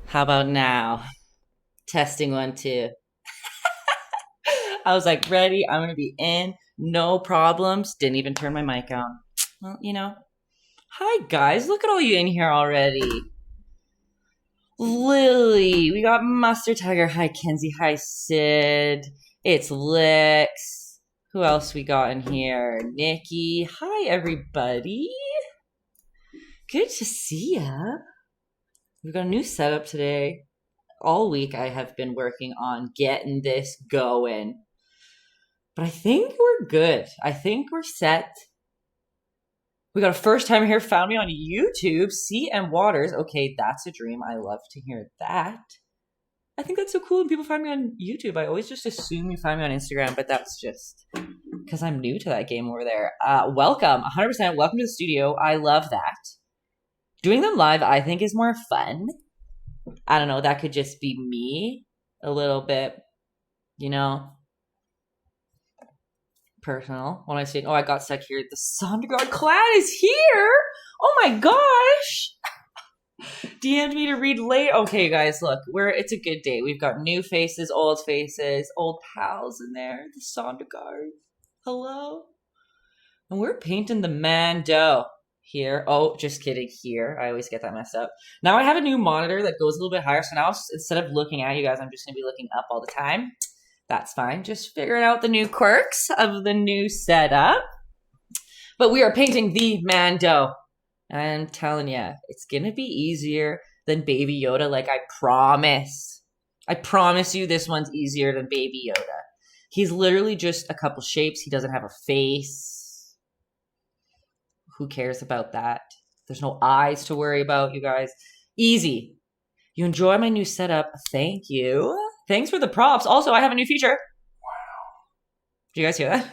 How about now? Testing one, two. I was like, ready. I'm going to be in. No problems. Didn't even turn my mic on. Well. Hi, guys. Look at all you in here already. Lily. We got Mustard Tiger. Hi, Kenzie. Hi, Sid. It's Lix. Who else we got in here? Nikki. Hi, everybody. Good to see ya. We've got a new setup today. All week I have been working on getting this going. But I think we're good. I think we're set. We got a first timer here, found me on YouTube, CM Waters. Okay, that's a dream. I love to hear that. I think that's so cool when people find me on YouTube. I always just assume you find me on Instagram, but that's just because I'm new to that game over there. Welcome, 100%. Welcome to the studio. I love that. Doing them live, I think, is more fun. I don't know, that could just be me a little bit, personal. When I say, I got stuck here. The Sondergaard clan is here. Oh my gosh. DM'd me to read late. Okay, guys, look, it's a good day. We've got new faces, old pals in there. The Sondergaard. Hello. And we're painting the Mando. Here. Oh, just kidding. Here. I always get that messed up. Now I have a new monitor that goes a little bit higher. So now instead of looking at you guys, I'm just going to be looking up all the time. That's fine. Just figuring out the new quirks of the new setup. But we are painting the Mando. And I'm telling you, it's going to be easier than Baby Yoda. Like I promise. I promise you this one's easier than Baby Yoda. He's literally just a couple shapes. He doesn't have a face. Who cares about that? There's no eyes to worry about, you guys. Easy. You enjoy my new setup. Thank you. Thanks for the props. Also, I have a new feature. Wow. Do you guys hear that? Wow.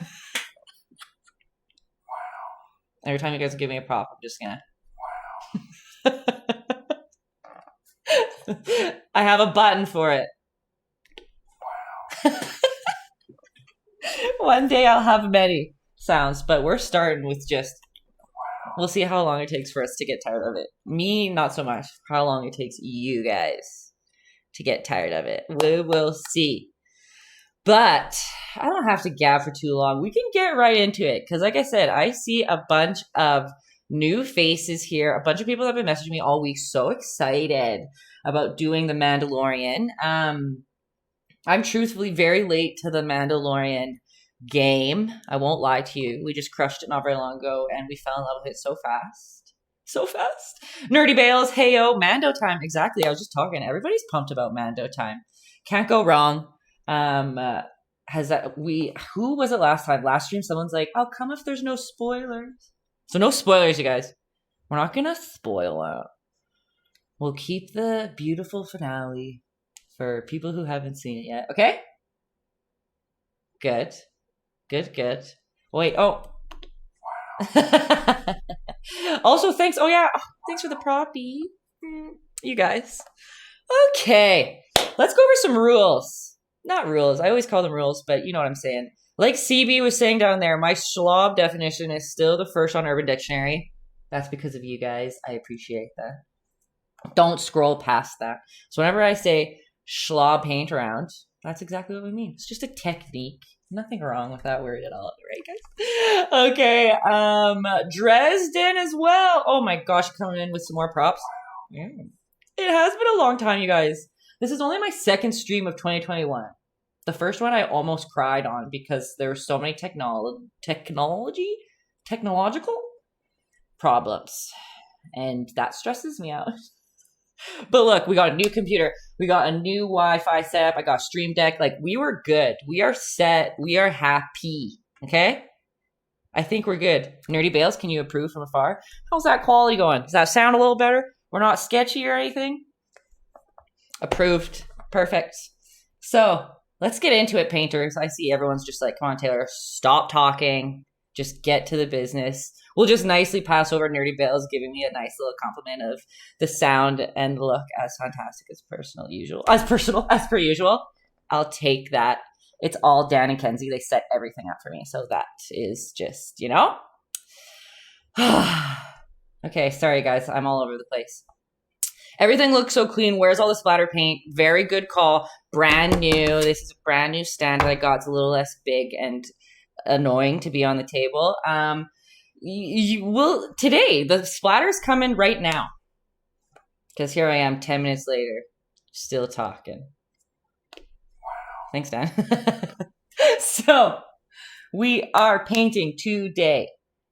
Every time you guys give me a prop, I'm just gonna... Wow. I have a button for it. Wow. One day I'll have many sounds, but we're starting with just... We'll see how long it takes for us to get tired of it. Me, not so much. How long it takes you guys to get tired of it. We will see. But I don't have to gab for too long. We can get right into it. Because like I said, I see a bunch of new faces here. A bunch of people have been messaging me all week. So excited about doing the Mandalorian. I'm truthfully very late to the Mandalorian game. I won't lie to you. We just crushed it not very long ago and we fell in love with it so fast. So fast. Nerdy Bales, heyo, Mando time. Exactly. I was just talking. Everybody's pumped about Mando time. Can't go wrong. Who was it last time? Last stream, someone's like, I'll come if there's no spoilers. So no spoilers, you guys. We're not gonna spoil out. We'll keep the beautiful finale for people who haven't seen it yet. Okay? Good. Good. Wait, oh. Wow. Also, thanks. Oh, yeah. Thanks for the proppy. You guys. Okay. Let's go over some rules. Not rules. I always call them rules, but you know what I'm saying. Like CB was saying down there, my schlob definition is still the first on Urban Dictionary. That's because of you guys. I appreciate that. Don't scroll past that. So whenever I say schlob paint around, that's exactly what we mean. It's just a technique. Nothing wrong with that word at all, right, guys? Okay, Dresden as well. Oh my gosh, coming in with some more props. Yeah. It has been a long time, you guys. This is only my second stream of 2021. The first one I almost cried on because there were so many technological problems. And that stresses me out. But look, we got a new computer. We got a new Wi-Fi setup. I got Stream Deck. Like, we were good. We are set. We are happy. Okay? I think we're good. Nerdy Bales, can you approve from afar? How's that quality going? Does that sound a little better? We're not sketchy or anything? Approved. Perfect. So, let's get into it, painters. I see everyone's just like, come on, Taylor, stop talking. Just get to the business. We'll just nicely pass over Nerdy Bales giving me a nice little compliment of the sound and the look as fantastic as per usual. I'll take that. It's all Dan and Kenzie. They set everything up for me. So that is just, Okay, sorry guys. I'm all over the place. Everything looks so clean. Where's all the splatter paint? Very good call. Brand new. This is a brand new stand that I got. It's a little less big and annoying to be on the table. You will today. The splatter's coming right now. Because here I am 10 minutes later, still talking. Wow. Thanks, Dan. So, we are painting today.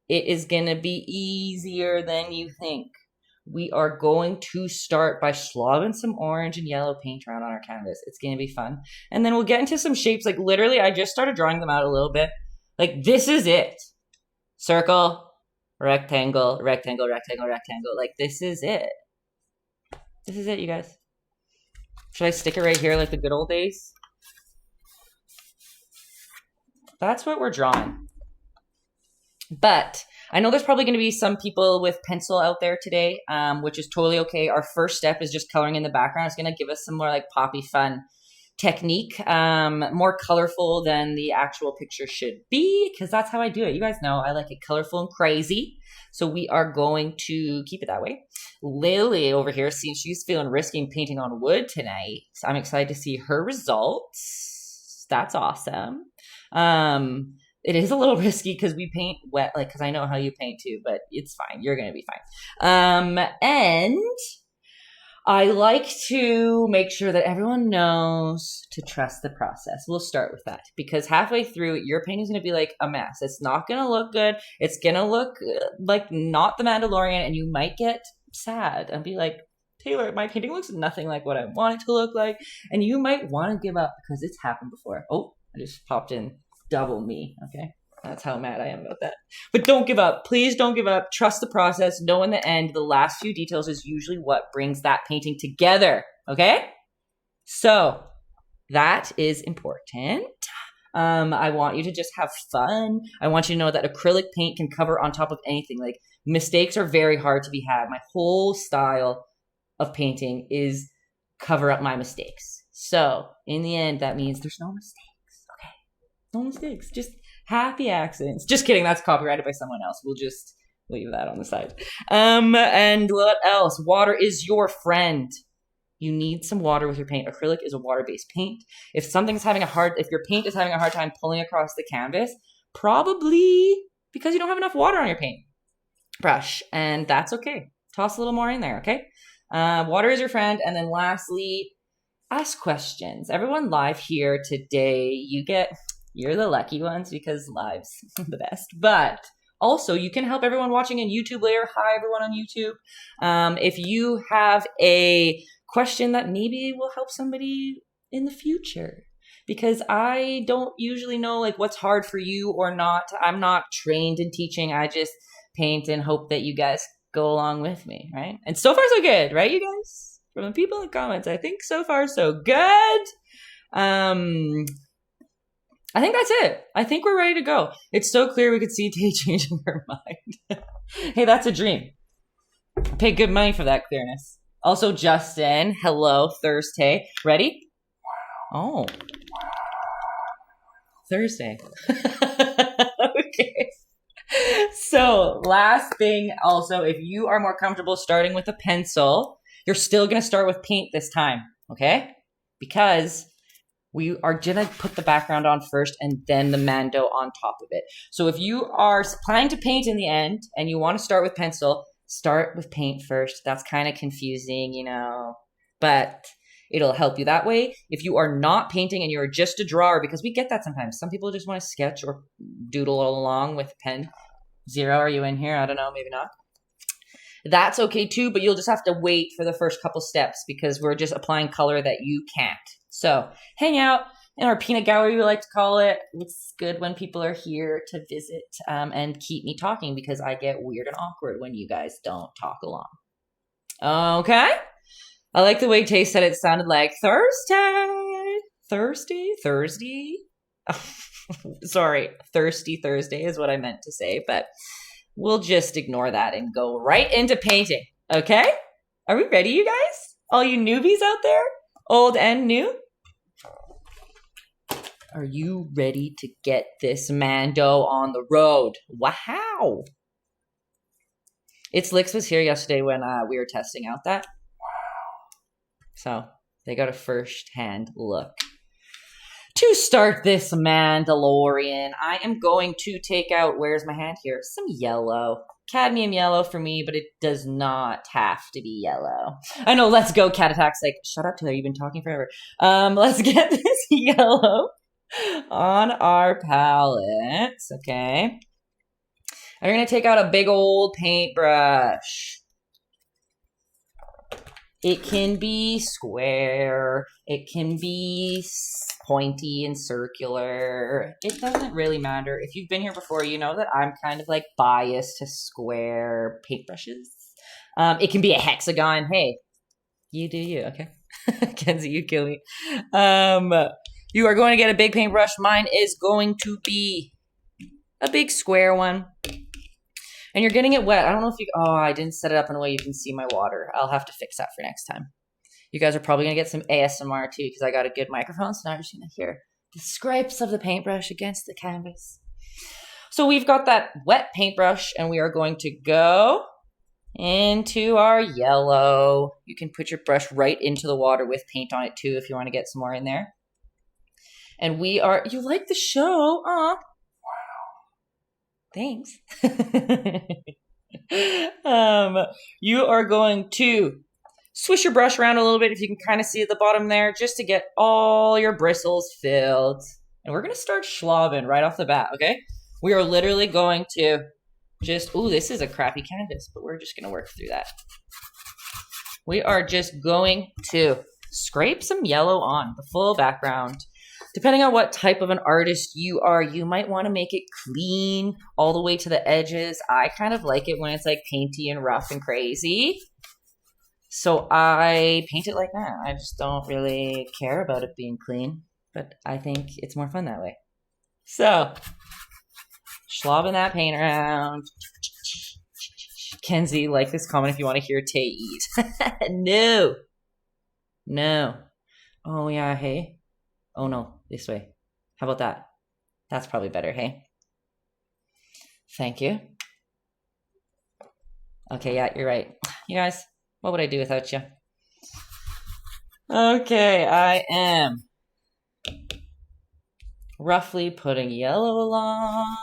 It is going to be easier than you think. We are going to start by slobbing some orange and yellow paint around on our canvas. It's going to be fun. And then we'll get into some shapes. Like, literally, I just started drawing them out a little bit. Like, this is it. Circle, rectangle, rectangle, rectangle, rectangle. Like, this is it. This is it, you guys. Should I stick it right here like the good old days? That's what we're drawing. But I know there's probably going to be some people with pencil out there today, which is totally okay. Our first step is just coloring in the background. It's going to give us some more like poppy fun technique, more colorful than the actual picture should be, because that's how I do it. You guys know I like it colorful and crazy. So we are going to keep it that way. Lily over here seems she's feeling risky painting on wood tonight. So I'm excited to see her results. That's awesome. It is a little risky because we paint wet, like, because I know how you paint too, but it's fine. You're going to be fine. And I like to make sure that everyone knows to trust the process. We'll start with that because halfway through, your painting is going to be like a mess. It's not going to look good. It's going to look like not the Mandalorian, and you might get sad and be like, Taylor, my painting looks nothing like what I want it to look like. And you might want to give up because it's happened before. Oh, I just popped in double me. Okay. That's how mad I am about that. But don't give up. Please don't give up. Trust the process. Know in the end, the last few details is usually what brings that painting together. Okay? So that is important. I want you to just have fun. I want you to know that acrylic paint can cover on top of anything. Like, mistakes are very hard to be had. My whole style of painting is cover up my mistakes. So in the end, that means there's no mistakes. Okay? No mistakes. Just happy accidents. Just kidding. That's copyrighted by someone else. We'll just leave that on the side. And what else? Water is your friend. You need some water with your paint. Acrylic is a water-based paint. If your paint is having a hard time pulling across the canvas, probably because you don't have enough water on your paint brush, and that's okay. Toss a little more in there, okay? Water is your friend. And then lastly, ask questions. Everyone live here today, you're the lucky ones because live's the best. But also, you can help everyone watching on YouTube later. Hi, everyone on YouTube. If you have a question that maybe will help somebody in the future, because I don't usually know like what's hard for you or not. I'm not trained in teaching. I just paint and hope that you guys go along with me, right? And so far, so good, right, you guys? From the people in the comments, I think so far, so good. I think that's it. I think we're ready to go. It's so clear we could see Tay changing her mind. Hey, that's a dream. Pay good money for that clearness. Also, Justin, hello, Thursday. Ready? Wow. Oh. Thursday. Okay. So, last thing also, if you are more comfortable starting with a pencil, you're still going to start with paint this time, okay? Because we are going to put the background on first and then the Mando on top of it. So if you are planning to paint in the end and you want to start with pencil, start with paint first. That's kind of confusing, you know, but it'll help you that way. If you are not painting and you're just a drawer, because we get that sometimes. Some people just want to sketch or doodle all along with a pen. Zero, are you in here? I don't know, maybe not. That's okay too, but you'll just have to wait for the first couple steps because we're just applying color that you can't. So hang out in our peanut gallery, we like to call it. It's good when people are here to visit and keep me talking because I get weird and awkward when you guys don't talk along. Okay? I like the way Tay said it sounded like Thursday. Thursday? Sorry, Thirsty Thursday is what I meant to say, but we'll just ignore that and go right into painting. Okay? Are we ready, you guys? All you newbies out there? Old and new? Are you ready to get this Mando on the road? Wow. It's Lix was here yesterday when we were testing out that. So they got a first-hand look. To start this Mandalorian, I am going to take out, where's my hand here? Some yellow. Cadmium yellow for me, but it does not have to be yellow. I know, let's go, Cat Attack's like, shut up, Taylor, you've been talking forever. Let's get this yellow on our palette, okay? And we're gonna take out a big old paintbrush. It can be square, it can be pointy and circular. It doesn't really matter. If you've been here before, you know that I'm kind of like biased to square paintbrushes. It can be a hexagon. Hey, you do you, okay? Kenzie, you kill me. You are going to get a big paintbrush. Mine is going to be a big square one. And you're getting it wet. I don't know if you... Oh, I didn't set it up in a way you can see my water. I'll have to fix that for next time. You guys are probably going to get some ASMR too because I got a good microphone. So now you're just going to hear the scrapes of the paintbrush against the canvas. So we've got that wet paintbrush and we are going to go into our yellow. You can put your brush right into the water with paint on it too if you want to get some more in there. And we are... You like the show? Aw. Thanks. You are going to swish your brush around a little bit if you can kind of see at the bottom there just to get all your bristles filled. And we're going to start schlobbing right off the bat, okay? We are literally going to just... Ooh, this is a crappy canvas, but we're just going to work through that. We are just going to scrape some yellow on the full background. Depending on what type of an artist you are, you might want to make it clean all the way to the edges. I kind of like it when it's like painty and rough and crazy. So I paint it like that. I just don't really care about it being clean, but I think it's more fun that way. So, slobbing that paint around. Kenzie, like this comment if you want to hear Tay eat. No. No. Oh yeah, hey. Oh no, this way. How about that? That's probably better, hey? Thank you. Okay, yeah, you're right. You guys, what would I do without you? Okay, I am roughly putting yellow along.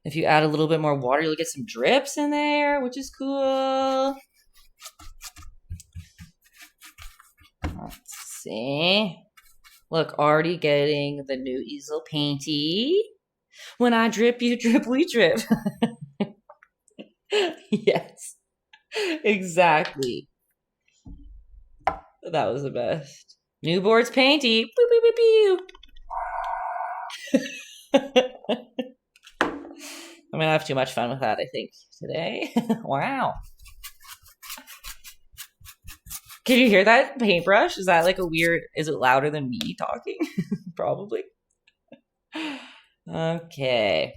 If you add a little bit more water, you'll get some drips in there, which is cool. Let's see. Look, already getting the new easel painty. When I drip, you drip, we drip. Yes, exactly. That was the best. New board's painty. Boop, boop, boop, boop. I'm gonna have too much fun with that, I think, today. Wow. Can you hear that paintbrush? Is that like a weird... Is it louder than me talking? Probably. Okay.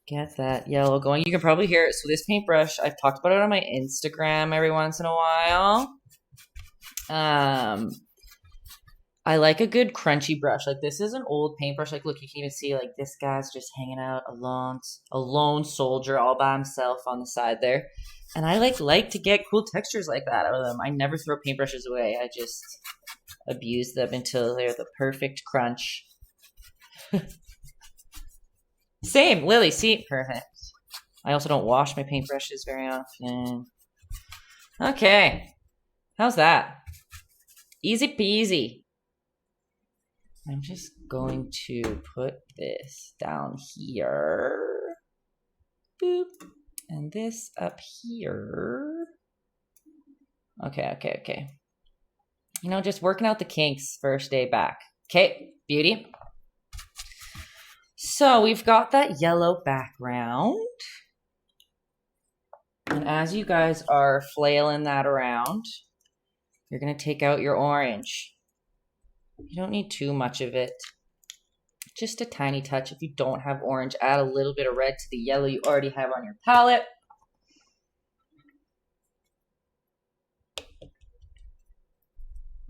Get that yellow going. You can probably hear it. So this paintbrush, I've talked about it on my Instagram every once in a while. I like a good crunchy brush. Like this is an old paintbrush. Like look, you can even see like this guy's just hanging out alone, a lone soldier all by himself on the side there. And I like to get cool textures like that out of them. I never throw paintbrushes away. I just abuse them until they're the perfect crunch. Same, Lily, see? Perfect. I also don't wash my paintbrushes very often. Okay. How's that? Easy peasy. I'm just going to put this down here. Boop. And this up here. Okay. You know, just working out the kinks first day back. Okay, beauty. So we've got that yellow background. And as you guys are flailing that around, you're going to take out your orange. You don't need too much of it. Just a tiny touch. If you don't have orange, add a little bit of red to the yellow you already have on your palette.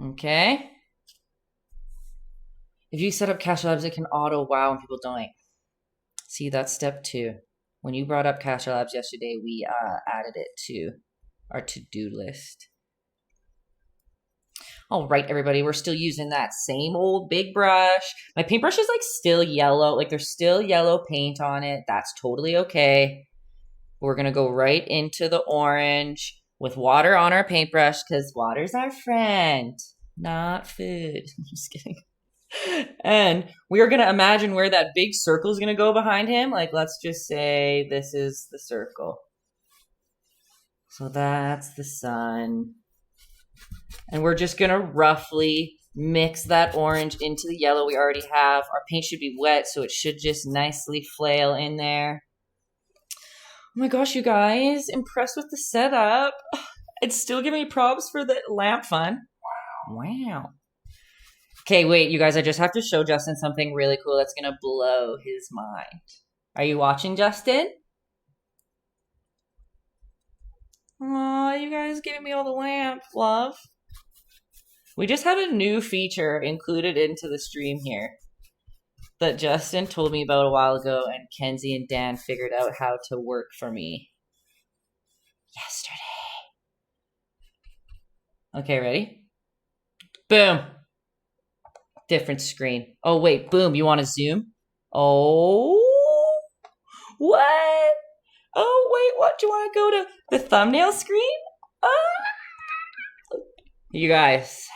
Okay. If you set up Cash Labs, it can auto wow when people don't. See, that's step 2. When you brought up Caster Labs yesterday, we added it to our to-do list. All right, everybody, we're still using that same old big brush. My paintbrush is like still yellow, like there's still yellow paint on it. That's totally okay. We're gonna go right into the orange with water on our paintbrush because water's our friend, not food. I'm just kidding. And we are gonna imagine where that big circle is gonna go behind him. Like, let's just say this is the circle. So that's the sun. And we're just going to roughly mix that orange into the yellow we already have. Our paint should be wet, so it should just nicely flail in there. Oh my gosh, you guys. Impressed with the setup. It's still giving me props for the lamp fun. Wow. Okay, wait, you guys. I just have to show Justin something really cool that's going to blow his mind. Are you watching, Justin? Aw, you guys giving me all the lamp love. We just have a new feature included into the stream here that Justin told me about a while ago, and Kenzie and Dan figured out how to work for me yesterday. Okay, ready? Boom. Different screen. Oh, wait, boom. You want to zoom? Oh, what? Oh, wait, what? Do you want to go to the thumbnail screen? You guys.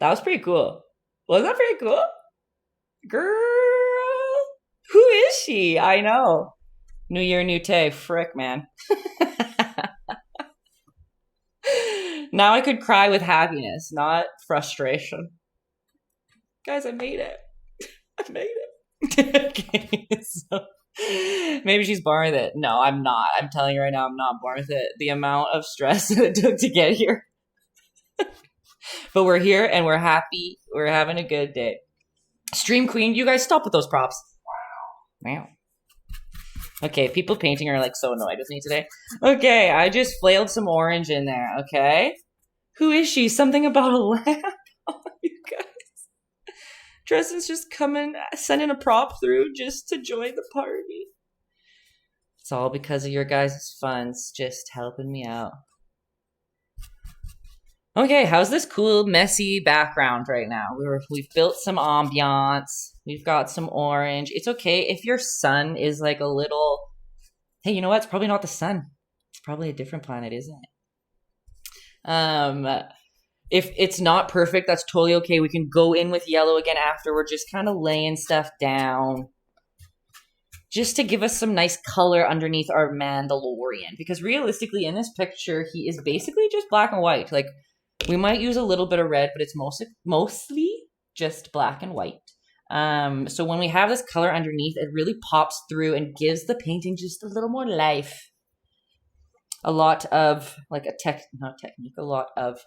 That was pretty cool. Was that pretty cool? Girl. Who is she? I know. New year, new Tay. Frick, man. Now I could cry with happiness, not frustration. Guys, I made it. I made it. Okay, so maybe she's born with it. No, I'm not. I'm telling you right now, I'm not born with it. The amount of stress that it took to get here. But we're here and we're happy. We're having a good day. Stream Queen, you guys stop with those props. Wow. Okay, people painting are like so annoyed with me today. Okay, I just flailed some orange in there, okay? Who is she? Something about a lamp? Oh, you guys. Dresden's just coming, sending a prop through just to join the party. It's all because of your guys' funds just helping me out. Okay, how's this cool, messy background right now? We've built some ambiance. We've got some orange. It's okay if your sun is like a little... Hey, you know what? It's probably not the sun. It's probably a different planet, isn't it? If it's not perfect, that's totally okay. We can go in with yellow again after. We're just kind of laying stuff down. Just to give us some nice color underneath our Mandalorian. Because realistically, in this picture, he is basically just black and white. Like... We might use a little bit of red, but it's mostly just black and white. So when we have this color underneath, it really pops through and gives the painting just a little more life. A lot of, like a lot of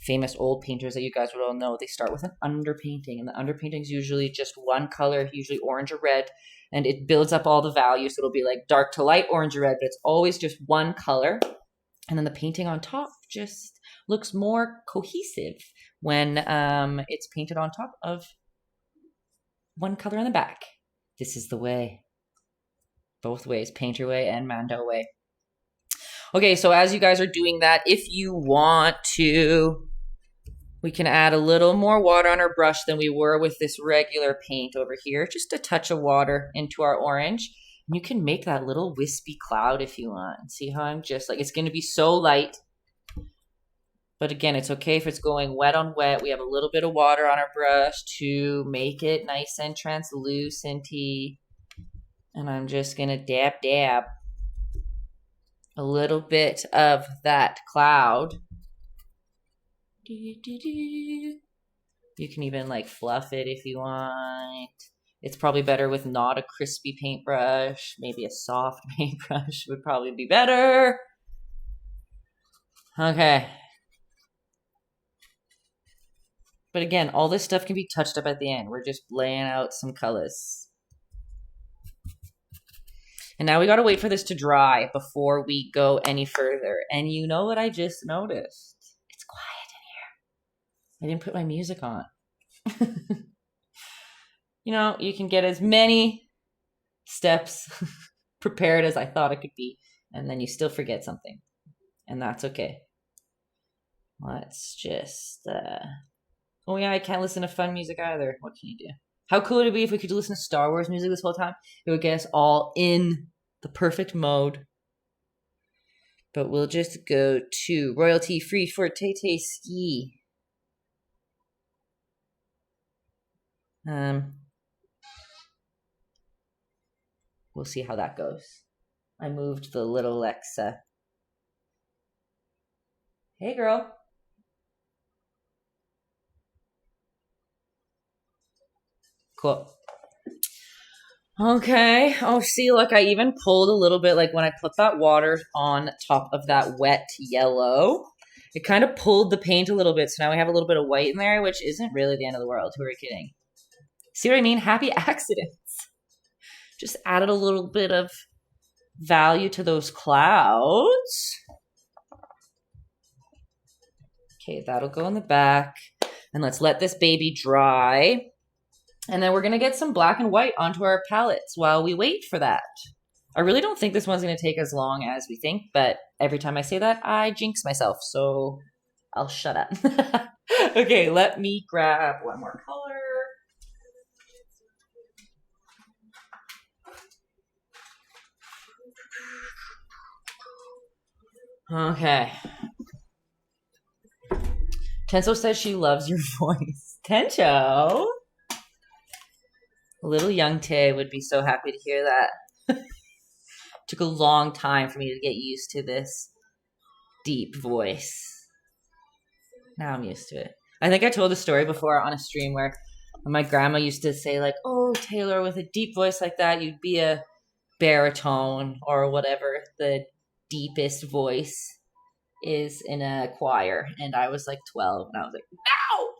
famous old painters that you guys would all know, they start with an underpainting. And the underpainting is usually just one color, usually orange or red. And it builds up all the value. So it'll be like dark to light, orange or red, but it's always just one color. And then the painting on top just looks more cohesive when it's painted on top of one color on the back. This is the way. Both ways, painter way and Mando way. Okay, so as you guys are doing that, if you want to, we can add a little more water on our brush than we were with this regular paint over here. Just a touch of water into our orange. And you can make that little wispy cloud if you want. See how I'm just like, it's going to be so light. But again, it's okay if it's going wet on wet. We have a little bit of water on our brush to make it nice and translucent-y. And I'm just going to dab a little bit of that cloud. You can even like fluff it if you want. It's probably better with not a crispy paintbrush. Maybe a soft paintbrush would probably be better. Okay. But again, all this stuff can be touched up at the end. We're just laying out some colors. And now we gotta wait for this to dry before we go any further. And you know what I just noticed? It's quiet in here. I didn't put my music on. You know, you can get as many steps prepared as I thought it could be, and then you still forget something, and that's okay. Let's just oh yeah, I can't listen to fun music either. What can you do? How cool would it be if we could listen to Star Wars music this whole time? It would get us all in the perfect mode. But we'll just go to royalty free for Taytayski. We'll see how that goes. I moved the little Alexa. Hey, girl. Cool. Okay. Oh, see, look, I even pulled a little bit, like when I put that water on top of that wet yellow, it kind of pulled the paint a little bit. So now we have a little bit of white in there, which isn't really the end of the world. Who are you kidding? See what I mean? Happy accidents. Just added a little bit of value to those clouds. Okay, that'll go in the back. And let's let this baby dry. And then we're going to get some black and white onto our palettes while we wait for that. I really don't think this one's going to take as long as we think, but every time I say that, I jinx myself, so I'll shut up. Okay, let me grab one more color. Okay. Tenso says she loves your voice. Tencho! Little young Tay would be so happy to hear that. Took a long time for me to get used to this deep voice. Now I'm used to it. I think I told a story before on a stream where my grandma used to say like, oh, Taylor, with a deep voice like that, you'd be a baritone or whatever the deepest voice is in a choir. And I was like 12 and I was like, no!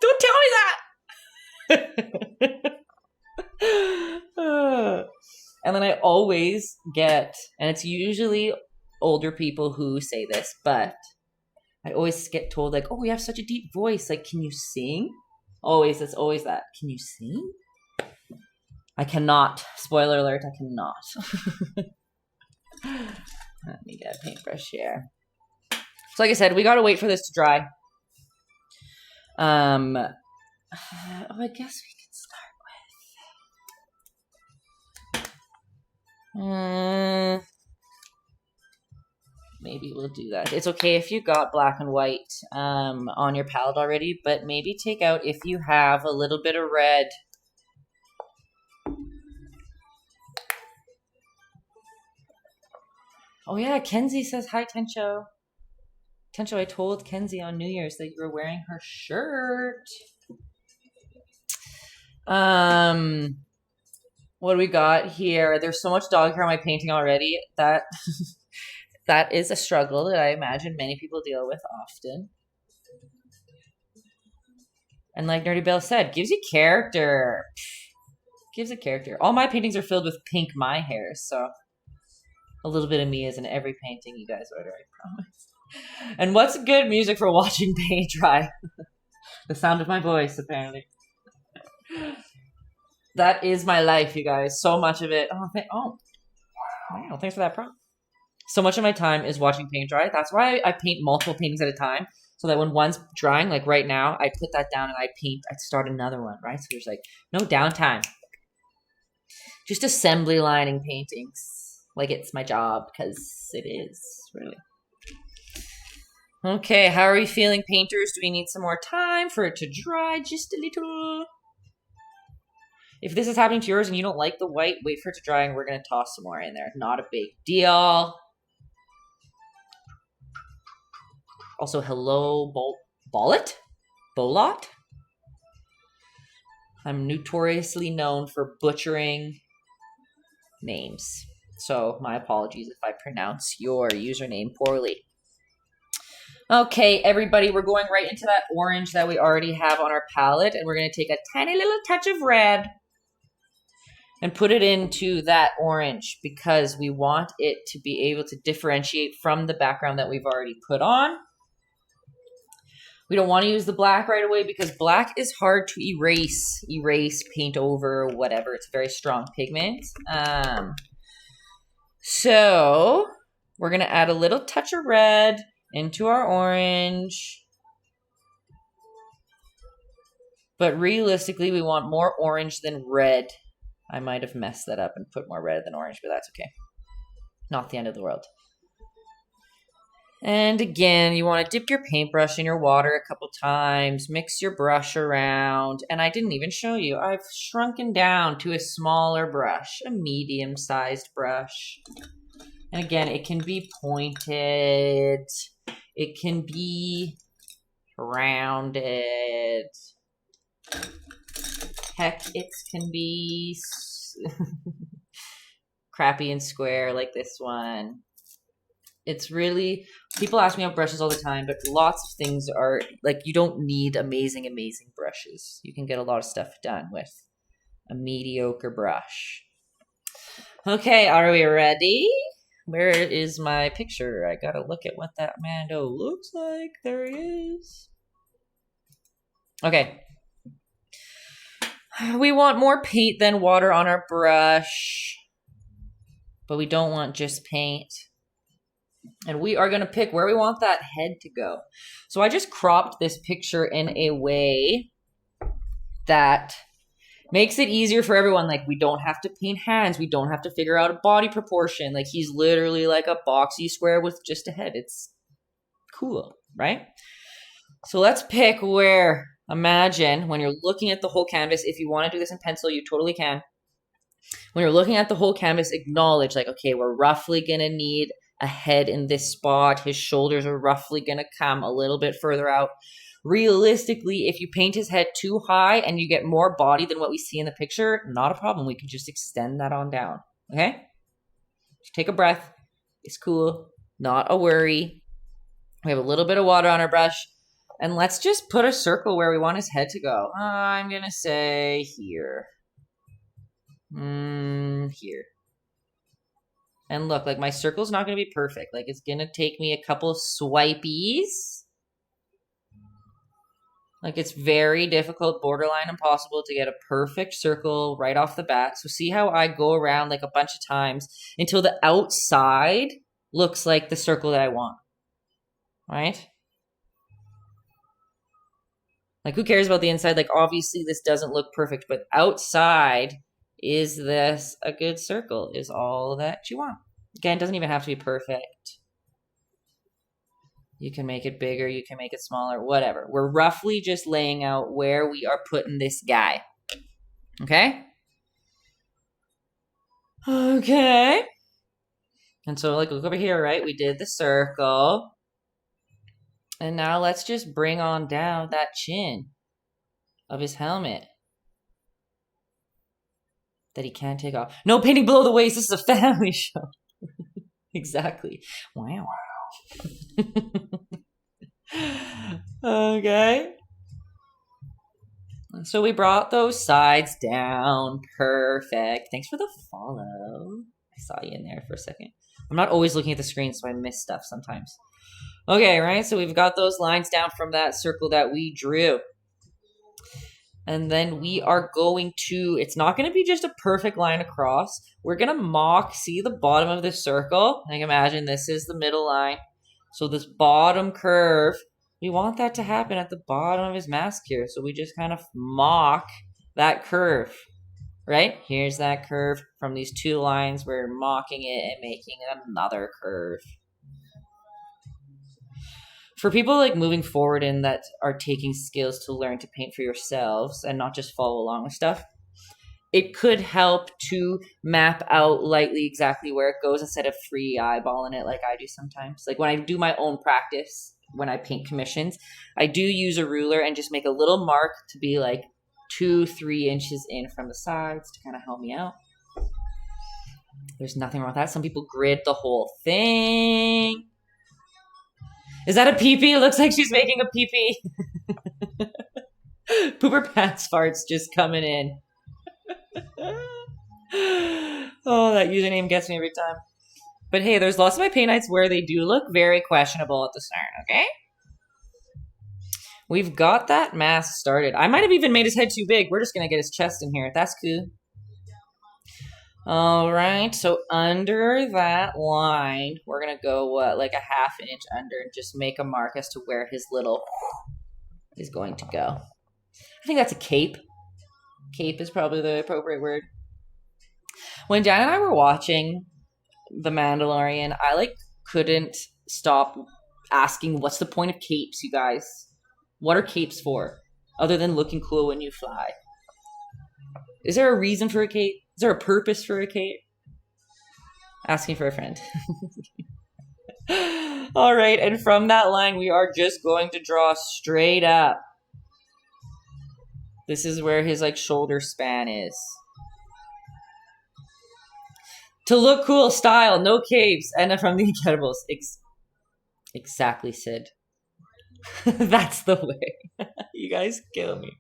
Don't tell me that! And then I always get, and it's usually older people who say this, but I always get told like, oh, you have such a deep voice, like, can you sing? Always, it's always that. Can you sing? I cannot. Spoiler alert, I cannot. Let me get a paintbrush here. So like I said, we gotta wait for this to dry. Oh, I guess we could start with... maybe we'll do that. It's okay if you got black and white on your palette already, but maybe take out, if you have, a little bit of red. Oh yeah, Kenzie says hi, Tencho. Tencho, I told Kenzie on New Year's that you were wearing her shirt. What do we got here? There's so much dog hair on my painting already. That that is a struggle that I imagine many people deal with often. And like Nerdy Bell said, gives you character. Gives a character. All my paintings are filled with pink my hair, so a little bit of me is in every painting you guys order, I promise. And what's good music for watching paint dry? The sound of my voice, apparently. That is my life, you guys. So much of it. Wow, thanks for that prompt. So much of my time is watching paint dry. That's why I paint multiple paintings at a time. So that when one's drying, like right now, I put that down and I start another one, right? So there's like no downtime. Just assembly lining paintings. Like it's my job, because it is, really. Okay, how are we feeling, painters? Do we need some more time for it to dry just a little? If this is happening to yours and you don't like the white, wait for it to dry and we're going to toss some more in there. Not a big deal. Also, hello, Bolot? I'm notoriously known for butchering names. So my apologies if I pronounce your username poorly. Okay, everybody, we're going right into that orange that we already have on our palette, and we're going to take a tiny little touch of red and put it into that orange because we want it to be able to differentiate from the background that we've already put on. We don't want to use the black right away because black is hard to erase, paint over, whatever. It's a very strong pigment. So we're going to add a little touch of red into our orange. But realistically, we want more orange than red. I might have messed that up and put more red than orange, but that's okay. Not the end of the world. And again, you want to dip your paintbrush in your water a couple times, mix your brush around, and I didn't even show you. I've shrunken down to a smaller brush, a medium-sized brush. And again, it can be pointed, it can be rounded. Heck, it can be crappy and square like this one. It's really, people ask me about brushes all the time, but lots of things are, like, you don't need amazing brushes. You can get a lot of stuff done with a mediocre brush. Okay, are we ready? Where is my picture? I gotta look at what that Mando looks like. There he is. Okay. We want more paint than water on our brush, but we don't want just paint. And we are going to pick where we want that head to go. So I just cropped this picture in a way that makes it easier for everyone. Like, we don't have to paint hands. We don't have to figure out a body proportion. Like, he's literally like a boxy square with just a head. It's cool, right? So let's pick where, imagine when you're looking at the whole canvas, if you want to do this in pencil, you totally can. When you're looking at the whole canvas, acknowledge, like, okay, we're roughly going to need a head in this spot. His shoulders are roughly going to come a little bit further out. Realistically, if you paint his head too high and you get more body than what we see in the picture, not a problem. We can just extend that on down. Okay? Just take a breath. It's cool. Not a worry. We have a little bit of water on our brush. And let's just put a circle where we want his head to go. I'm going to say here. Here. And look, like, my circle's not going to be perfect. Like, it's going to take me a couple swipies. Like, it's very difficult, borderline impossible to get a perfect circle right off the bat. So see how I go around like a bunch of times until the outside looks like the circle that I want. Right? Like, who cares about the inside? Like, obviously this doesn't look perfect, but outside, is this a good circle? Is all that you want. Again, it doesn't even have to be perfect. You can make it bigger, you can make it smaller, whatever. We're roughly just laying out where we are putting this guy. Okay? Okay. And so, like, look over here, right? We did the circle. And now let's just bring on down that chin of his helmet that he can't take off. No painting below the waist. This is a family show. Exactly. Wow. Okay. So we brought those sides down. Perfect. Thanks for the follow. I saw you in there for a second. I'm not always looking at the screen, so I miss stuff sometimes. Okay, right? So we've got those lines down from that circle that we drew. And then we are going to, it's not going to be just a perfect line across. We're going to mock, see the bottom of this circle? Like, imagine this is the middle line. So this bottom curve, we want that to happen at the bottom of his mask here. So we just kind of mock that curve, right? Here's that curve. From these two lines, we're mocking it and making another curve. For people like moving forward and that are taking skills to learn to paint for yourselves and not just follow along with stuff, it could help to map out lightly exactly where it goes instead of free eyeballing it like I do sometimes. Like when I do my own practice, when I paint commissions, I do use a ruler and just make a little mark to be like 2-3 inches in from the sides to kind of help me out. There's nothing wrong with that. Some people grid the whole thing. Is that a pee-pee? It looks like she's making a pee-pee. Pooper pants farts just coming in. Oh, that username gets me every time. But hey, there's lots of my paint nights where they do look very questionable at the start, okay? We've got that mask started. I might have even made his head too big. We're just going to get his chest in here. That's cool. All right, so under that line, we're going to go, like a ½ inch under and just make a mark as to where his little is going to go. I think that's a cape. Cape is probably the appropriate word. When Dan and I were watching The Mandalorian, I, couldn't stop asking, what's the point of capes, you guys? What are capes for? Other than looking cool when you fly. Is there a reason for a cape? Is there a purpose for a cape? Asking for a friend. All right, and from that line, we are just going to draw straight up. This is where his, shoulder span is. To look cool, style, no capes, and from the Incredibles. Exactly, Sid. That's the way. You guys kill me.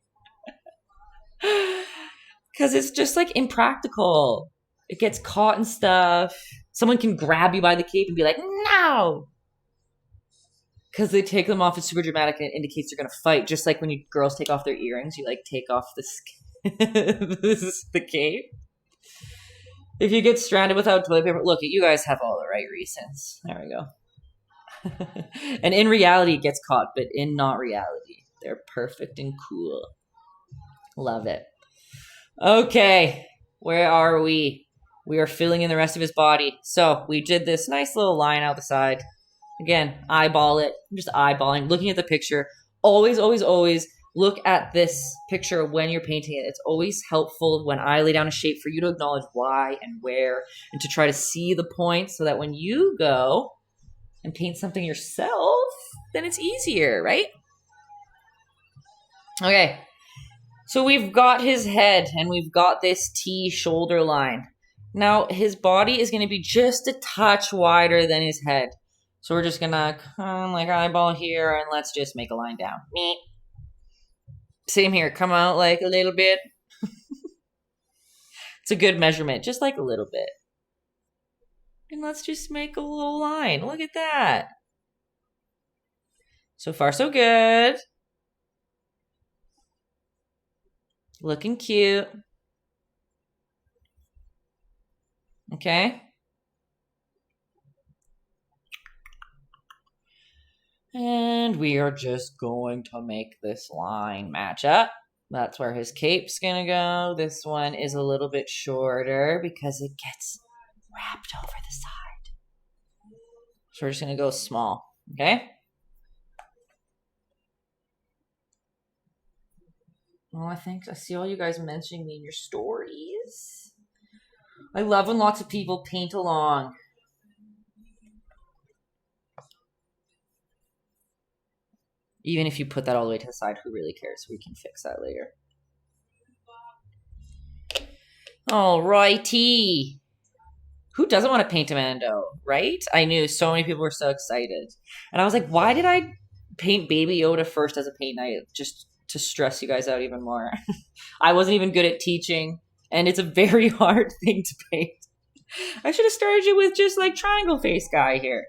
Because it's just, impractical. It gets caught and stuff. Someone can grab you by the cape and be like, no! Because they take them off, it's super dramatic and it indicates they're going to fight. Just like when girls take off their earrings, you, take off the cape. If you get stranded without toilet paper, look, you guys have all the right reasons. There we go. And in reality, it gets caught, but in not reality, they're perfect and cool. Love it. Okay, where are we? We are filling in the rest of his body. So we did this nice little line out the side. Again, eyeball it. I'm just eyeballing, looking at the picture. Always, always, always look at this picture when you're painting it. It's always helpful when I lay down a shape for you to acknowledge why and where and to try to see the points so that when you go and paint something yourself, then it's easier, right? Okay, so we've got his head and we've got this T shoulder line. Now, his body is going to be just a touch wider than his head. So we're just going to come eyeball here and let's just make a line down. Same here, come out a little bit. It's a good measurement, just a little bit. And let's just make a little line. Look at that. So far, so good. Looking cute. Okay. And we are just going to make this line match up. That's where his cape's gonna go. This one is a little bit shorter because it gets wrapped over the side. So we're just gonna go small, okay? Oh, I see all you guys mentioning me in your stories. I love when lots of people paint along. Even if you put that all the way to the side, who really cares? We can fix that later. Alrighty. Who doesn't want to paint a Mando, right? I knew so many people were so excited. And I was like, why did I paint Baby Yoda first as a paint night? Just to stress you guys out even more. I wasn't even good at teaching, and it's a very hard thing to paint. I should have started you with just triangle face guy here.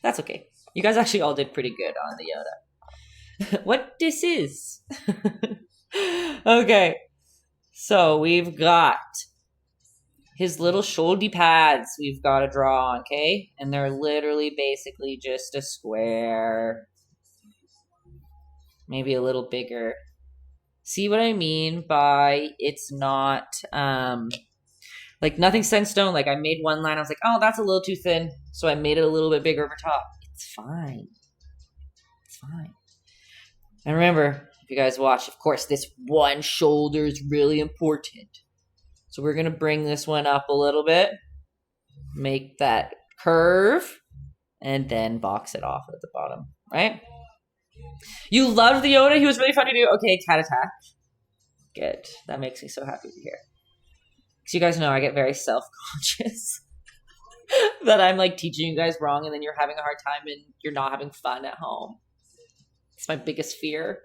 That's okay. You guys actually all did pretty good on the Yoda. What this is? Okay. So we've got his little shoulder pads we've got to draw on, okay? And they're literally basically just a square. Maybe a little bigger. See what I mean by it's not, nothing set in stone. I made one line, I was like, oh, that's a little too thin. So I made it a little bit bigger over top. It's fine. It's fine. And remember, if you guys watch, of course, this one shoulder is really important. So we're going to bring this one up a little bit. Make that curve. And then box it off at the bottom, right? You loved the Yoda. He was really fun to do. Okay, cat attack. Good. That makes me so happy to hear. Because you guys know I get very self-conscious. That I'm teaching you guys wrong and then you're having a hard time and you're not having fun at home. It's my biggest fear.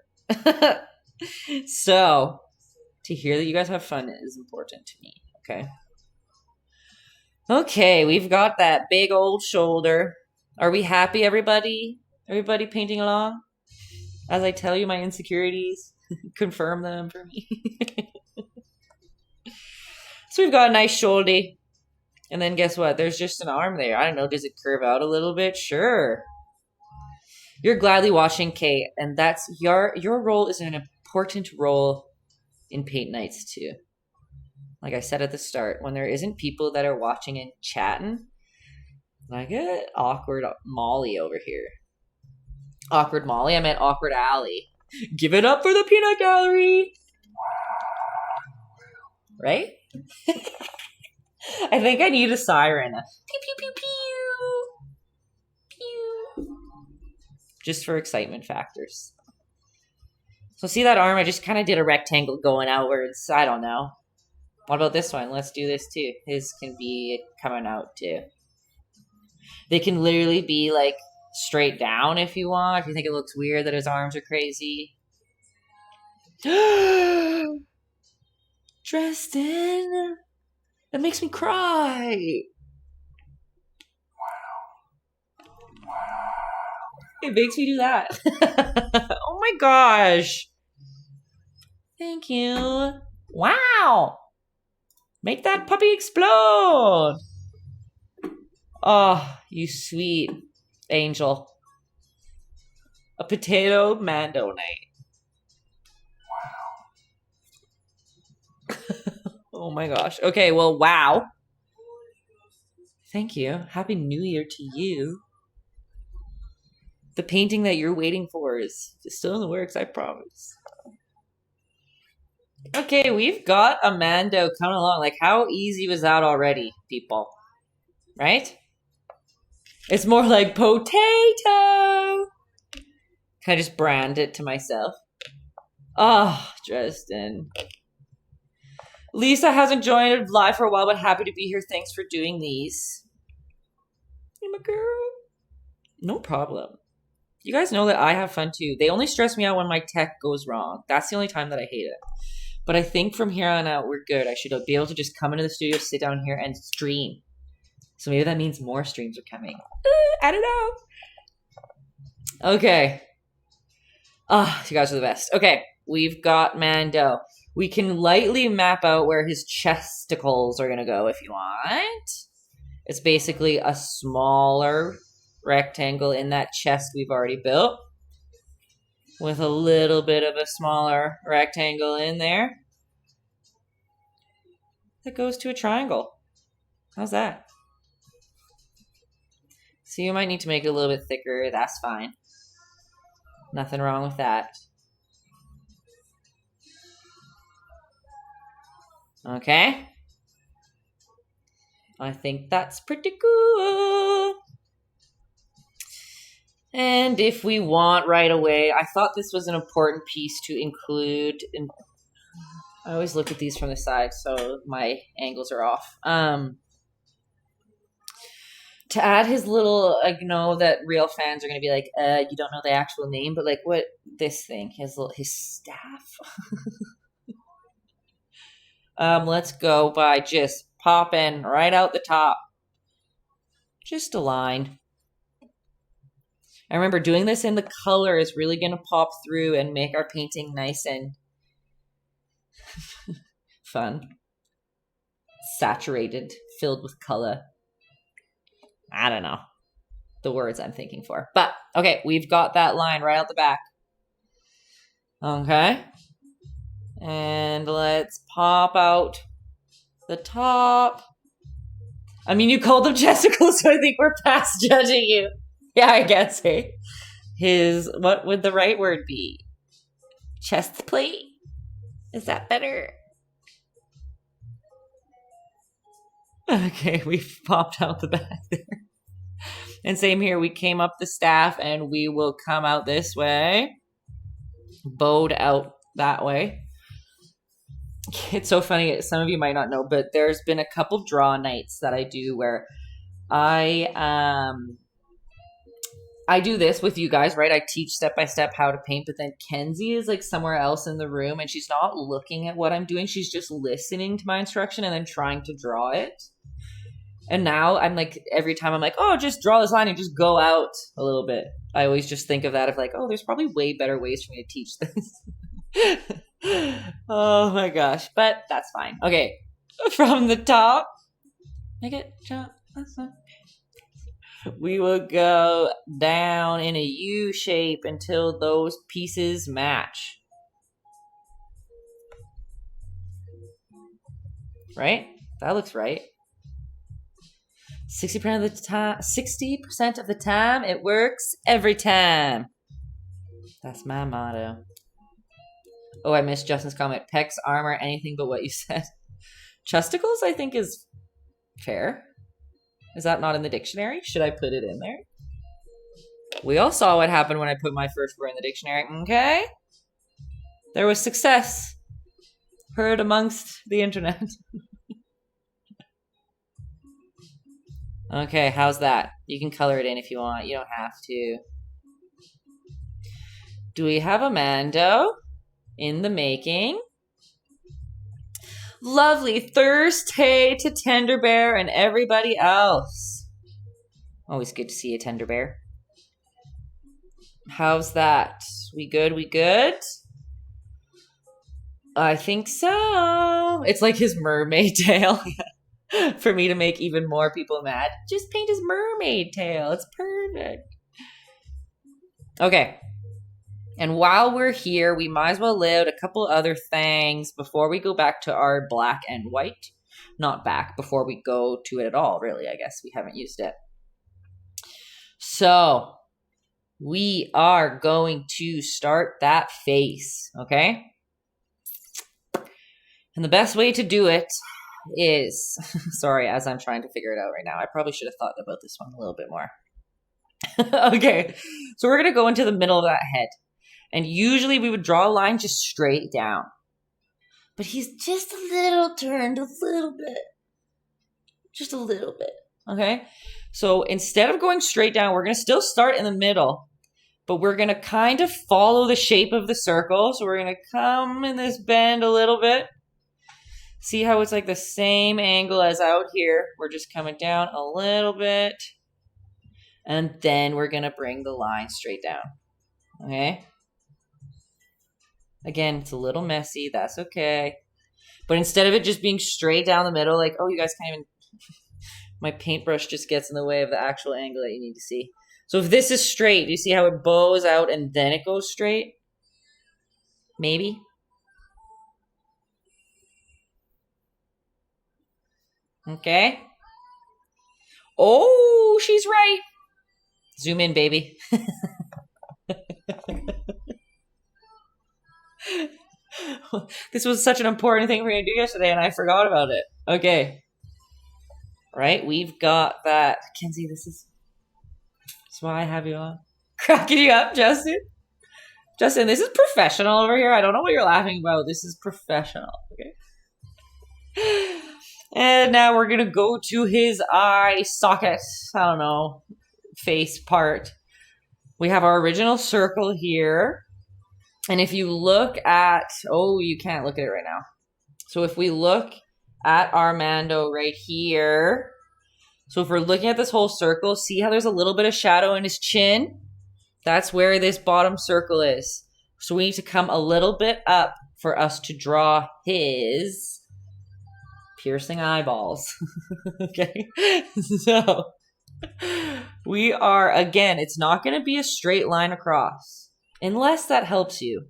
So, to hear that you guys have fun is important to me, okay? Okay, we've got that big old shoulder. Are we happy, everybody? Everybody painting along? As I tell you my insecurities, confirm them for me. So we've got a nice shoulder. And then guess what? There's just an arm there. I don't know. Does it curve out a little bit? Sure. You're gladly watching, Kate. And that's your role is an important role in paint nights too. Like I said at the start, when there isn't people that are watching and chatting, like awkward Molly over here. Awkward Molly? I meant awkward Allie. Give it up for the peanut gallery! Right? I think I need a siren. Pew, pew, pew, pew. Pew. Just for excitement factors. So see that arm? I just kind of did a rectangle going outwards. I don't know. What about this one? Let's do this too. His can be coming out too. They can literally be like straight down if you want. If you think it looks weird that his arms are crazy. Dresden! That makes me cry! It makes me do that. Oh my gosh! Thank you. Wow! Make that puppy explode! Oh, you sweet angel. A potato Mando night. Oh my gosh. Okay, well, wow. Thank you. Happy New Year to you. The painting that you're waiting for is still in the works, I promise. Okay, we've got a Mando coming along. Like, how easy was that already, people? Right? It's more like potato. Can I just brand it to myself? Oh, Dresden. Lisa hasn't joined live for a while, but happy to be here. Thanks for doing these. Hey, my girl. No problem. You guys know that I have fun too. They only stress me out when my tech goes wrong. That's the only time that I hate it. But I think from here on out, we're good. I should be able to just come into the studio, sit down here, and stream. So maybe that means more streams are coming. I don't know. Okay. You guys are the best. Okay, we've got Mando. We can lightly map out where his chesticles are going to go if you want. It's basically a smaller rectangle in that chest we've already built, with a little bit of a smaller rectangle in there that goes to a triangle. How's that? So you might need to make it a little bit thicker. That's fine. Nothing wrong with that. Okay. I think that's pretty cool. And if we want right away, I thought this was an important piece to include. I always look at these from the side, so my angles are off. To add his little, I know that real fans are going to be like, you don't know the actual name, but like what this thing, his staff. Let's go by just popping right out the top. Just a line. I remember doing this in the color is really going to pop through and make our painting nice and fun. Saturated, filled with color. I don't know the words I'm thinking for. But, okay, we've got that line right out the back. Okay. And let's pop out the top. I mean, you called them chesticles, so I think we're past judging you. Yeah, I guess, hey. What would the right word be? Chest plate? Is that better? Okay, we've popped out the back there. And same here, we came up the staff and we will come out this way. Bowed out that way. It's so funny, some of you might not know, but there's been a couple draw nights that I do where I do this with you guys, right? I teach step by step how to paint, but then Kenzie is like somewhere else in the room and she's not looking at what I'm doing. She's just listening to my instruction and then trying to draw it. And now I'm like, every time I'm like, oh, just draw this line and just go out a little bit. I always just think of that of like, oh, there's probably way better ways for me to teach this. Oh my gosh. But that's fine. Okay. From the top. Make it jump. We will go down in a U shape until those pieces match. Right? That looks right. 60% of the time, 60% of the time, it works every time. That's my motto. Oh, I missed Justin's comment. Pecs, armor, anything but what you said. Chesticles, I think, is fair. Is that not in the dictionary? Should I put it in there? We all saw what happened when I put my first word in the dictionary. Okay? There was success. Heard amongst the internet. Okay, how's that? You can color it in if you want. You don't have to. Do we have a Mando in the making? Lovely. Thursday to Tender Bear and everybody else. Always good to see a Tender Bear. How's that? We good? We good? I think so. It's like his mermaid tail. For me to make even more people mad. Just paint his mermaid tail. It's perfect. Okay. And while we're here, we might as well lay out a couple other things before we go back to our black and white. Not back, before we go to it at all, really, I guess. We haven't used it. So, we are going to start that face, okay? And the best way to do it is, sorry, as I'm trying to figure it out right now, I probably should have thought about this one a little bit more. Okay, so we're going to go into the middle of that head. And usually we would draw a line just straight down. But he's just a little turned, a little bit. Just a little bit, okay? So instead of going straight down, we're going to still start in the middle. But we're going to kind of follow the shape of the circle. So we're going to come in this bend a little bit. See how it's like the same angle as out here. We're just coming down a little bit. And then we're going to bring the line straight down. Okay? Again, it's a little messy. That's okay. But instead of it just being straight down the middle, like, oh, you guys can't even... My paintbrush just gets in the way of the actual angle that you need to see. So if this is straight, do you see how it bows out and then it goes straight? Maybe. Okay. Oh, she's right. Zoom in, baby. This was such an important thing for me to do yesterday and I forgot about it. Okay. Right, we've got that. Kenzie, that's why I have you on. Cracking you up, Justin. Justin, this is professional over here. I don't know what you're laughing about. This is professional. Okay. And now we're going to go to his eye socket. I don't know. Face part. We have our original circle here. And if you look at... Oh, you can't look at it right now. So if we look at Armando right here. So if we're looking at this whole circle, see how there's a little bit of shadow in his chin? That's where this bottom circle is. So we need to come a little bit up for us to draw his piercing eyeballs. Okay? So we are, again, it's not going to be a straight line across. Unless that helps you.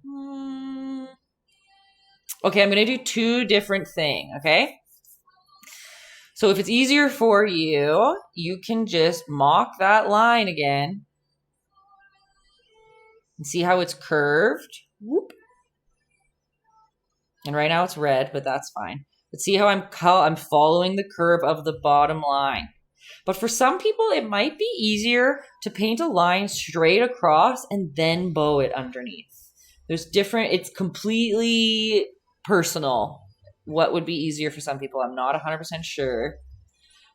Okay, I'm going to do two different things, okay? So if it's easier for you, you can just mock that line again. And see how it's curved? Whoop. And right now it's red, but that's fine. But see how I'm following the curve of the bottom line. But for some people, it might be easier to paint a line straight across and then bow it underneath. There's different, it's completely personal. What would be easier for some people? I'm not 100% sure.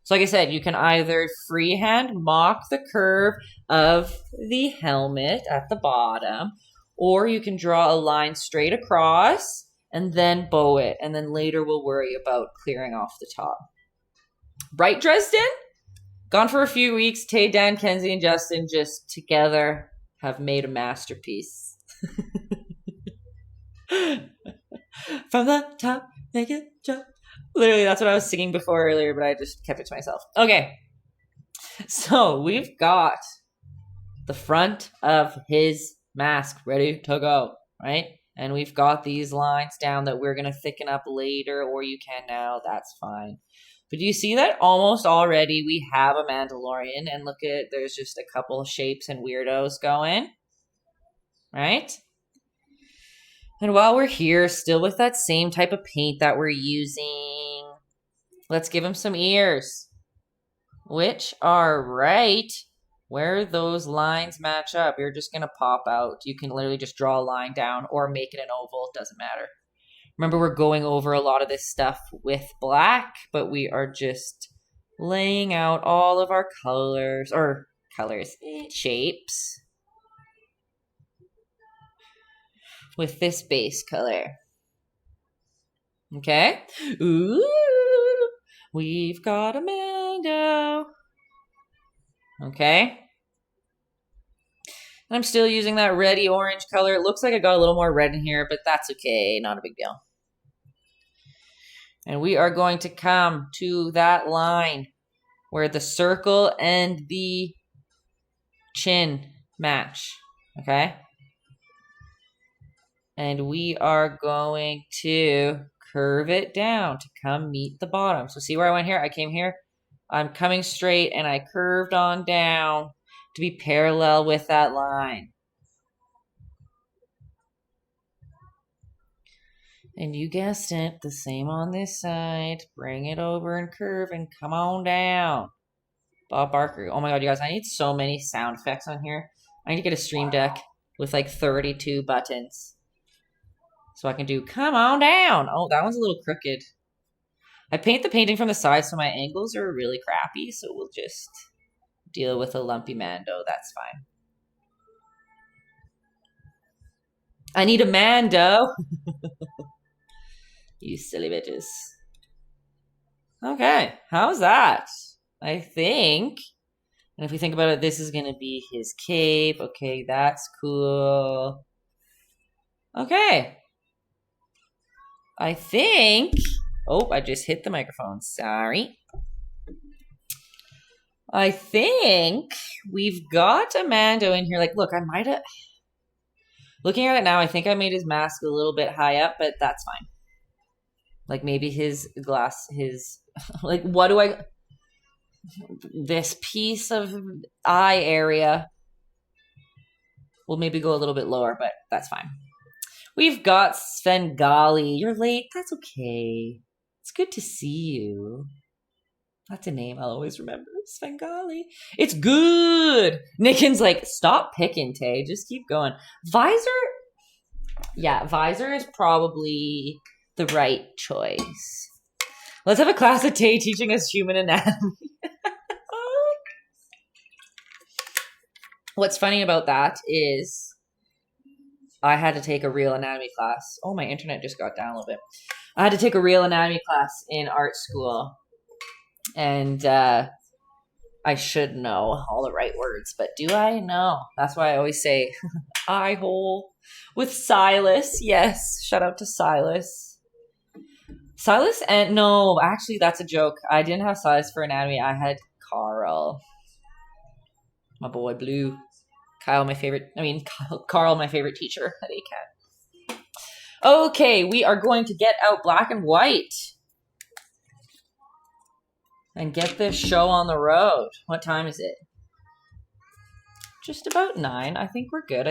So like I said, you can either freehand mock the curve of the helmet at the bottom, or you can draw a line straight across and then bow it. And then later we'll worry about clearing off the top. Right, Dresden? Gone for a few weeks. Tay, Dan, Kenzie, and Justin just together have made a masterpiece. From the top, make it jump. Literally, that's what I was singing before earlier, but I just kept it to myself. Okay. So we've got the front of his mask ready to go, right? And we've got these lines down that we're going to thicken up later, or you can now. That's fine. But do you see that almost already we have a Mandalorian? And look at, there's just a couple shapes and weirdos going, right? And while we're here, still with that same type of paint that we're using, let's give him some ears, which are right where those lines match up. You're just going to pop out. You can literally just draw a line down or make it an oval. It doesn't matter. Remember, we're going over a lot of this stuff with black, but we are just laying out all of our shapes with this base color. Okay? Ooh, we've got a Mando. Okay? And I'm still using that reddy orange color. It looks like I got a little more red in here, but that's okay. Not a big deal. And we are going to come to that line where the circle and the chin match. Okay? And we are going to curve it down to come meet the bottom. So see where I went here? I came here. I'm coming straight and I curved on down to be parallel with that line. And you guessed it, the same on this side. Bring it over and curve and come on down. Bob Barker. Oh my god, you guys, I need so many sound effects on here. I need to get a stream deck with like 32 buttons. So I can do come on down. Oh, that one's a little crooked. I paint the painting from the side so my angles are really crappy. So we'll just deal with a lumpy Mando. That's fine. I need a Mando. You silly bitches. Okay, how's that? I think, and if we think about it, this is going to be his cape. Okay, that's cool. Okay. I think, oh, I just hit the microphone. Sorry. I think we've got a Mando in here. Like, look, I might have, looking at it now, I think I made his mask a little bit high up, but that's fine. Like maybe his glass, like what do I, this piece of eye area will maybe go a little bit lower, but that's fine. We've got Svengali. You're late. That's okay. It's good to see you. That's a name I'll always remember. Svengali. It's good. Nickens like, stop picking, Tay. Just keep going. Visor? Yeah, visor is probably the right choice. Let's have a class of Tay teaching us human anatomy. What's funny about that is I had to take a real anatomy class. Oh, my internet just got down a little bit. I had to take a real anatomy class in art school. And I should know all the right words, but do I? No. That's why I always say eye hole with Silas. Yes, shout out to Silas. Silas and no, actually that's a joke. I didn't have Silas for anatomy. I had Carl. My boy Blue. Carl, my favorite teacher at ACAT. Okay, we are going to get out black and white. And get this show on the road. What time is it? Just about 9. I think we're good.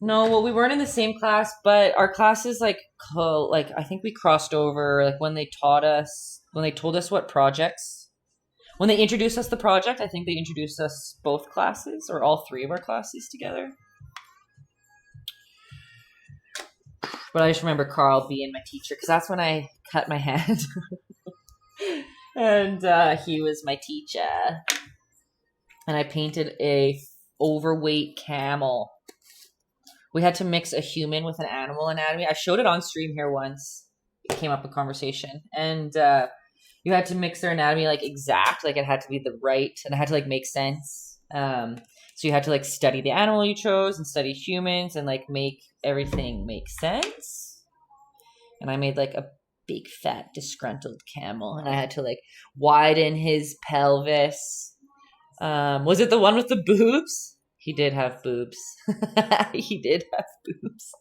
No, well, we weren't in the same class, but our classes like I think we crossed over like when they told us what projects. When they introduced us the project, I think they introduced us both classes or all 3 of our classes together. But I just remember Carl being my teacher because that's when I cut my hand. And he was my teacher. And I painted a overweight camel. We had to mix a human with an animal anatomy. I showed it on stream here once. came up in conversation. And you had to mix their anatomy like exact, like it had to be the right, and it had to like make sense. So you had to like study the animal you chose and study humans and like make everything make sense. And I made like a big fat disgruntled camel, and I had to like widen his pelvis. Was it the one with the boobs? He did have boobs. He did have boobs.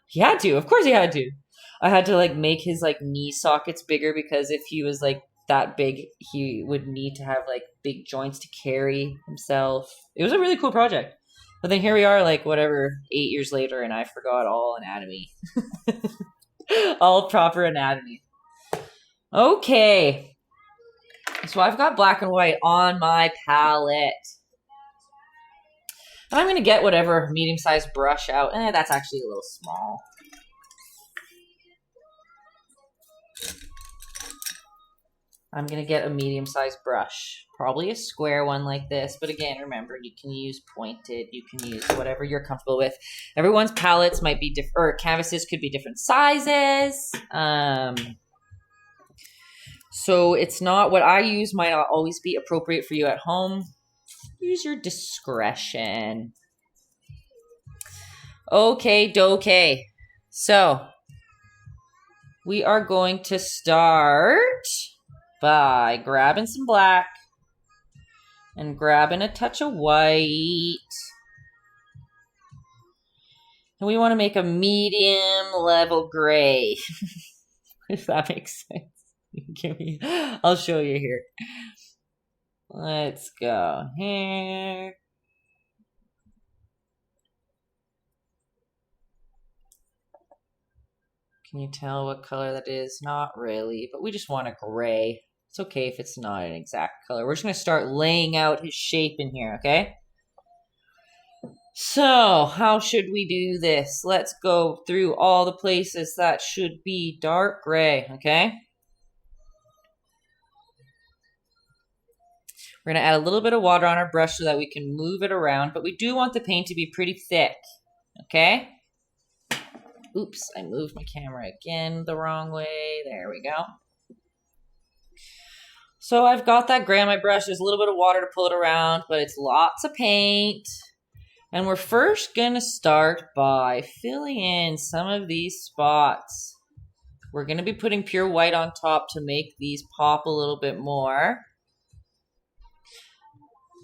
He had to. Of course he had to. I had to like make his like knee sockets bigger because if he was like that big, he would need to have like big joints to carry himself. It was a really cool project. But then here we are, like whatever, 8 years later, and I forgot all anatomy. All proper anatomy. Okay. So I've got black and white on my palette. And I'm going to get whatever medium-sized brush out. That's actually a little small. I'm going to get a medium-sized brush. Probably a square one like this. But again, remember, you can use pointed. You can use whatever you're comfortable with. Everyone's palettes might be different, or canvases could be different sizes. So it's not, what I use might not always be appropriate for you at home. Use your discretion. Okay, dokay. So we are going to start by grabbing some black and grabbing a touch of white. And we want to make a medium level gray. If that makes sense. I'll show you here. Let's go here. Can you tell what color that is? Not really, but we just want a gray. It's okay if it's not an exact color. We're just going to start laying out his shape in here, okay? So, how should we do this? Let's go through all the places that should be dark gray, okay? We're going to add a little bit of water on our brush so that we can move it around, but we do want the paint to be pretty thick, okay? Oops, I moved my camera again the wrong way. There we go. So I've got that gray on my brush. There's a little bit of water to pull it around, but it's lots of paint. And we're first going to start by filling in some of these spots. We're going to be putting pure white on top to make these pop a little bit more.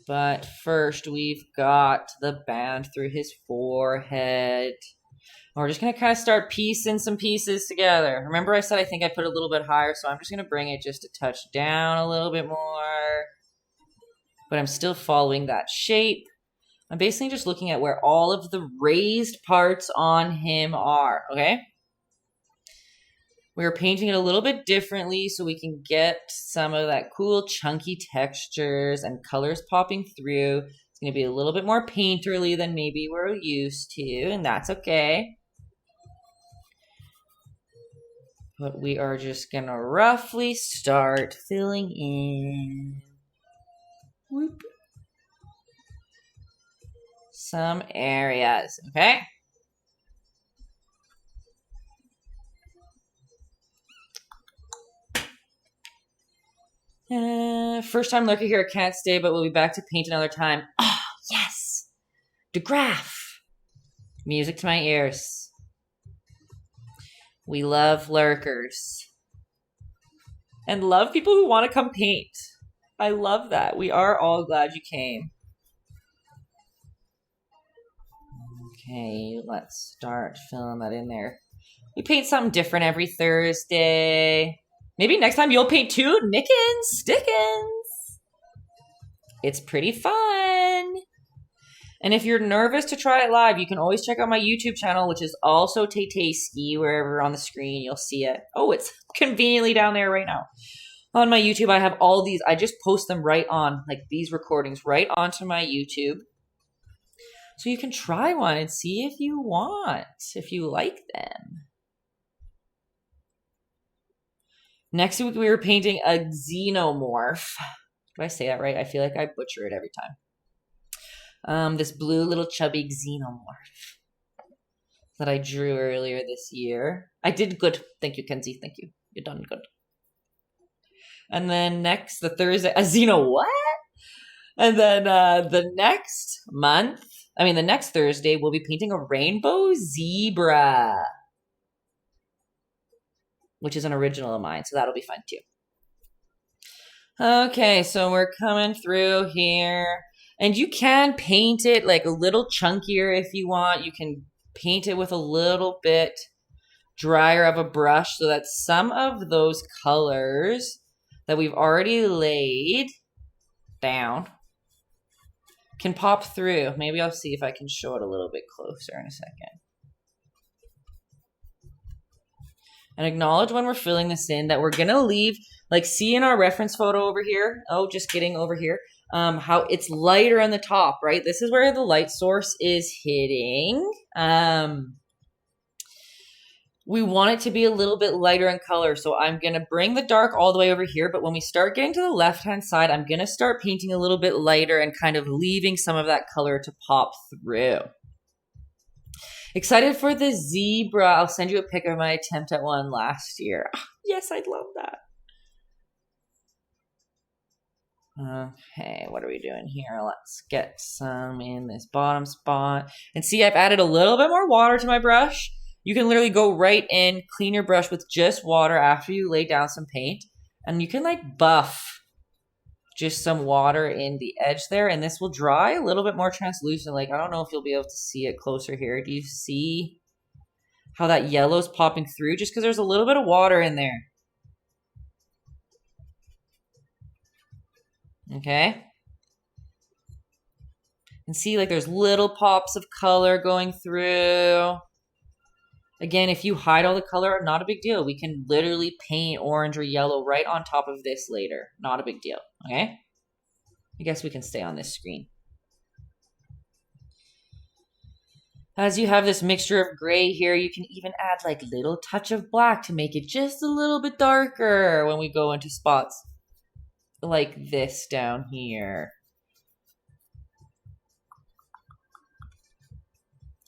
But first we've got the band through his forehead. We're just going to kind of start piecing some pieces together. Remember I said I think I put a little bit higher, so I'm just going to bring it just a touch down a little bit more. But I'm still following that shape. I'm basically just looking at where all of the raised parts on him are, okay? We're painting it a little bit differently so we can get some of that cool chunky textures and colors popping through. It's going to be a little bit more painterly than maybe we're used to, and that's okay. But we are just going to roughly start filling in some areas, okay? First time lurker here, I can't stay, but we'll be back to paint another time. Oh, yes! De Graaf! Music to my ears. We love lurkers. And love people who want to come paint. I love that. We are all glad you came. Okay, let's start filling that in there. We paint something different every Thursday. Maybe next time you'll paint too. Nickens, Stickens. It's pretty fun. And if you're nervous to try it live, you can always check out my YouTube channel, which is also Taytayski. Wherever on the screen, you'll see it. Oh, it's conveniently down there right now. On my YouTube, I have all these. I just post them right on, like these recordings, right onto my YouTube. So you can try one and see if you want, if you like them. Next week, we were painting a xenomorph. Did I say that right? I feel like I butcher it every time. This blue little chubby xenomorph. that I drew earlier this year. I did good. Thank you, Kenzie. Thank you. You're done good. And then next, the Thursday, Azina, what? And then the next Thursday, we'll be painting a rainbow zebra, which is an original of mine, so that'll be fun too. Okay, so we're coming through here. And you can paint it like a little chunkier if you want. You can paint it with a little bit drier of a brush so that some of those colors that we've already laid down can pop through. Maybe I'll see if I can show it a little bit closer in a second. And acknowledge when we're filling this in that we're going to leave, like see in our reference photo over here, just getting over here, how it's lighter on the top, right? This is where the light source is hitting. We want it to be a little bit lighter in color. So I'm going to bring the dark all the way over here. But when we start getting to the left-hand side, I'm going to start painting a little bit lighter and kind of leaving some of that color to pop through. Excited for the zebra. I'll send you a pic of my attempt at one last year. Yes, I'd love that. Okay, what are we doing here? Let's get some in this bottom spot. And see, I've added a little bit more water to my brush. You can literally go right in, clean your brush with just water after you lay down some paint. And you can like buff just some water in the edge there. And this will dry a little bit more translucent. Like, I don't know if you'll be able to see it closer here. Do you see how that yellow is popping through? Just because there's a little bit of water in there. Okay. And see, like there's little pops of color going through. Again, if you hide all the color, not a big deal. We can literally paint orange or yellow right on top of this later. Not a big deal, okay? I guess we can stay on this screen. As you have this mixture of gray here, you can even add like a little touch of black to make it just a little bit darker when we go into spots like this down here.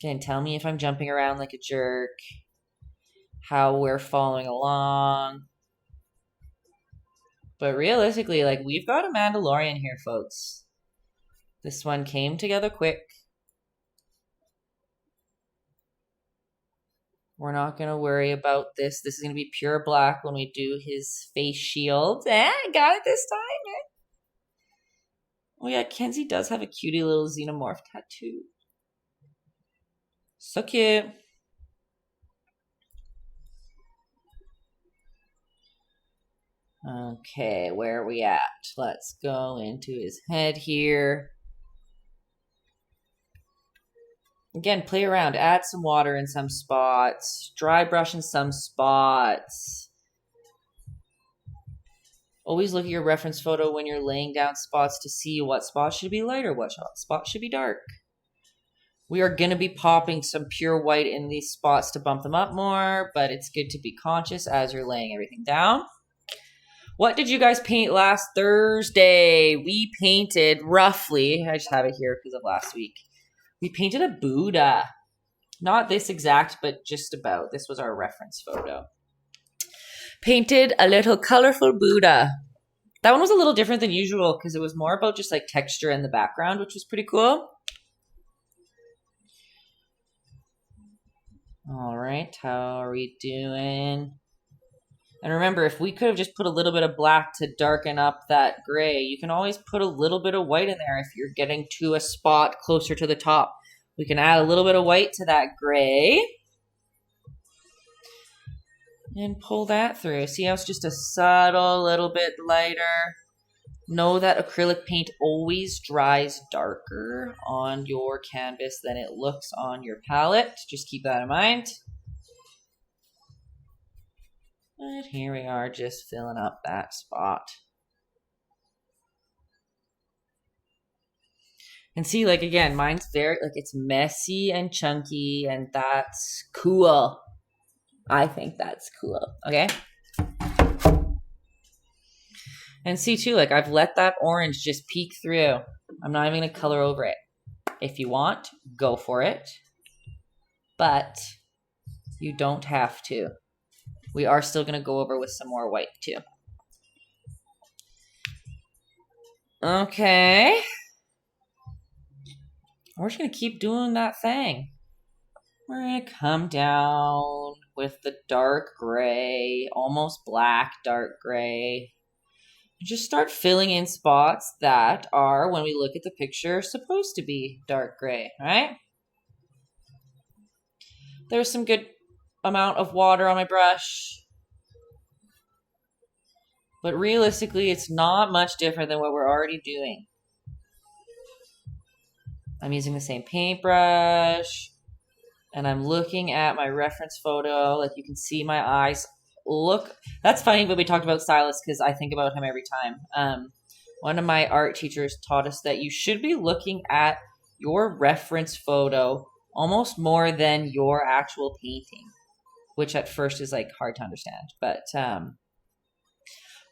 Again, tell me if I'm jumping around like a jerk, how we're following along. But realistically, like we've got a Mandalorian here, folks. This one came together quick. We're not going to worry about this. This is going to be pure black when we do his face shield. I got it this time, man. Oh yeah, Kenzie does have a cutie little xenomorph tattoo. So cute. Okay, where are we at? Let's go into his head here. Again, play around. Add some water in some spots. Dry brush in some spots. Always look at your reference photo when you're laying down spots to see what spots should be lighter, what spots should be dark. We are going to be popping some pure white in these spots to bump them up more, but it's good to be conscious as you're laying everything down. What did you guys paint last Thursday? We painted roughly, I just have it here because of last week. We painted a Buddha. Not this exact, but just about. This was our reference photo. Painted a little colorful Buddha. That one was a little different than usual because it was more about just like texture in the background, which was pretty cool. All right, how are we doing? And remember, if we could have just put a little bit of black to darken up that gray, you can always put a little bit of white in there if you're getting to a spot closer to the top. We can add a little bit of white to that gray. And pull that through. See how it's just a subtle little bit lighter? Know that acrylic paint always dries darker on your canvas than it looks on your palette. Just keep that in mind. And here we are, just filling up that spot. And see, like, again, mine's very, like, it's messy and chunky, and that's cool. I think that's cool, okay? And see, too, like, I've let that orange just peek through. I'm not even going to color over it. If you want, go for it. but you don't have to. We are still going to go over with some more white too. Okay. We're just going to keep doing that thing. We're going to come down with the dark gray, almost black dark gray. Just start filling in spots that are, when we look at the picture, supposed to be dark gray, right? There's some good amount of water on my brush. But realistically, it's not much different than what we're already doing. I'm using the same paintbrush. And I'm looking at my reference photo. Like you can see my eyes. Look, that's funny when we talked about Silas because I think about him every time. One of my art teachers taught us that you should be looking at your reference photo almost more than your actual painting, which at first is like hard to understand. But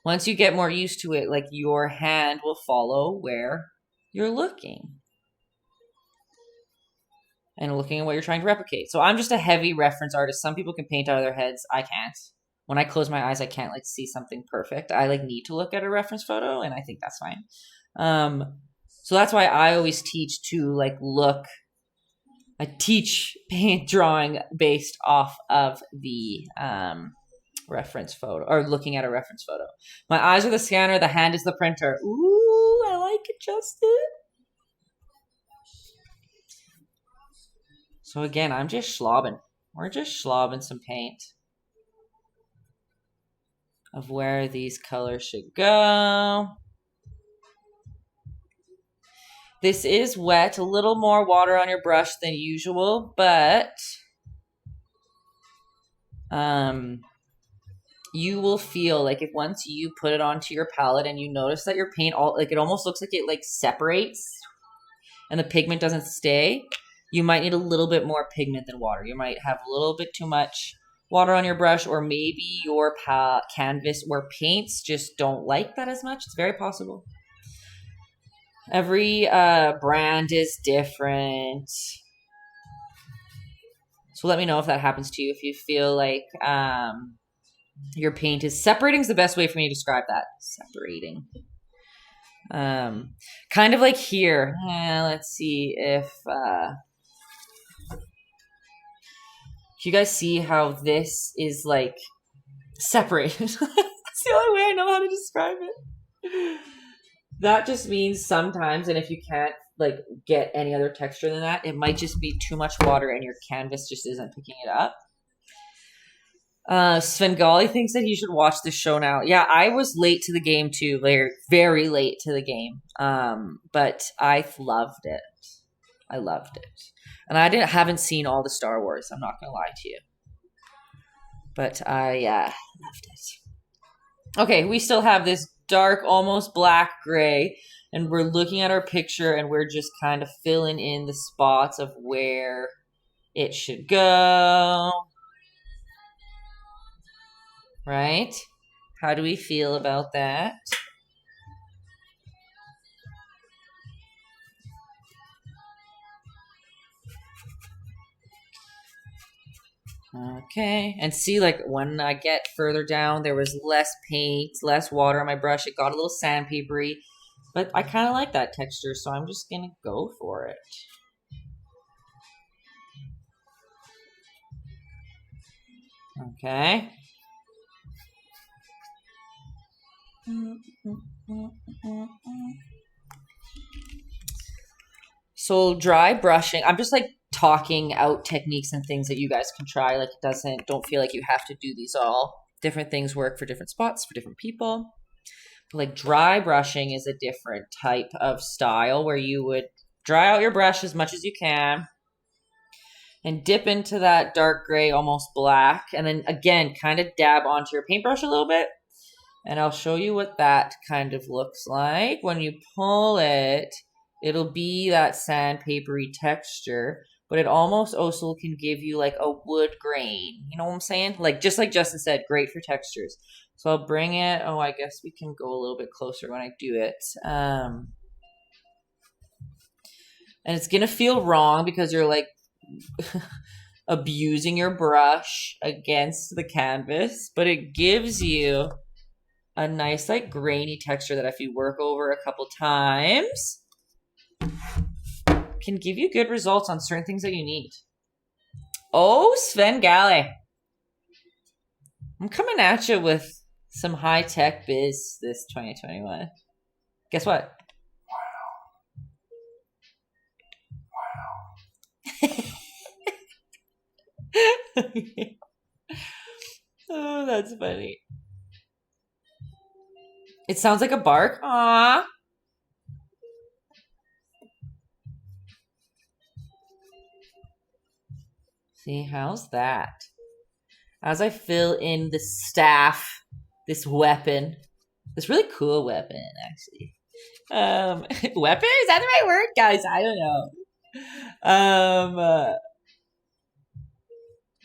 once you get more used to it, like your hand will follow where you're looking. And looking at what you're trying to replicate. So I'm just a heavy reference artist. Some people can paint out of their heads. I can't. When I close my eyes, I can't like see something perfect. I like need to look at a reference photo, and I think that's fine. So that's why I always teach to like look. I teach paint drawing based off of the reference photo, or looking at a reference photo. My eyes are the scanner. The hand is the printer. Ooh, I like it, Justin. So again, I'm just schlobbing. We're just schlobbing some paint of where these colors should go. This is wet, a little more water on your brush than usual, but you will feel like if once you put it onto your palette and you notice that your paint it almost looks like it like separates and the pigment doesn't stay. You might need a little bit more pigment than water. You might have a little bit too much water on your brush, or maybe your canvas or paints just don't like that as much. It's very possible. Every brand is different. So let me know if that happens to you. If you feel like your paint is separating is the best way for me to describe that. Separating. Kind of like here. Let's see if you guys see how this is like separated. That's the only way I know how to describe it. That just means sometimes, and if you can't like get any other texture than that, it might just be too much water and your canvas just isn't picking it up. Svengali thinks that he should watch this show now. Yeah, I was late to the game too, very late to the game. But I loved it. I loved it. And I haven't seen all the Star Wars. I'm not gonna lie to you, but I loved it. Okay, we still have this dark, almost black gray, and we're looking at our picture, and we're just kind of filling in the spots of where it should go. Right? How do we feel about that? Okay, and see, like when I get further down, there was less paint, less water on my brush. It got a little sandpapery, but I kind of like that texture, so I'm just gonna go for it. Okay. So dry brushing, I'm just like talking out techniques and things that you guys can try. Like don't feel like you have to do these all. Different things work for different spots, for different people. But like dry brushing is a different type of style where you would dry out your brush as much as you can and dip into that dark gray, almost black. And then again, kind of dab onto your paintbrush a little bit. And I'll show you what that kind of looks like. When you pull it, it'll be that sandpapery texture, but it almost also can give you like a wood grain. You know what I'm saying? Like, just like Justin said, great for textures. So I'll bring it. Oh, I guess we can go a little bit closer when I do it. And it's going to feel wrong because you're like, abusing your brush against the canvas, but it gives you a nice like grainy texture that if you work over a couple times can give you good results on certain things that you need. Oh, Sven Galle. I'm coming at you with some high-tech biz this 2021. Guess what? Wow. Oh, that's funny. It sounds like a bark. Aww. See, how's that? As I fill in the staff, this weapon, this really cool weapon, actually. Weapon? Is that the right word? Guys, I don't know.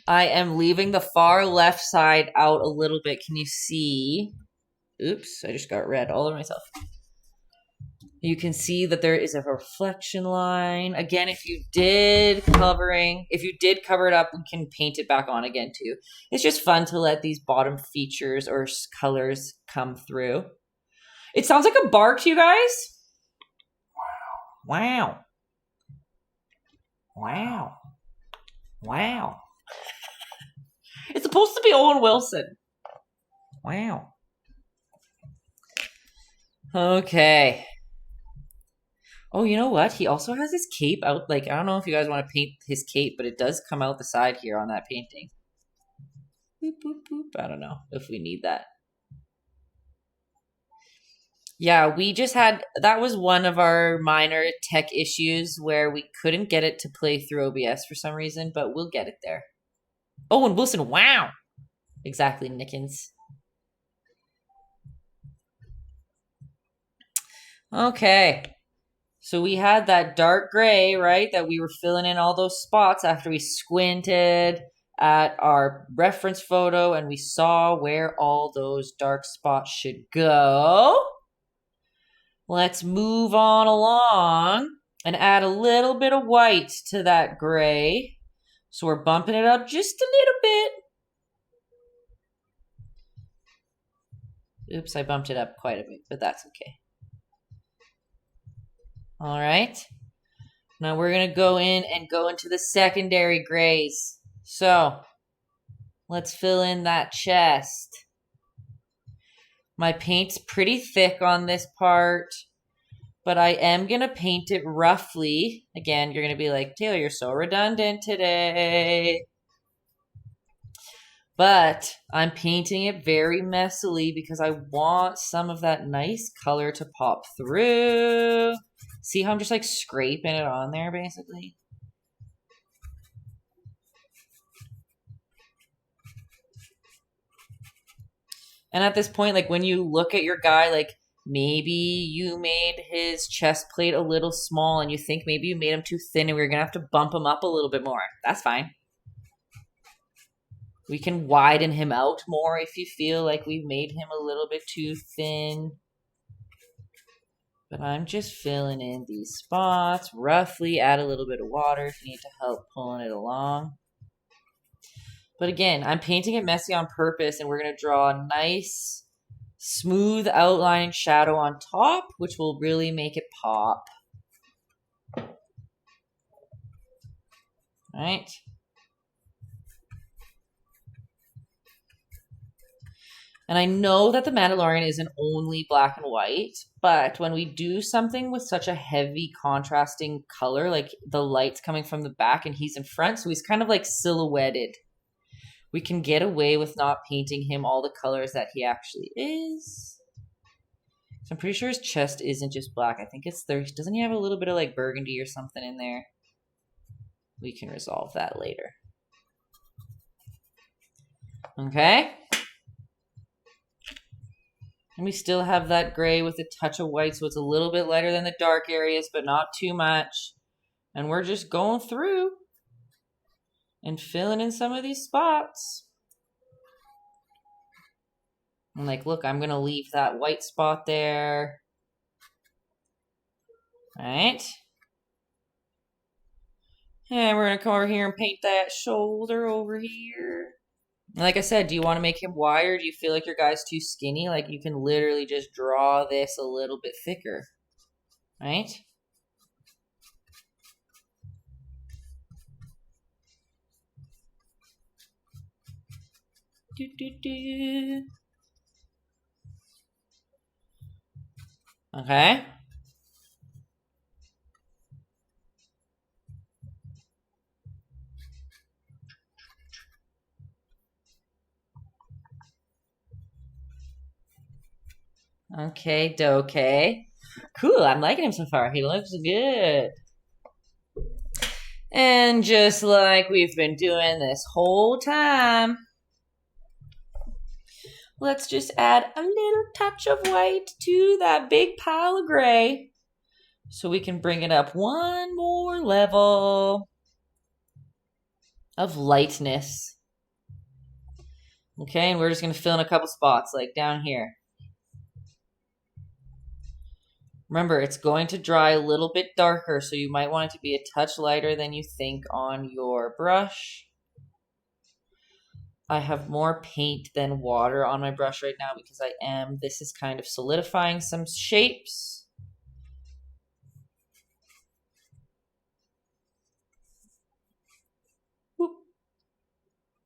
I am leaving the far left side out a little bit. Can you see? Oops, I just got red all over myself. You can see that there is a reflection line. Again, if you did cover it up, we can paint it back on again too. It's just fun to let these bottom features or colors come through. It sounds like a bark to you guys. Wow. Wow. Wow. It's supposed to be Owen Wilson. Wow. Okay. Oh, you know what? He also has his cape out. Like, I don't know if you guys want to paint his cape, but it does come out the side here on that painting. Boop, boop, boop. I don't know if we need that. Yeah, we just had, that was one of our minor tech issues where we couldn't get it to play through OBS for some reason, but we'll get it there. Oh, and Wilson, wow! Exactly, Nickens. Okay. So we had that dark gray, right? That we were filling in all those spots after we squinted at our reference photo and we saw where all those dark spots should go. Let's move on along and add a little bit of white to that gray. So we're bumping it up just a little bit. Oops, I bumped it up quite a bit, but that's okay. All right. Now we're going to go in and go into the secondary grays. So let's fill in that chest. My paint's pretty thick on this part, but I am going to paint it roughly. Again, you're going to be like, Taylor, you're so redundant today. But I'm painting it very messily because I want some of that nice color to pop through. See how I'm just like scraping it on there basically? And at this point, like when you look at your guy, like maybe you made his chest plate a little small and you think maybe you made him too thin and we're going to have to bump him up a little bit more. That's fine. We can widen him out more if you feel like we've made him a little bit too thin. But I'm just filling in these spots roughly. Add a little bit of water if you need to help pulling it along. But again, I'm painting it messy on purpose, and we're going to draw a nice, smooth outline and shadow on top, which will really make it pop. All right. And I know that the Mandalorian isn't only black and white, but when we do something with such a heavy contrasting color, like the light's coming from the back and he's in front, so he's kind of like silhouetted. We can get away with not painting him all the colors that he actually is. So I'm pretty sure his chest isn't just black. I think it's there. Doesn't he have a little bit of like burgundy or something in there? We can resolve that later. Okay. And we still have that gray with a touch of white, so it's a little bit lighter than the dark areas, but not too much. And we're just going through and filling in some of these spots. And like, look, I'm going to leave that white spot there. All right. And we're going to come over here and paint that shoulder over here. Like I said, do you want to make him wide, or do you feel like your guy's too skinny? Like, you can literally just draw this a little bit thicker, right? Do, do, do. Okay. Okay, dokay. Cool, I'm liking him so far. He looks good. And just like we've been doing this whole time, let's just add a little touch of white to that big pile of gray so we can bring it up one more level of lightness. Okay, and we're just going to fill in a couple spots, like down here. Remember, it's going to dry a little bit darker, so you might want it to be a touch lighter than you think on your brush. I have more paint than water on my brush right now because this is kind of solidifying some shapes. Whoop.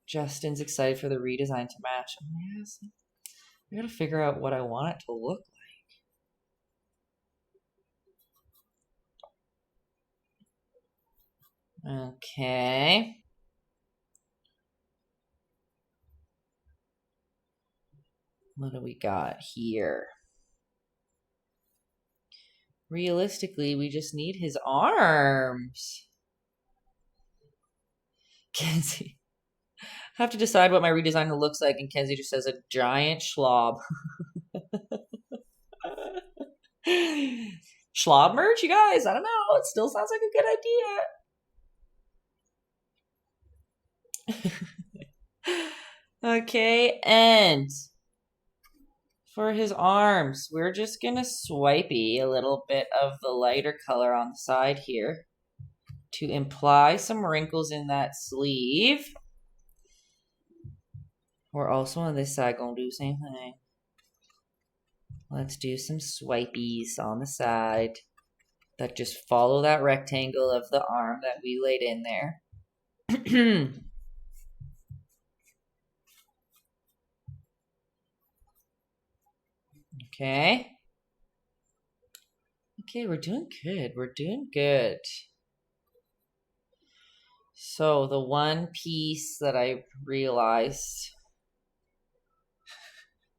Justin's excited for the redesign to match. Oh, yes. I gotta figure out what I want it to look like. Okay. What do we got here? Realistically, we just need his arms. Kenzie. I have to decide what my redesign looks like, and Kenzie just says a giant schlob. Schlob merch, you guys? I don't know. It still sounds like a good idea. Okay, and for his arms, we're just gonna swipey a little bit of the lighter color on the side here to imply some wrinkles in that sleeve. We're also on this side gonna do the same thing. Let's do some swipies on the side that just follow that rectangle of the arm that we laid in there. Okay. Okay, we're doing good. We're doing good. So the one piece that I realized,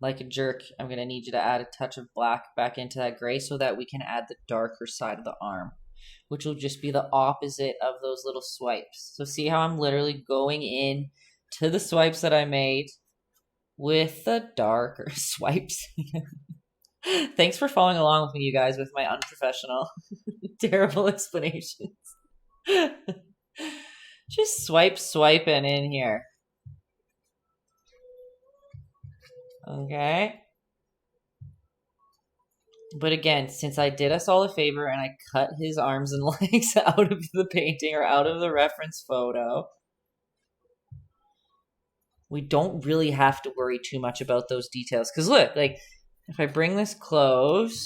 like a jerk, I'm going to need you to add a touch of black back into that gray so that we can add the darker side of the arm, which will just be the opposite of those little swipes. So see how I'm literally going in to the swipes that I made with the darker swipes. Thanks for following along with me, you guys, with my unprofessional, terrible explanations. Just swiping in here. Okay. But again, since I did us all a favor and I cut his arms and legs out of the painting or out of the reference photo, we don't really have to worry too much about those details. Because look, like, if I bring this close,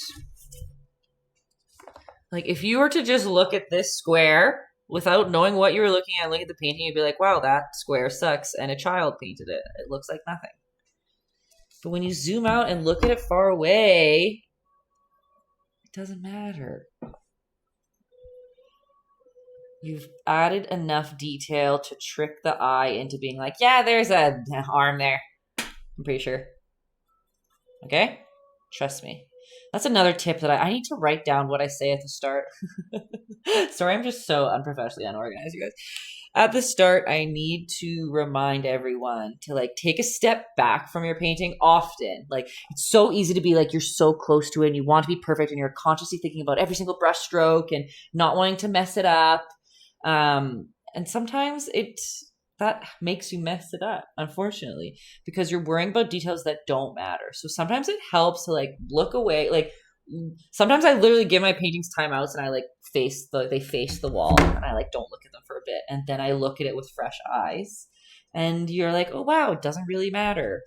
like, if you were to just look at this square without knowing what you were looking at, look at the painting, you'd be like, wow, that square sucks, and a child painted it. It looks like nothing. But when you zoom out and look at it far away, it doesn't matter. You've added enough detail to trick the eye into being like, yeah, there's an arm there. I'm pretty sure. Okay? Trust me. That's another tip that I need to write down what I say at the start. Sorry, I'm just so unprofessionally unorganized, you guys. At the start, I need to remind everyone to, like, take a step back from your painting often. Like, it's so easy to be like, you're so close to it and you want to be perfect and you're consciously thinking about every single brush stroke and not wanting to mess it up. And sometimes that makes you mess it up, unfortunately, because you're worrying about details that don't matter. So sometimes it helps to, like, look away. Like, sometimes I literally give my paintings timeouts and I, like, they face the wall and I, like, don't look at them for a bit. And then I look at it with fresh eyes. And you're like, oh, wow, it doesn't really matter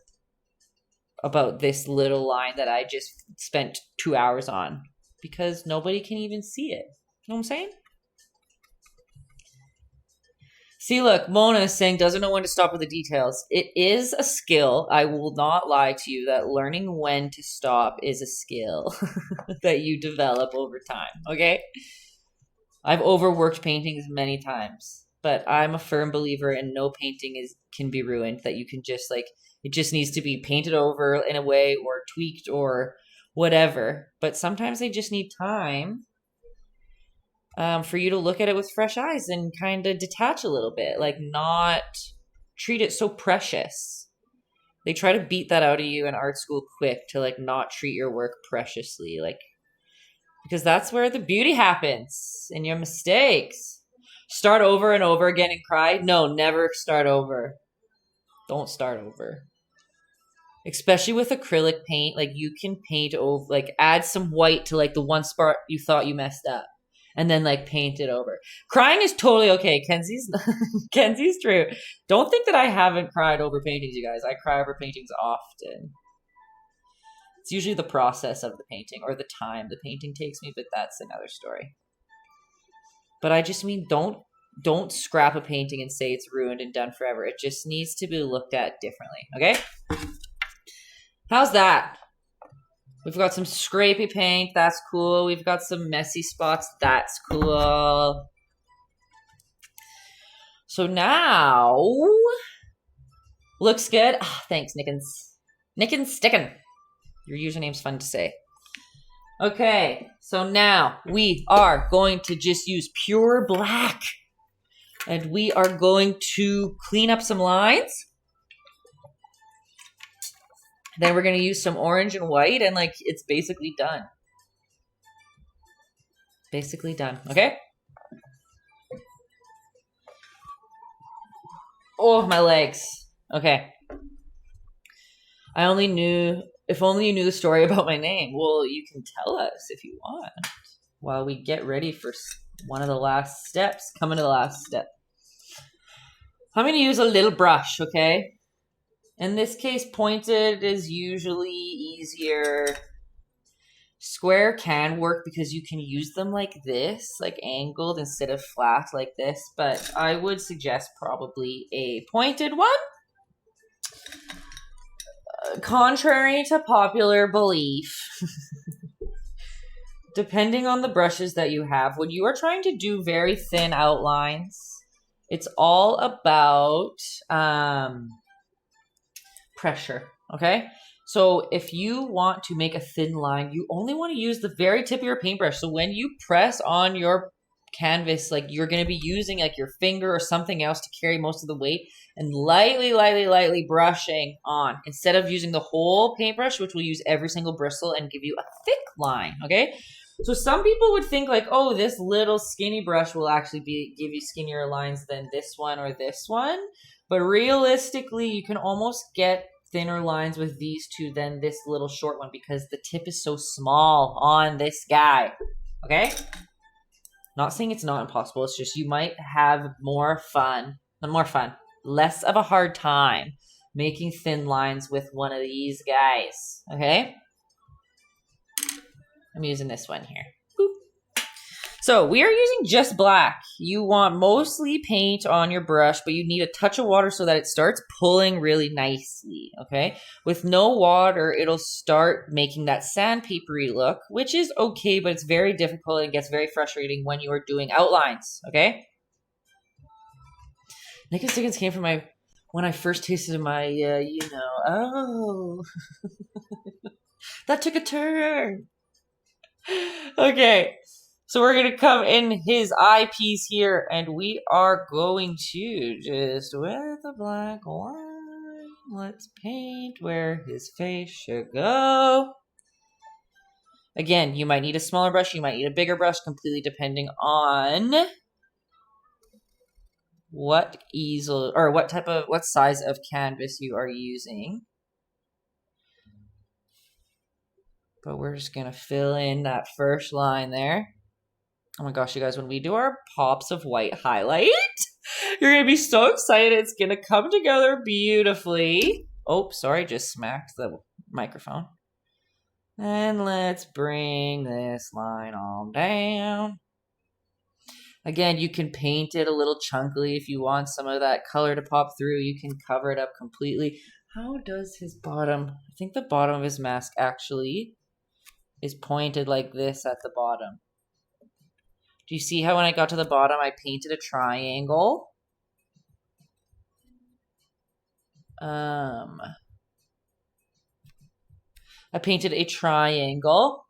about this little line that I just spent 2 hours on. Because nobody can even see it. You know what I'm saying? See, look, Mona is saying doesn't know when to stop with the details. It is a skill. I will not lie to you that learning when to stop is a skill that you develop over time, okay? I've overworked paintings many times, but I'm a firm believer in no painting can be ruined, that you can just, like, it just needs to be painted over in a way or tweaked or whatever. But sometimes they just need time for you to look at it with fresh eyes and kind of detach a little bit, like not treat it so precious. They try to beat that out of you in art school quick to like not treat your work preciously, like, because that's where the beauty happens in your mistakes. Start over and over again and cry? No, never start over. Don't start over. Especially with acrylic paint, like you can paint over, like add some white to like the one spot you thought you messed up. And then like paint it over. Crying is totally okay. Kenzie's true. Don't think that I haven't cried over paintings, you guys. I cry over paintings often. It's usually the process of the painting or the time the painting takes me, but that's another story. But I just mean don't scrap a painting and say it's ruined and done forever. It just needs to be looked at differently, okay? How's that? We've got some scrapey paint. That's cool. We've got some messy spots. That's cool. So now, looks good. Oh, thanks, Nickens. Nickens Stickin'. Your username's fun to say. Okay, so now we are going to just use pure black. And we are going to clean up some lines. Then we're going to use some orange and white, and like it's basically done. Basically done, okay? Oh, my legs. Okay. If only you knew the story about my name. Well, you can tell us if you want while we get ready for one of the last steps. Coming to the last step. I'm going to use a little brush, okay? In this case, pointed is usually easier. Square can work because you can use them like this, like angled instead of flat like this, but I would suggest probably a pointed one. Contrary to popular belief, depending on the brushes that you have, when you are trying to do very thin outlines, it's all about pressure, okay? So if you want to make a thin line, you only want to use the very tip of your paintbrush. So when you press on your canvas, like you're going to be using like your finger or something else to carry most of the weight and lightly brushing on instead of using the whole paintbrush, which will use every single bristle and give you a thick line, okay? So some people would think like, oh, this little skinny brush will actually give you skinnier lines than this one or this one. But realistically, you can almost get thinner lines with these two than this little short one because the tip is so small on this guy, okay? Not saying it's not impossible. It's just you might have less of a hard time making thin lines with one of these guys, okay? I'm using this one here. Boop. So we are using just black. You want mostly paint on your brush, but you need a touch of water so that it starts pulling really nicely, okay? With no water, it'll start making that sandpapery look, which is okay, but it's very difficult and gets very frustrating when you are doing outlines, okay? Nick and Stickins came from when I first tasted my, oh. That took a turn. Okay. So we're going to come in his eyepiece here, and we are going to just, with a black line, let's paint where his face should go. Again, you might need a smaller brush, you might need a bigger brush, completely depending on what easel, or what size of canvas you are using. But we're just going to fill in that first line there. Oh my gosh, you guys, when we do our pops of white highlight, you're going to be so excited. It's going to come together beautifully. Oh, sorry, just smacked the microphone. And let's bring this line on down. Again, you can paint it a little chunkily if you want some of that color to pop through. You can cover it up completely. How does his bottom... I think the bottom of his mask actually is pointed like this at the bottom. Do you see how when I got to the bottom, I painted a triangle? I painted a triangle.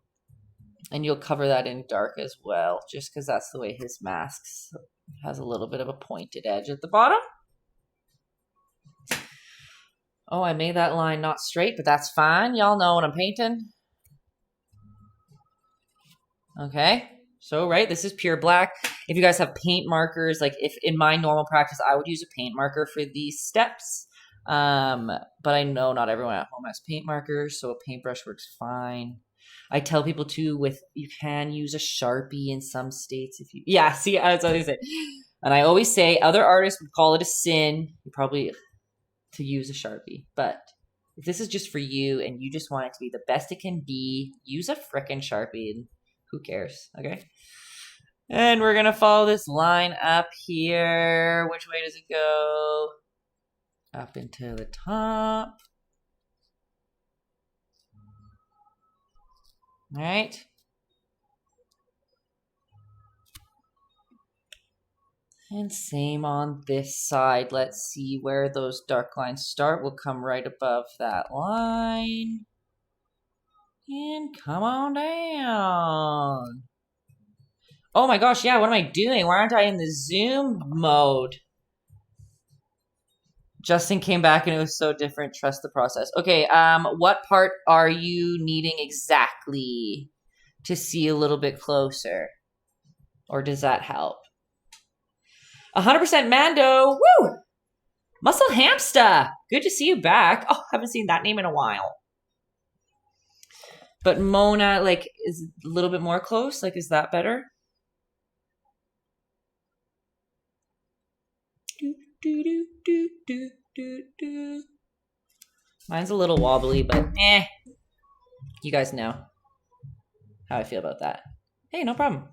And you'll cover that in dark as well, just because that's the way his mask has a little bit of a pointed edge at the bottom. Oh, I made that line not straight, but that's fine. Y'all know what I'm painting. Okay, so right, this is pure black. If you guys have paint markers, like if in my normal practice, I would use a paint marker for these steps. But I know not everyone at home has paint markers, so a paintbrush works fine. I tell people too, you can use a Sharpie in some states if you, yeah, see, that's what I say. And I always say other artists would call it a sin, probably to use a Sharpie. But if this is just for you and you just want it to be the best it can be, use a frickin' Sharpie and who cares, okay? And we're gonna follow this line up here. Which way does it go? Up into the top. All right. And same on this side. Let's see where those dark lines start. We'll come right above that line. And come on down. Oh my gosh, yeah, what am I doing? Why aren't I in the zoom mode? Justin came back and it was so different. Trust the process. Okay, what part are you needing exactly to see a little bit closer? Or does that help? 100% Mando. Woo! Muscle Hamster. Good to see you back. Oh, haven't seen that name in a while. But Mona, like, is a little bit more close. Like, is that better? Mine's a little wobbly, but you guys know how I feel about that. Hey, no problem.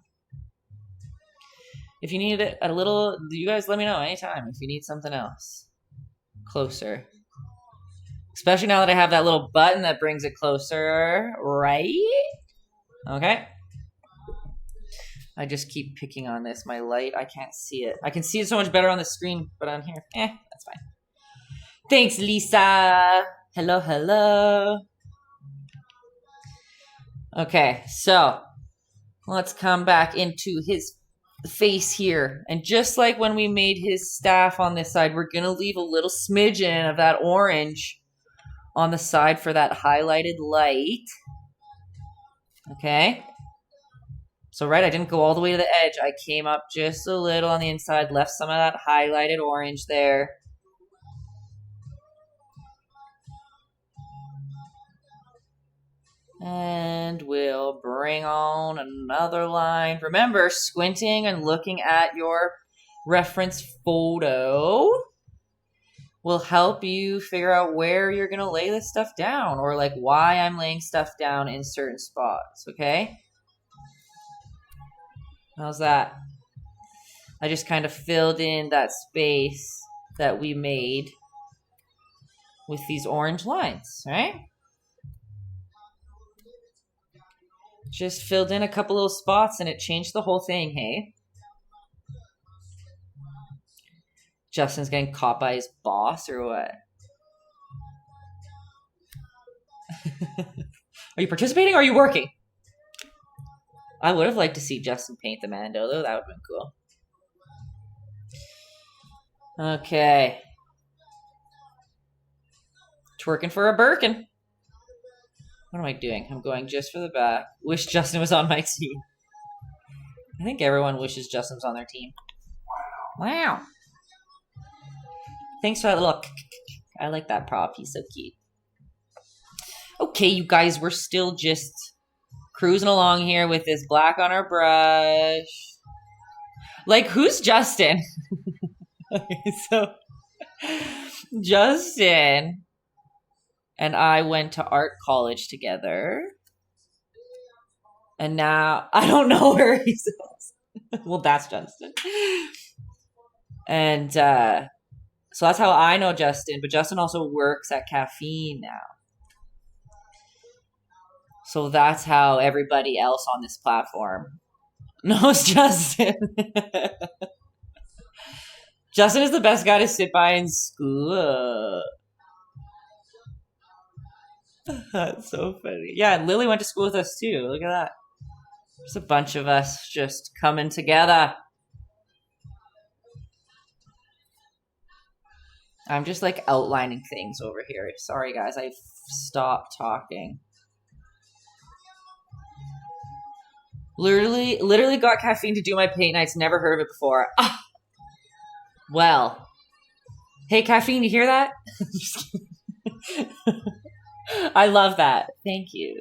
If you need it a little, you guys let me know anytime if you need something else closer. Especially now that I have that little button that brings it closer, right? Okay. I just keep picking on this. My light, I can't see it. I can see it so much better on the screen, but on here, that's fine. Thanks, Lisa. Hello, hello. Okay, so let's come back into his face here. And just like when we made his staff on this side, we're going to leave a little smidgen of that orange on the side for that highlighted light. Okay. So, right, I didn't go all the way to the edge. I came up just a little on the inside, left some of that highlighted orange there. And we'll bring on another line. Remember, squinting and looking at your reference photo will help you figure out where you're going to lay this stuff down, or like why I'm laying stuff down in certain spots, okay? How's that? I just kind of filled in that space that we made with these orange lines, right? Just filled in a couple little spots and it changed the whole thing, hey? Justin's getting caught by his boss or what? Are you participating or are you working? I would have liked to see Justin paint the Mando, though. That would have been cool. Okay. Twerking for a Birkin. What am I doing? I'm going just for the back. Wish Justin was on my team. I think everyone wishes Justin was on their team. Wow. Thanks for that little... I like that prop. He's so cute. Okay, you guys, we're still just cruising along here with this black on our brush. Like, who's Justin? Okay, so Justin and I went to art college together. And now I don't know where he's at. Well, that's Justin. And so that's how I know Justin. But Justin also works at Caffeine now. So that's how everybody else on this platform knows Justin. Justin is the best guy to sit by in school. That's so funny. Yeah, and Lily went to school with us too. Look at that. There's a bunch of us just coming together. I'm just like outlining things over here. Sorry guys, I stopped talking. Literally got Caffeine to do my paint nights. Never heard of it before. Ah. Well. Hey, Caffeine, you hear that? I love that. Thank you.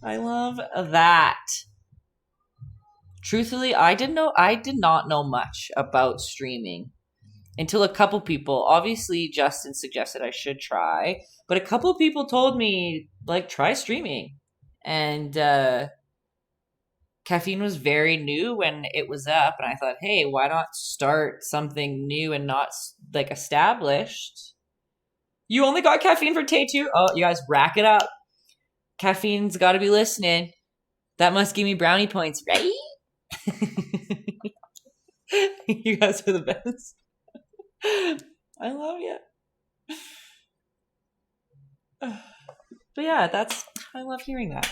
I love that. Truthfully, I did not know much about streaming until a couple people, obviously Justin suggested I should try, but a couple people told me, like, try streaming. And Caffeine was very new when it was up, and I thought, hey, why not start something new and not, like, established? You only got Caffeine for Tay too? Oh, you guys, rack it up. Caffeine's got to be listening. That must give me brownie points, right? You guys are the best. I love you. But yeah, I love hearing that.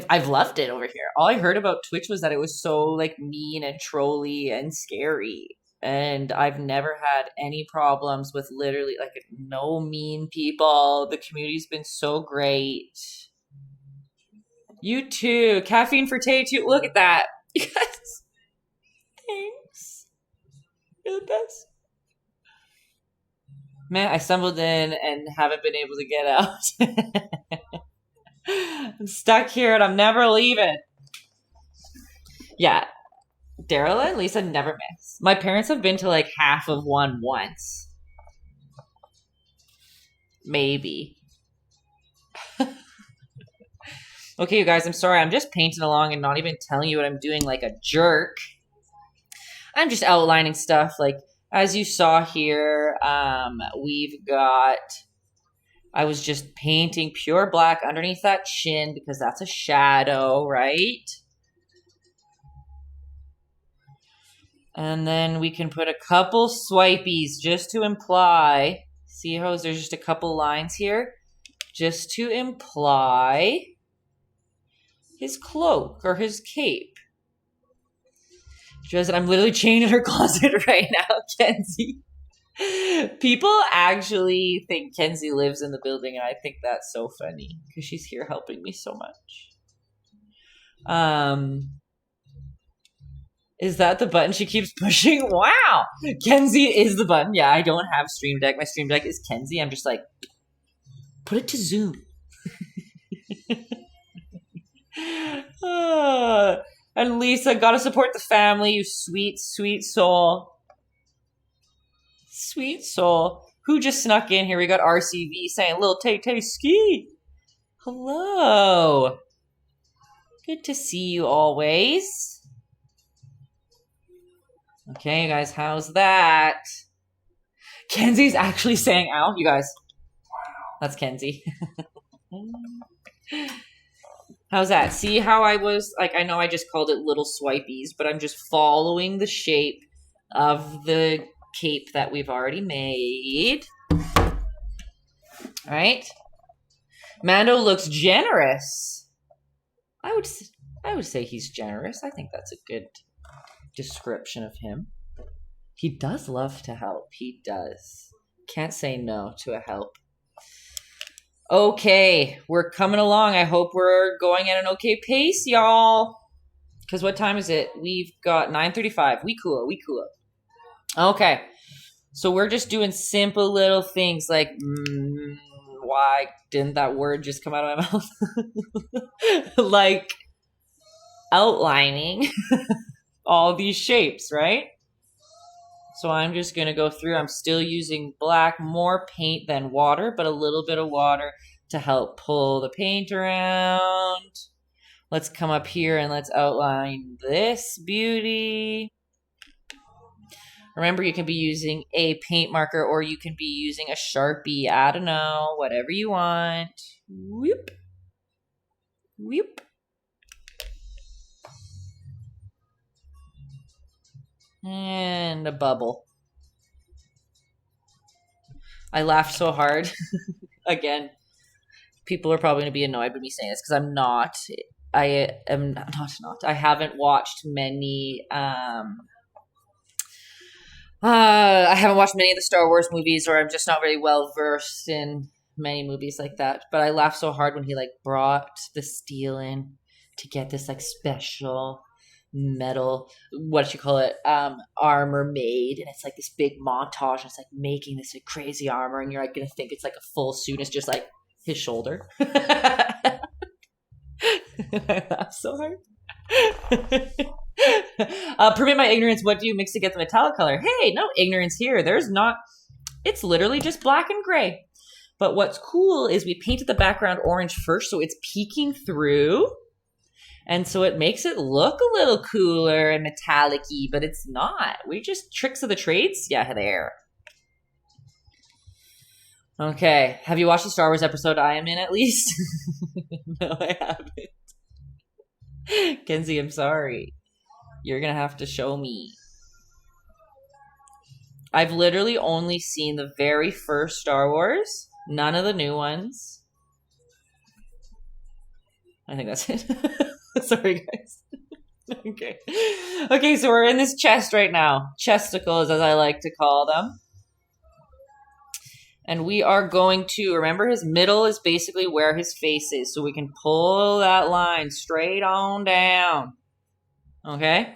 I've loved it over here. All I heard about Twitch was that it was so like mean and trolly and scary. And I've never had any problems with literally like no mean people. The community's been so great. You too. Caffeine for Tay too. Look at that. You guys. Thanks. You're the best. Man, I stumbled in and haven't been able to get out. I'm stuck here and I'm never leaving. Yeah. Daryl and Lisa never miss. My parents have been to like half of one once. Maybe. Okay, you guys, I'm sorry. I'm just painting along and not even telling you what I'm doing like a jerk. I'm just outlining stuff. Like, as you saw here, we've got... I was just painting pure black underneath that chin because that's a shadow, right? And then we can put a couple swipies just to imply. See how there's just a couple lines here? Just to imply his cloak or his cape. Just, I'm literally chained in her closet right now, Kenzie. People actually think Kenzie lives in the building, and I think that's so funny because she's here helping me so much. Is that the button she keeps pushing? Wow! Kenzie is the button. Yeah, I don't have Stream Deck. My Stream Deck is Kenzie. I'm just like, put it to Zoom. And Lisa, gotta support the family, you sweet, sweet soul. Sweet soul. Who just snuck in here? We got RCV saying, Lil Taytayski. Hello. Good to see you always. Okay, you guys, how's that? Kenzie's actually saying ow. You guys, that's Kenzie. How's that? See how I was, like, I know I just called it little swipies, but I'm just following the shape of the cape that we've already made. All right. Mando looks generous. I would say he's generous. I think that's a good description of him. He does love to help. He does. Can't say no to a help. Okay, we're coming along. I hope we're going at an okay pace, y'all. Because what time is it? We've got 9:35. We cool. Okay. So we're just doing simple little things like why didn't that word just come out of my mouth? Like outlining all these shapes, right? So I'm just going to go through. I'm still using black, more paint than water, but a little bit of water to help pull the paint around. Let's come up here and let's outline this beauty. Remember, you can be using a paint marker or you can be using a Sharpie. I don't know, whatever you want. Whoop. Whoop. And a bubble. I laughed so hard. Again, people are probably going to be annoyed with me saying this because I'm not. I am not. I haven't watched many. I haven't watched many of the Star Wars movies, or I'm just not very well versed in many movies like that. But I laughed so hard when he like brought the steel in to get this like special metal, what you call it, armor made, and it's like this big montage, and it's like making this like crazy armor, and you're like gonna think it's like a full suit, and it's just like his shoulder. I laughed so hard. Permit my ignorance, what do you mix to get the metallic color? Hey, no ignorance here. There's not. It's literally just black and gray. But what's cool is we painted the background orange first, so it's peeking through. And so it makes it look a little cooler and metallic-y, but it's not. We just tricks of the trades. Yeah, there. Okay. Have you watched the Star Wars episode I am in at least? No, I haven't. Kenzie, I'm sorry. You're going to have to show me. I've literally only seen the very first Star Wars. None of the new ones. I think that's it. Sorry, guys. Okay. Okay, so we're in this chest right now. Chesticles, as I like to call them. And we are going to, remember his middle is basically where his face is. So we can pull that line straight on down. Okay?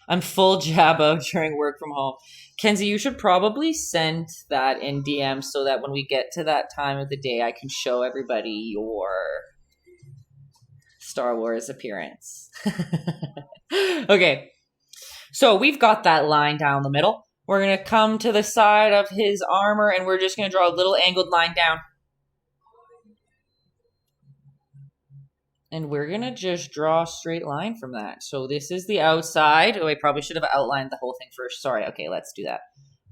I'm full Jabba during work from home. Kenzie, you should probably send that in DM so that when we get to that time of the day, I can show everybody your Star Wars appearance. Okay. So we've got that line down the middle. We're going to come to the side of his armor, and we're just going to draw a little angled line down. And we're going to just draw a straight line from that. So this is the outside. Oh, I probably should have outlined the whole thing first. Sorry. Okay, let's do that.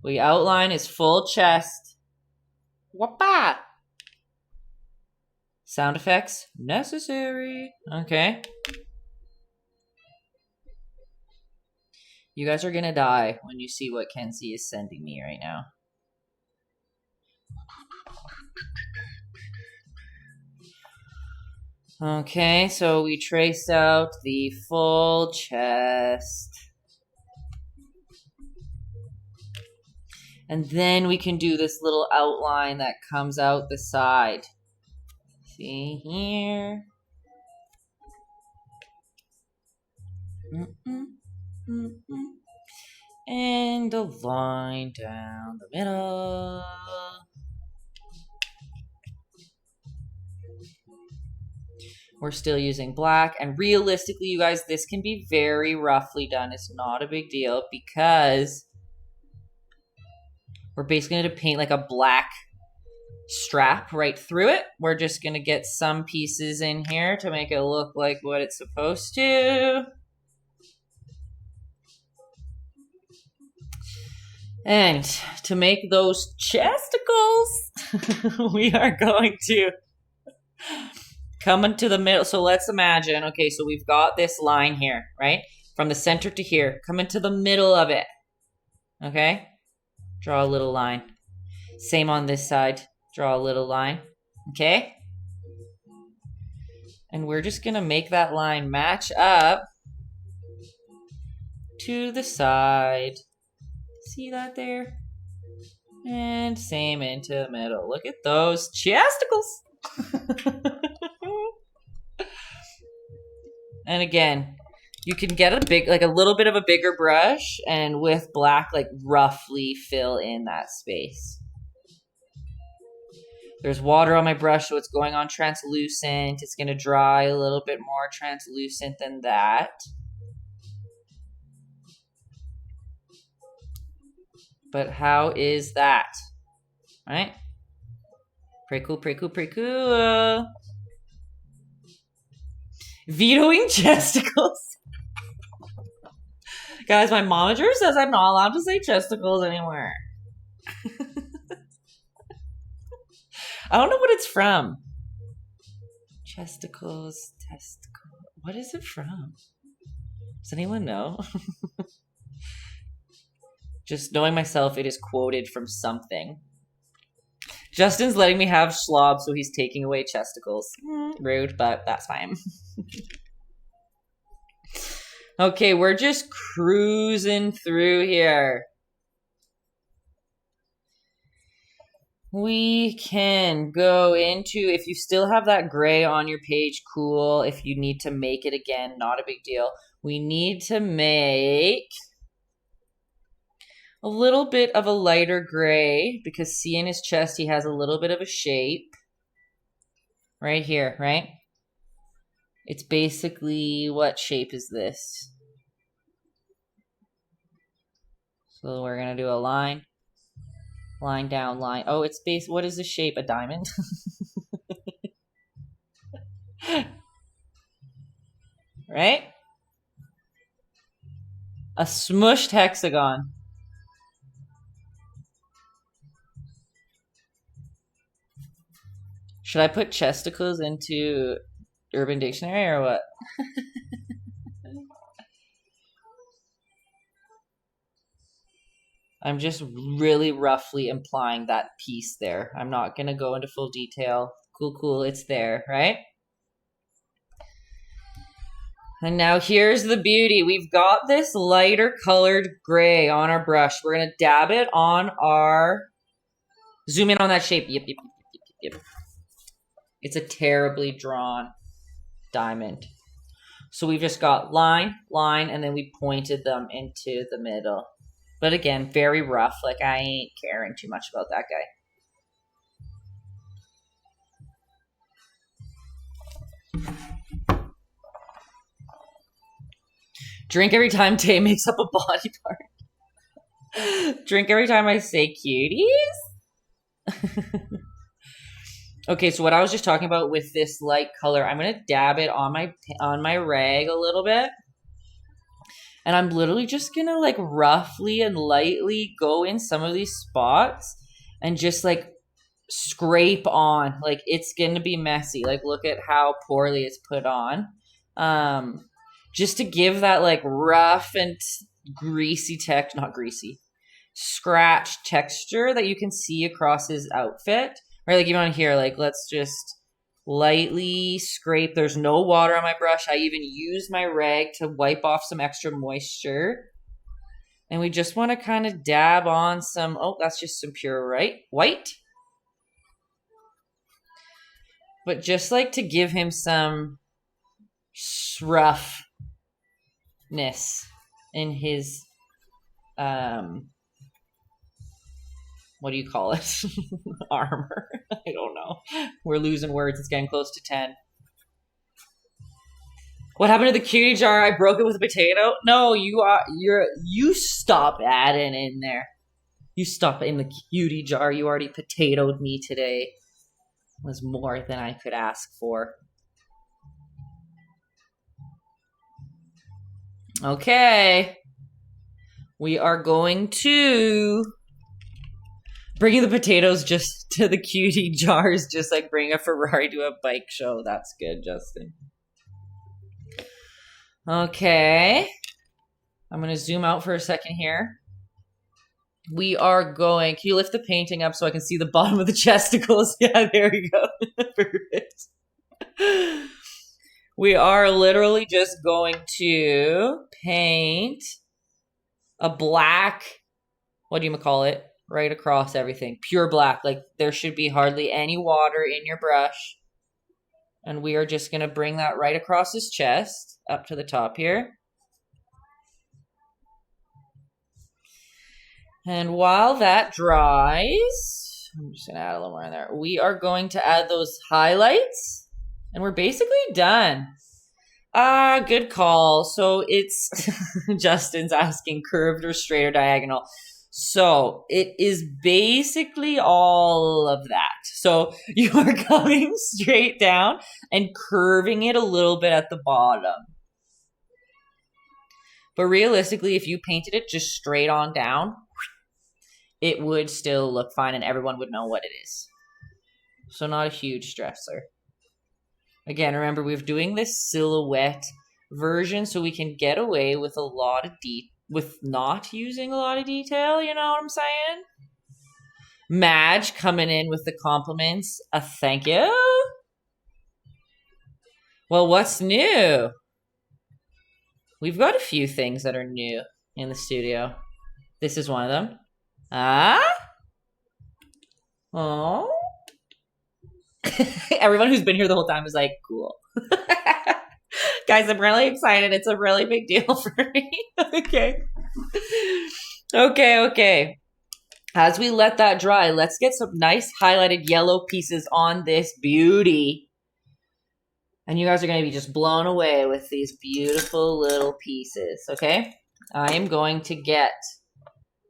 We outline his full chest. Whoppa! Sound effects necessary. Okay. You guys are gonna die when you see what Kenzie is sending me right now. Okay, so we traced out the full chest. And then we can do this little outline that comes out the side. See here. And a line down the middle. We're still using black. And realistically, you guys, this can be very roughly done. It's not a big deal because we're basically going to paint like a black strap right through it. We're just going to get some pieces in here to make it look like what it's supposed to. And to make those chesticles, we are going to come into the middle. So let's imagine, okay, so we've got this line here, right? From the center to here. Come into the middle of it. Okay? Draw a little line. Same on this side. Draw a little line. Okay? And we're just going to make that line match up to the side. See that there? And same into the middle. Look at those chesticles. And again, you can get a big, like a little bit of a bigger brush and with black, like roughly fill in that space. There's water on my brush, so it's going on translucent. It's going to dry a little bit more translucent than that. But how is that? Right? Pretty cool, pretty cool, pretty cool. Vetoing chesticles. Guys, my momager says I'm not allowed to say chesticles anymore. I don't know what it's from. Chesticles, testicle. What is it from? Does anyone know? Just knowing myself, it is quoted from something. Justin's letting me have schlob, so he's taking away chesticles. Rude, but that's fine. Okay, we're just cruising through here. We can go into, if you still have that gray on your page, cool. If you need to make it again, not a big deal. We need to make a little bit of a lighter gray because see in his chest, he has a little bit of a shape. Right here, right? It's basically, what shape is this? So we're going to do a line. Line down, line. Oh, it's base. What is the shape? A diamond? Right? A smushed hexagon. Should I put chesticles into Urban Dictionary or what? I'm just really roughly implying that piece there. I'm not going to go into full detail. Cool, cool. It's there, right? And now here's the beauty. We've got this lighter colored gray on our brush. We're going to dab it on our... Zoom in on that shape. Yep, yep, yep, yep, yep. It's a terribly drawn diamond. So we've just got line, line, and then we pointed them into the middle. But again, very rough. Like, I ain't caring too much about that guy. Drink every time Tay makes up a body part. Drink every time I say cuties? Okay, so what I was just talking about with this light color, I'm going to dab it on my rag a little bit. And I'm literally just going to like roughly and lightly go in some of these spots and just like scrape on. Like it's going to be messy. Like look at how poorly it's put on. Just to give that like rough and greasy not greasy, scratch texture that you can see across his outfit. Right, like even on here, like let's just lightly scrape. There's no water on my brush. I even use my rag to wipe off some extra moisture. And we just want to kind of dab on some, oh, that's just some pure white. But just like to give him some roughness in his, what do you call it? Armor. I don't know. We're losing words. It's getting close to 10. What happened to the cutie jar? I broke it with a potato. No, you stop adding in there. You stop in the cutie jar. You already potatoed me today. It was more than I could ask for. Okay. We are going to... Bringing the potatoes just to the cutie jars, just like bring a Ferrari to a bike show. That's good, Justin. Okay. I'm going to zoom out for a second here. We are going... Can you lift the painting up so I can see the bottom of the chesticles? Yeah, there we go. Perfect. We are literally just going to paint a black... What do you call it? Right across everything. Pure black. Like there should be hardly any water in your brush. And we are just going to bring that right across his chest. Up to the top here. And while that dries, I'm just gonna add a little more in there. We are going to add those highlights, and we're basically done. Good call. So it's Justin's asking curved or straight or diagonal. So it is basically all of that. So you are coming straight down and curving it a little bit at the bottom. But realistically, if you painted it just straight on down, it would still look fine and everyone would know what it is. So not a huge stressor. Again, remember, we're doing this silhouette version so we can get away with a lot of with not using a lot of detail, you know what I'm saying? Madge coming in with the compliments. Thank you. Well, what's new? We've got a few things that are new in the studio. This is one of them. Oh. Everyone who's been here the whole time is like, cool. Guys, I'm really excited. It's a really big deal for me. Okay. As we let that dry, let's get some nice highlighted yellow pieces on this beauty. And you guys are going to be just blown away with these beautiful little pieces, okay? I am going to get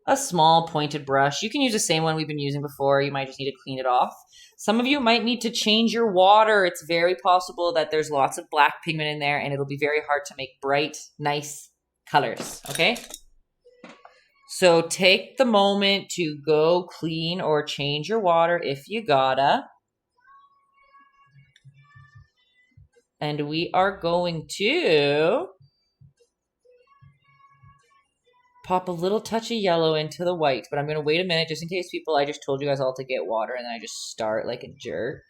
a small pointed brush. You can use the same one we've been using before. You might just need to clean it off. Some of you might need to change your water. It's very possible that there's lots of black pigment in there and it'll be very hard to make bright, nice colors, okay? So take the moment to go clean or change your water if you gotta. And we are going to pop a little touch of yellow into the white, but I'm going to wait a minute just in case I just told you guys all to get water and then I just start like a jerk.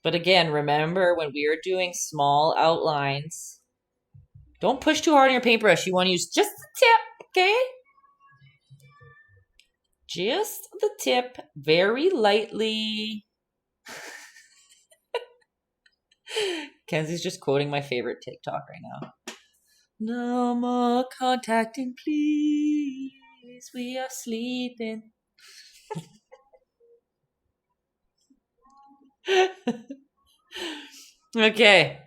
But again, remember when we are doing small outlines, don't push too hard on your paintbrush. You want to use just the tip, okay? Just the tip, very lightly. Kenzie's just quoting my favorite TikTok right now. No more contacting, please. We are sleeping. Okay.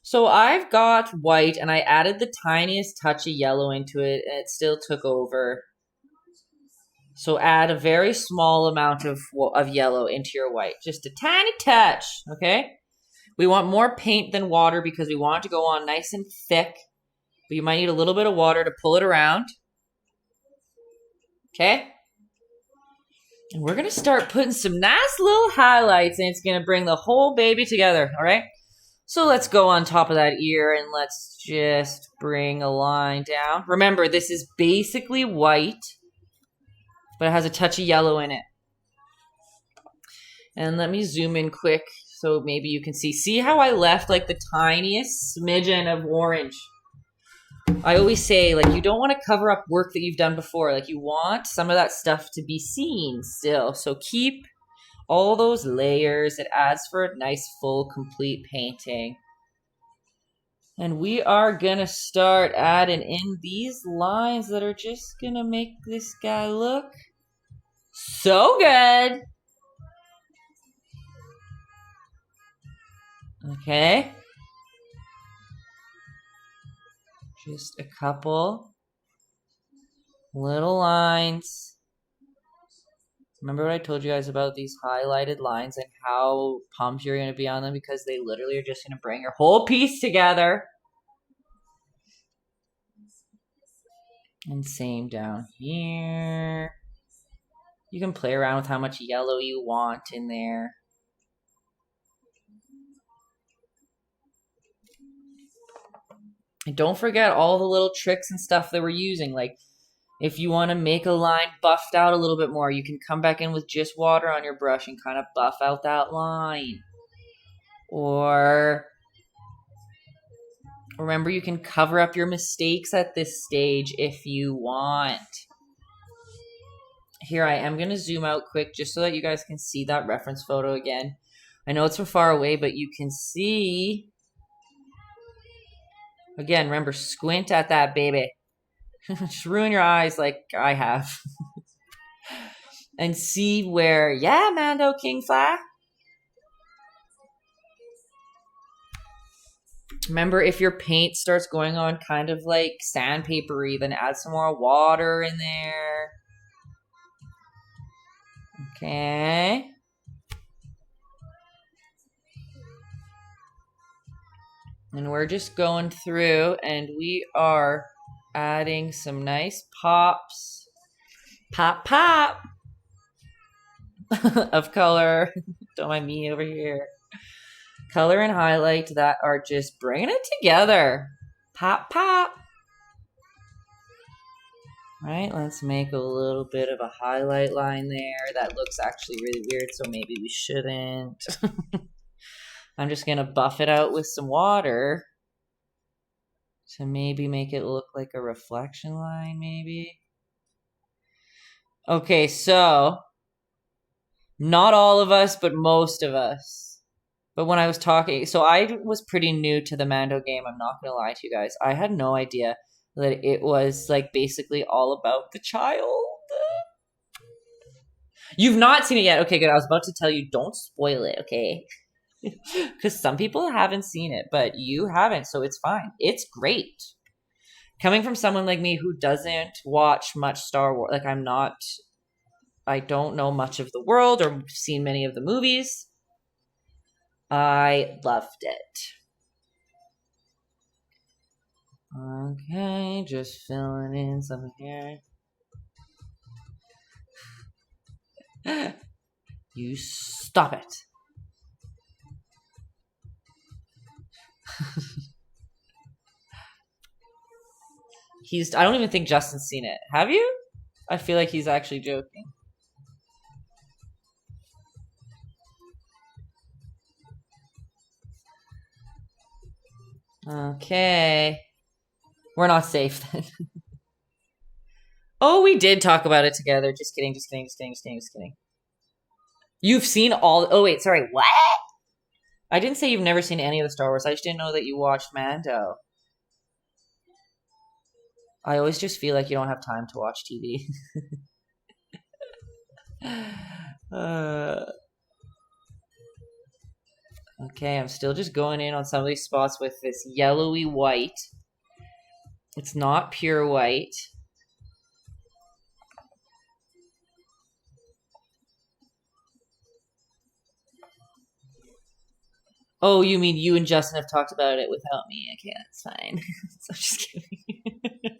So I've got white and I added the tiniest touch of yellow into it and it still took over. So add a very small amount of yellow into your white. Just a tiny touch, okay? We want more paint than water because we want it to go on nice and thick. But you might need a little bit of water to pull it around. Okay? And we're going to start putting some nice little highlights and it's going to bring the whole baby together, all right? So let's go on top of that ear and let's just bring a line down. Remember, this is basically white, but it has a touch of yellow in it. And let me zoom in quick so maybe you can see. See how I left like the tiniest smidgen of orange? I always say, like, you don't want to cover up work that you've done before. Like, you want some of that stuff to be seen still. So keep all those layers. It adds for a nice, full, complete painting. And we are going to start adding in these lines that are just going to make this guy look so good. Okay. Just a couple little lines. Remember what I told you guys about these highlighted lines and how pumped you're going to be on them because they literally are just going to bring your whole piece together. And same down here. You can play around with how much yellow you want in there. And don't forget all the little tricks and stuff that we're using. Like, if you want to make a line buffed out a little bit more, you can come back in with just water on your brush and kind of buff out that line. Or remember, you can cover up your mistakes at this stage if you want. Here, I am going to zoom out quick just so that you guys can see that reference photo again. I know it's from far away, but you can see. Again, remember, squint at that baby. Just ruin your eyes like I have. And see where, yeah, Mando Kingfly. Remember, if your paint starts going on kind of like sandpapery, then add some more water in there. Okay. And we're just going through and we are adding some nice pops. Pop, pop. Of color. Don't mind me over here. Color and highlight that are just bringing it together. Pop, pop. Right, let's make a little bit of a highlight line there. That looks actually really weird, so maybe we shouldn't. I'm just going to buff it out with some water to maybe make it look like a reflection line, maybe. Okay, so not all of us, but most of us. But when I was talking, so I was pretty new to the Mando game. I'm not going to lie to you guys. I had no idea that it was like basically all about the child. You've not seen it yet. Okay, good. I was about to tell you, don't spoil it, okay? Because some people haven't seen it, but you haven't, so it's fine. It's great. Coming from someone like me who doesn't watch much Star Wars, like I don't know much of the world or seen many of the movies. I loved it. Okay, just filling in some here. You stop it. I don't even think Justin's seen it. Have you? I feel like he's actually joking. Okay. We're not safe then. Oh, we did talk about it together. Just kidding, just kidding, just kidding, just kidding, just kidding. You've seen all... Oh, wait, sorry, what? I didn't say you've never seen any of the Star Wars. I just didn't know that you watched Mando. I always just feel like you don't have time to watch TV. Okay, I'm still just going in on some of these spots with this yellowy white. It's not pure white. Oh, you mean you and Justin have talked about it without me? Okay, that's fine. So I'm just kidding.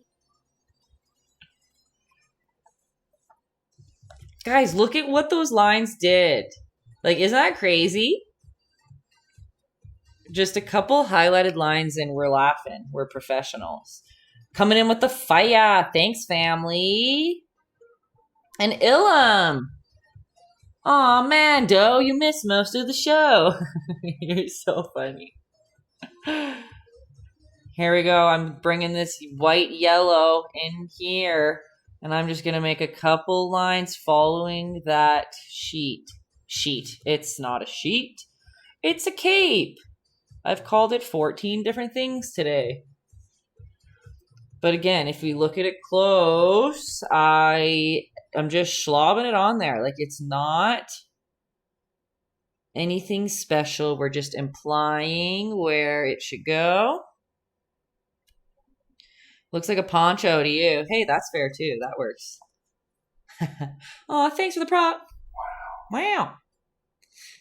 Guys, look at what those lines did. Like, isn't that crazy? Just a couple highlighted lines and we're laughing. We're professionals. Coming in with the fire. Thanks, family. And Ilham. Aw, Mando, you missed most of the show. You're so funny. Here we go. I'm bringing this white yellow in here. And I'm just going to make a couple lines following that sheet. It's not a sheet. It's a cape. I've called it 14 different things today. But again, if we look at it close, I'm just slobbing it on there. Like, it's not anything special. We're just implying where it should go. Looks like a poncho to you. Hey, that's fair too. That works. Oh, thanks for the prop. Wow.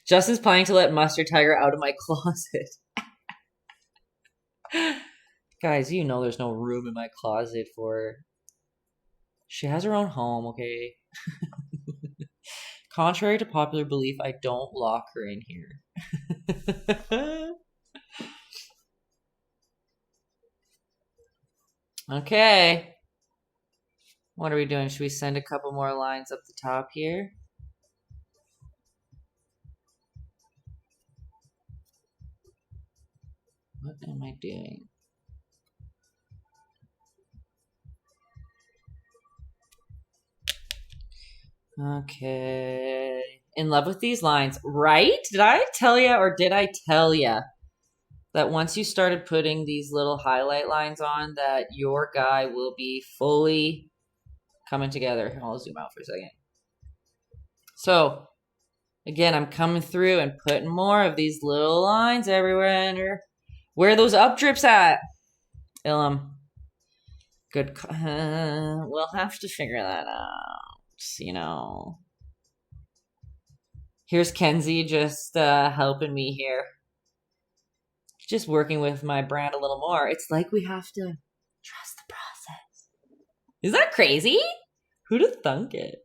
Justin's planning to let Mustard Tiger out of my closet. Guys, you know there's no room in my closet for her. She has her own home, okay? Contrary to popular belief, I don't lock her in here. Okay. What are we doing? Should we send a couple more lines up the top here? What am I doing? Okay. In love with these lines, right? Did I tell ya or did I tell ya? that once you started putting these little highlight lines on, that your guy will be fully coming together. I'll zoom out for a second. So, again, I'm coming through and putting more of these little lines everywhere. Where are those up drips at? Ilum. Good. We'll have to figure that out. You know. Here's Kenzie just helping me here. Just working with my brand a little more. It's like we have to trust the process. Is that crazy? Who'd have thunk it?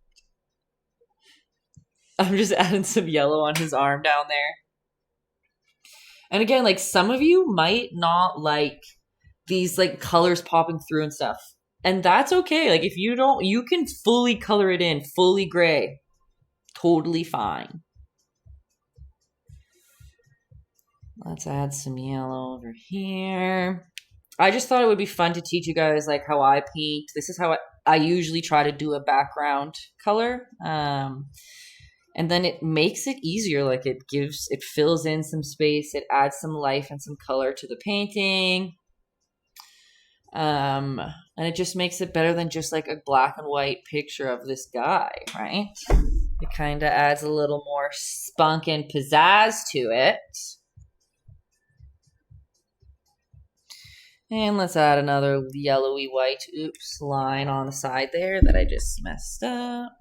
I'm just adding some yellow on his arm down there. And again, like, some of you might not like these like colors popping through and stuff. And that's okay. Like, if you don't, you can fully color it in, fully gray. Totally fine. Let's add some yellow over here. I just thought it would be fun to teach you guys like how I paint. This is how I usually try to do a background color. And then it makes it easier. Like, it fills in some space. It adds some life and some color to the painting. And it just makes it better than just like a black and white picture of this guy, right? It kind of adds a little more spunk and pizzazz to it. And let's add another yellowy white, line on the side there that I just messed up.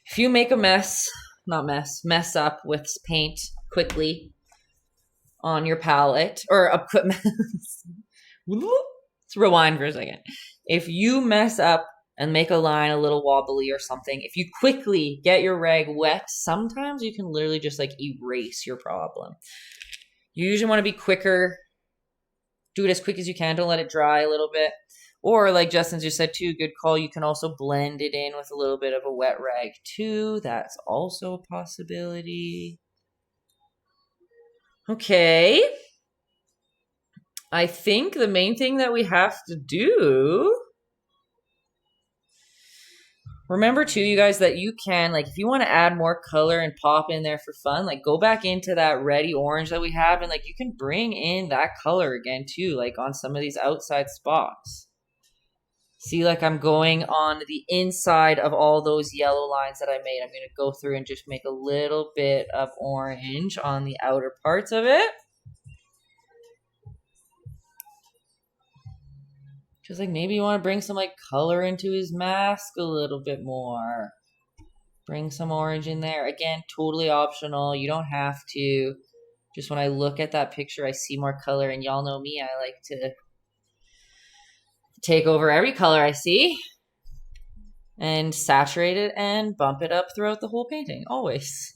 If you make a mess up with paint quickly on your palette, or let's rewind for a second. If you mess up and make a line a little wobbly or something, if you quickly get your rag wet, sometimes you can literally just like erase your problem. You usually want to be quicker. Do it as quick as you can. Don't let it dry a little bit. Or like Justin just said too, good call. You can also blend it in with a little bit of a wet rag too. That's also a possibility. Okay. I think the main thing that we have to do, remember too, you guys, that you can, like, if you want to add more color and pop in there for fun, like, go back into that reddy orange that we have, and like, you can bring in that color again too, like on some of these outside spots. See, like, I'm going on the inside of all those yellow lines that I made. I'm going to go through and just make a little bit of orange on the outer parts of it. Just like maybe you want to bring some like color into his mask a little bit more. Bring some orange in there. Again, totally optional. You don't have to. Just when I look at that picture, I see more color, and y'all know me. I like to take over every color I see and saturate it and bump it up throughout the whole painting, always.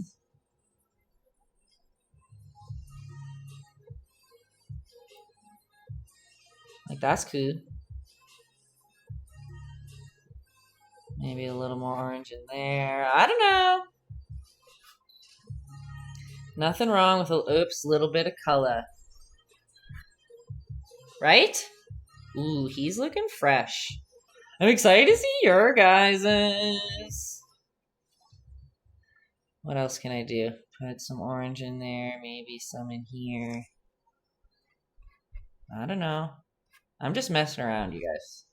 Like, that's cool. Maybe a little more orange in there. I don't know. Nothing wrong with a little bit of color. Right? Ooh, he's looking fresh. I'm excited to see your guys's. What else can I do? Put some orange in there, maybe some in here. I don't know. I'm just messing around, you guys.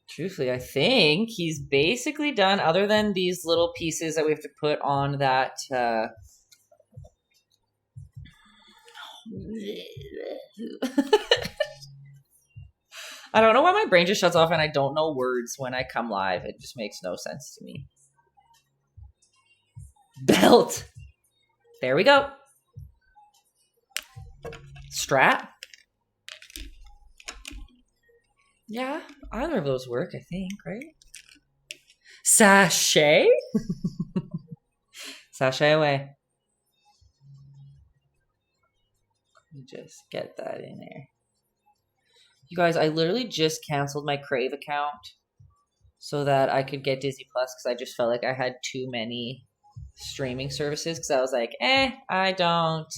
Truthfully, I think he's basically done, other than these little pieces that we have to put on that I don't know why my brain just shuts off and I don't know words when I come live. It just makes no sense to me. Belt. There we go. Strap. Yeah, either of those work, I think, right? Sachet? Sachet away. Just get that in there. You guys, I literally just canceled my Crave account so that I could get Disney Plus because I just felt like I had too many streaming services because I was like, I don't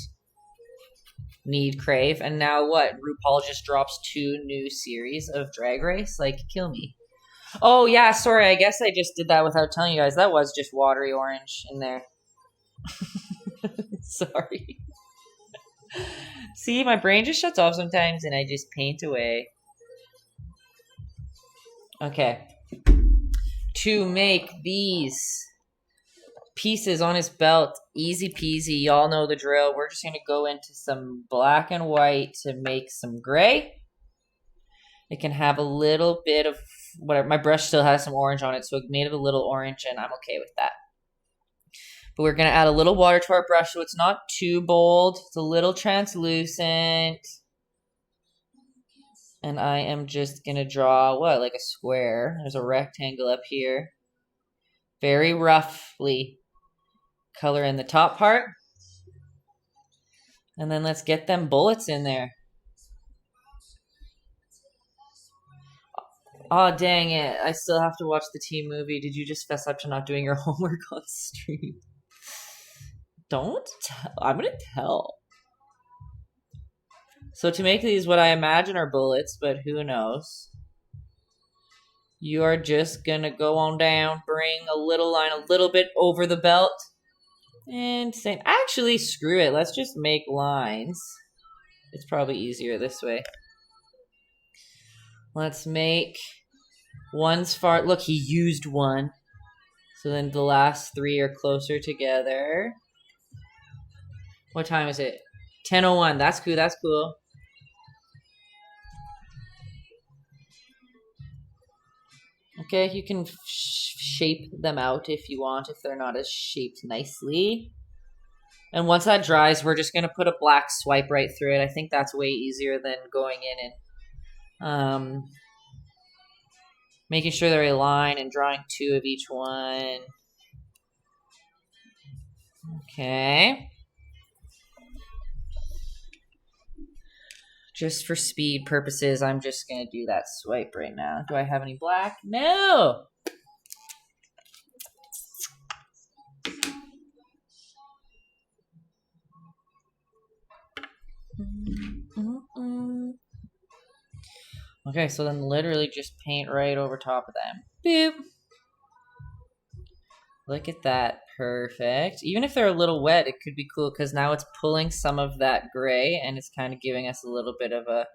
need Crave. And now what? RuPaul just drops 2 new series of Drag Race? Like, kill me. Oh, yeah, sorry. I guess I just did that without telling you guys. That was just watery orange in there. Sorry. See, my brain just shuts off sometimes and I just paint away. Okay. To make these pieces on his belt, easy peasy. Y'all know the drill. We're just going to go into some black and white to make some gray. It can have a little bit of whatever. My brush still has some orange on it, so it made it a little orange, and I'm okay with that. But we're going to add a little water to our brush so it's not too bold. It's a little translucent. And I am just going to draw, what, like a square. There's a rectangle up here. Very roughly color in the top part. And then let's get them bullets in there. Oh, dang it. I still have to watch the team movie. Did you just fess up to not doing your homework on stream? Don't tell. I'm going to tell. So to make these, what I imagine are bullets, but who knows? You are just going to go on down, bring a little line a little bit over the belt. And say, actually, screw it. Let's just make lines. It's probably easier this way. Let's make one's far. Look, he used one. So then the last three are closer together. What time is it? 10:01. That's cool. That's cool. Okay, you can shape them out if you want, if they're not as shaped nicely. And once that dries, we're just going to put a black swipe right through it. I think that's way easier than going in and making sure they're a line and drawing two of each one. Okay. Just for speed purposes, I'm just going to do that swipe right now. Do I have any black? No! Okay, so then literally just paint right over top of them. Boop! Look at that. Perfect. Even if they're a little wet, it could be cool because now it's pulling some of that gray and it's kind of giving us a little bit of a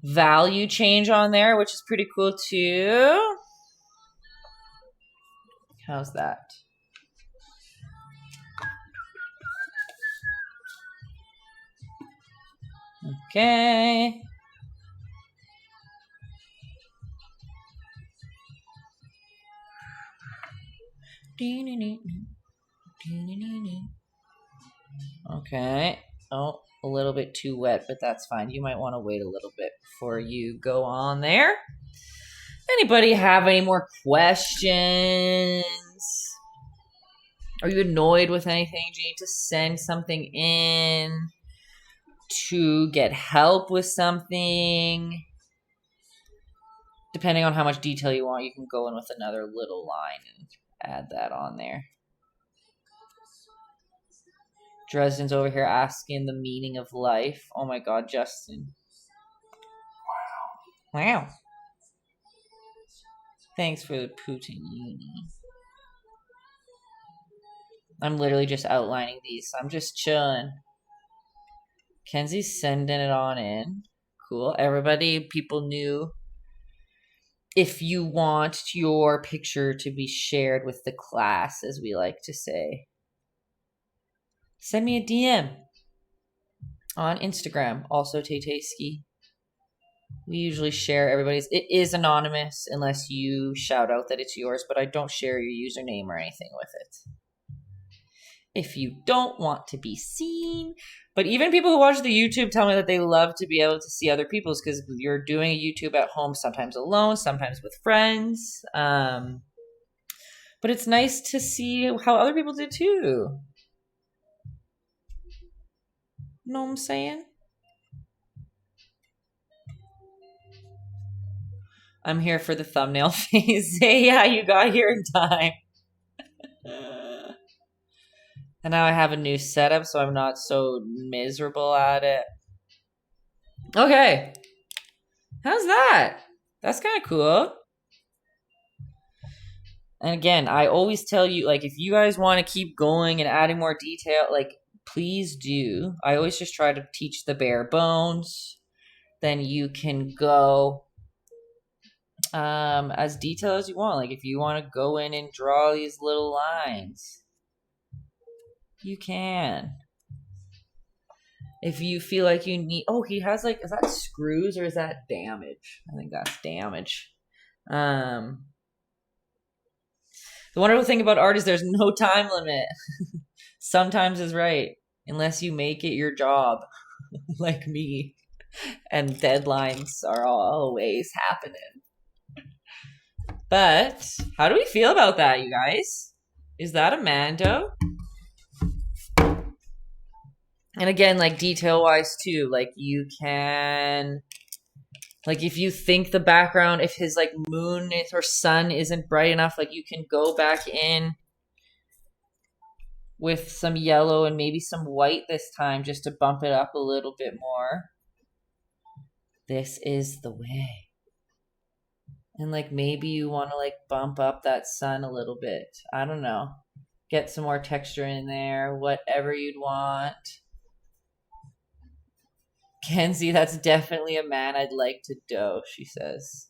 value change on there, which is pretty cool too. How's that? Okay. Okay. Oh, a little bit too wet, but that's fine. You might want to wait a little bit before you go on there. Anybody have any more questions? Are you annoyed with anything? Do you need to send something in to get help with something? Depending on how much detail you want, you can go in with another little line and add that on there. Dresden's over here asking the meaning of life. Oh my god, Justin. Wow. Thanks for the Putin uni. I'm literally just outlining these. So I'm just chilling. Kenzie's sending it on in. Cool. Everybody, people knew. If you want your picture to be shared with the class, as we like to say, send me a DM on Instagram, also Taytayski. We usually share everybody's. It is anonymous unless you shout out that it's yours, but I don't share your username or anything with it. If you don't want to be seen. But even people who watch the YouTube tell me that they love to be able to see other people's because you're doing a YouTube at home, sometimes alone, sometimes with friends. But it's nice to see how other people do too. Know what I'm saying? I'm here for the thumbnail phase. Yeah, you got here in time. And now I have a new setup, so I'm not so miserable at it. Okay. How's that? That's kind of cool. And again, I always tell you, like, if you guys want to keep going and adding more detail, like, please do. I always just try to teach the bare bones. Then you can go as detailed as you want. Like, if you want to go in and draw these little lines, you can. If you feel like you need... Oh, he has, like... Is that screws or is that damage? I think that's damage. The wonderful thing about art is there's no time limit. Sometimes is right. Unless you make it your job. Like me. And deadlines are always happening. But, how do we feel about that, you guys? Is that a Mando? And again, like, detail-wise, too. Like, you can... Like, if you think the background, if his, like, moon or sun isn't bright enough, like, you can go back in with some yellow and maybe some white this time just to bump it up a little bit more. This is the way. And, like, maybe you want to, like, bump up that sun a little bit. I don't know. Get some more texture in there. Whatever you'd want. Kenzie, that's definitely a man I'd like to doe, she says.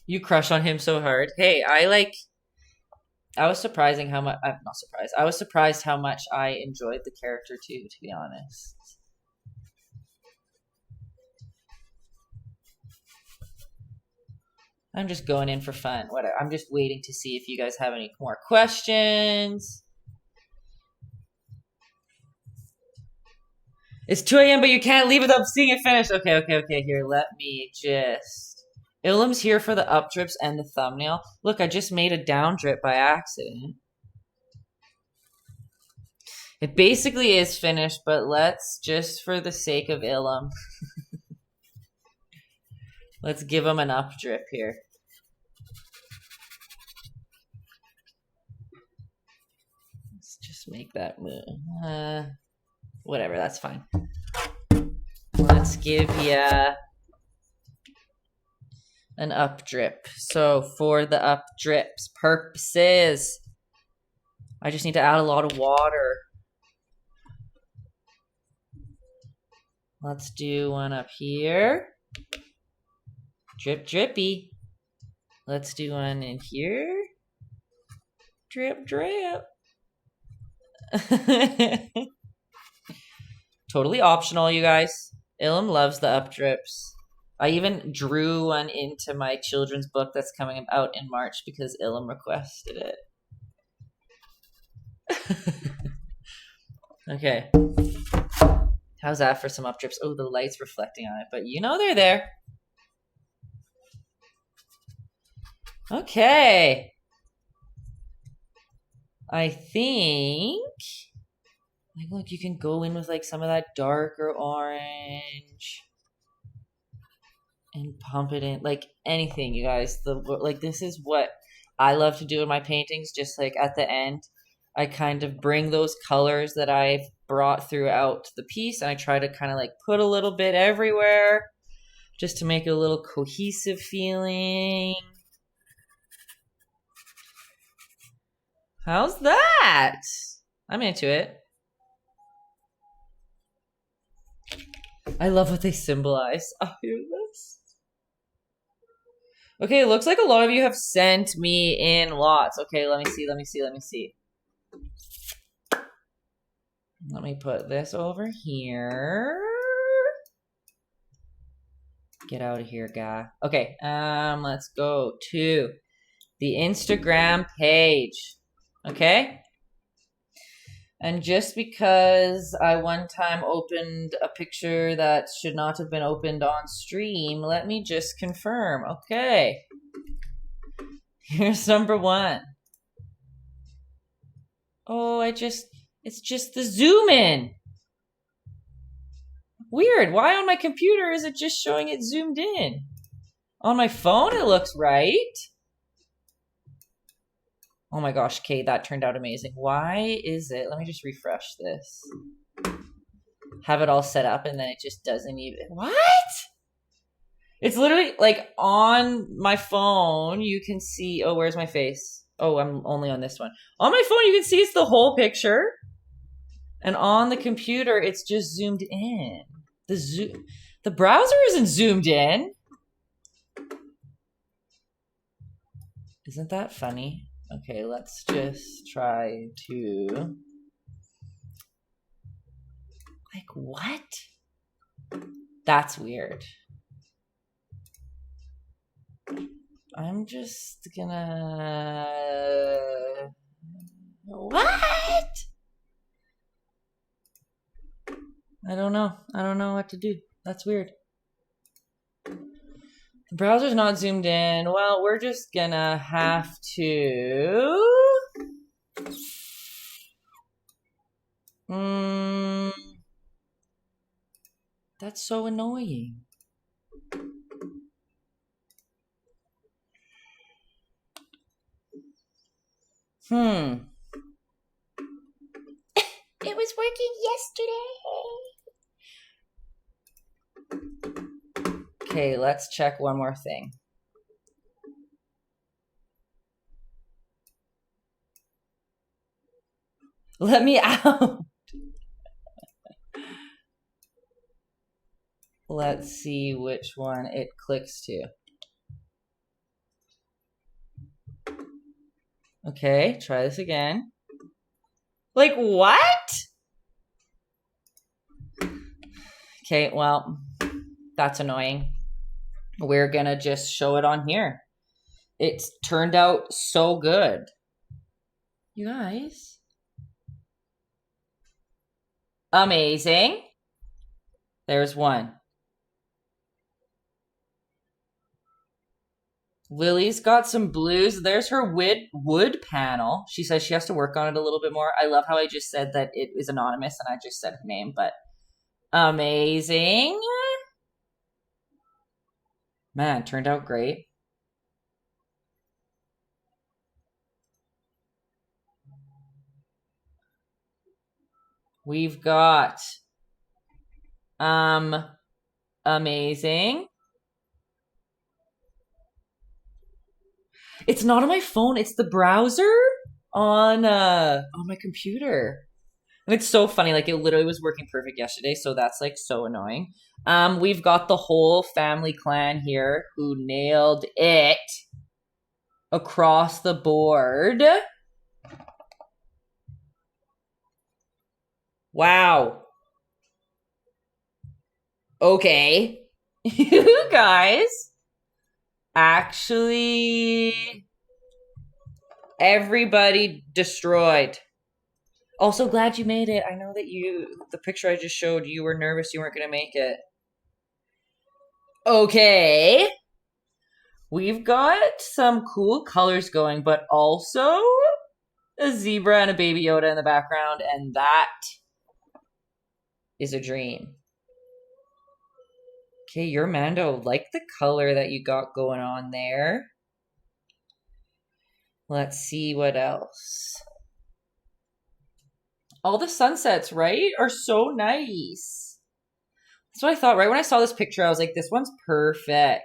You crush on him so hard. Hey, I was surprising how much... I'm not surprised. I was surprised how much I enjoyed the character too, to be honest. I'm just going in for fun. Whatever. I'm just waiting to see if you guys have any more questions. It's 2 a.m., but you can't leave without seeing it finished. Okay. Here, let me just... Ilum's here for the up drips and the thumbnail. Look, I just made a down drip by accident. It basically is finished, but let's, just for the sake of Ilum, let's give him an up drip here. Let's just make that move. Whatever, that's fine. Let's give ya an up drip. So for the up drips purposes, I just need to add a lot of water. Let's do one up here. Drip, drippy. Let's do one in here. Drip, drip. Totally optional, you guys. Ilum loves the up drips. I even drew one into my children's book that's coming out in March because Ilum requested it. Okay. How's that for some up drips? Oh, the light's reflecting on it, but you know they're there. Okay. I think... Like, look, you can go in with, like, some of that darker orange and pump it in. Like, anything, you guys. Like, this is what I love to do in my paintings. Just, like, at the end, I kind of bring those colors that I've brought throughout the piece, and I try to kind of, like, put a little bit everywhere just to make it a little cohesive feeling. How's that? I'm into it. I love what they symbolize. Oh, hear this. Okay, it looks like a lot of you have sent me in lots. Okay, let me see. Let me put this over here. Get out of here, guy. Okay, let's go to the Instagram page. Okay? And just because I one time opened a picture that should not have been opened on stream, let me just confirm. Okay. Here's number 1. Oh, it's just the zoom in. Weird. Why on my computer is it just showing it zoomed in? On my phone, it looks right. Oh my gosh, Kate, that turned out amazing. Why is it? Let me just refresh this. have it all set up and then it just doesn't even... What? It's literally like on my phone, you can see... Oh, where's my face? Oh, I'm only on this one. On my phone, you can see it's the whole picture. And on the computer, it's just zoomed in. The browser isn't zoomed in. Isn't that funny? Okay, let's just try to... Like, what? That's weird. I'm just gonna... What? I don't know. I don't know what to do. That's weird. The browser's not zoomed in. Well, we're just gonna have to... That's so annoying. It was working yesterday. Okay, let's check one more thing. Let me out. Let's see which one it clicks to. Okay, try this again. Like, what? Okay, well, that's annoying. We're gonna just show it on here. It's turned out so good. You guys. Amazing. There's one. Lily's got some blues. There's her wood panel. She says she has to work on it a little bit more. I love how I just said that it is anonymous and I just said her name, but amazing. Man, turned out great. We've got amazing. It's not on my phone, it's the browser on my computer. And it's so funny, like it literally was working perfect yesterday, so that's like so annoying. We've got the whole family clan here who nailed it across the board. Wow. Okay. You guys actually everybody destroyed. Also glad you made it. I know that the picture I just showed, you were nervous you weren't going to make it. Okay. We've got some cool colors going, but also a zebra and a baby Yoda in the background, and that is a dream. Okay, your Mando, like the color that you got going on there. Let's see what else. All the sunsets, right, are so nice. That's what I thought. Right when I saw this picture, I was like, this one's perfect.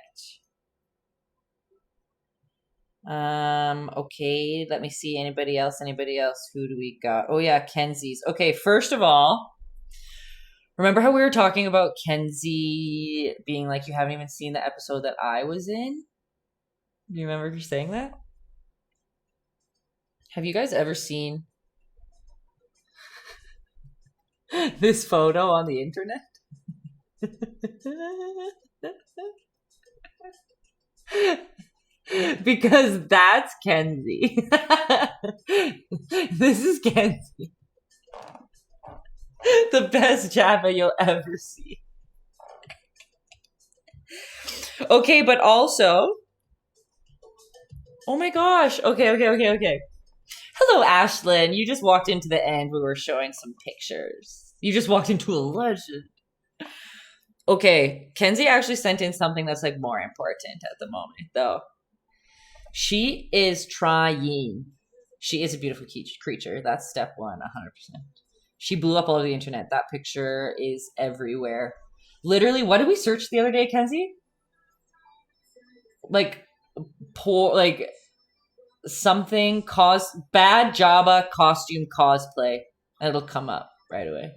Okay, let me see. Anybody else? Who do we got? Oh yeah, Kenzie's. Okay, first of all, remember how we were talking about Kenzie being like, you haven't even seen the episode that I was in? Do you remember saying that? Have you guys ever seen this photo on the internet? Because that's Kenzie. This is Kenzie. The best Java you'll ever see. Okay, but also... Oh my gosh. Okay. Hello, Ashlyn. You just walked into the end. We were showing some pictures. You just walked into a legend. Okay, Kenzie actually sent in something that's like more important at the moment, though. She is trying. She is a beautiful creature. That's step one, 100%. She blew up all over the internet. That picture is everywhere. Literally, what did we search the other day, Kenzie? Like, poor, like, something, bad Jabba costume cosplay. And it'll come up right away.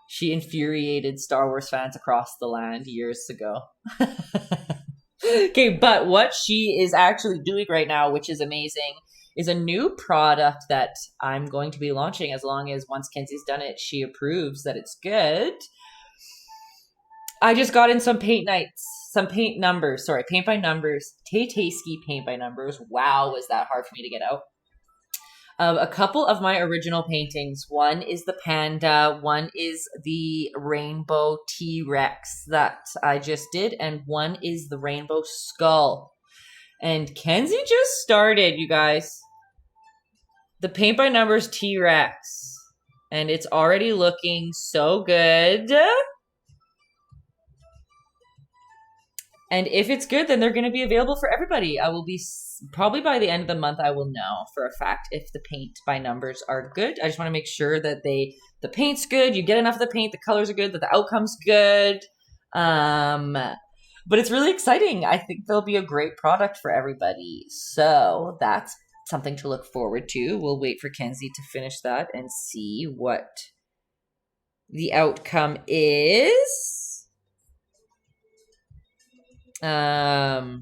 She infuriated Star Wars fans across the land years ago. Okay, but what she is actually doing right now, which is amazing, is a new product that I'm going to be launching as long as once Kenzie's done it, she approves that it's good. I just got in some paint by numbers. Taytayski paint by numbers. Wow, was that hard for me to get out. A couple of my original paintings. One is the panda, one is the rainbow T-Rex that I just did, and one is the rainbow skull. And Kenzie just started, you guys. The paint by numbers T-Rex. And it's already looking so good. And if it's good, then they're going to be available for everybody. I will be, probably by the end of the month, I will know for a fact if the paint by numbers are good. I just want to make sure that the paint's good, you get enough of the paint, the colors are good, that the outcome's good. But it's really exciting. I think there'll be a great product for everybody. So that's something to look forward to. We'll wait for Kenzie to finish that and see what the outcome is. But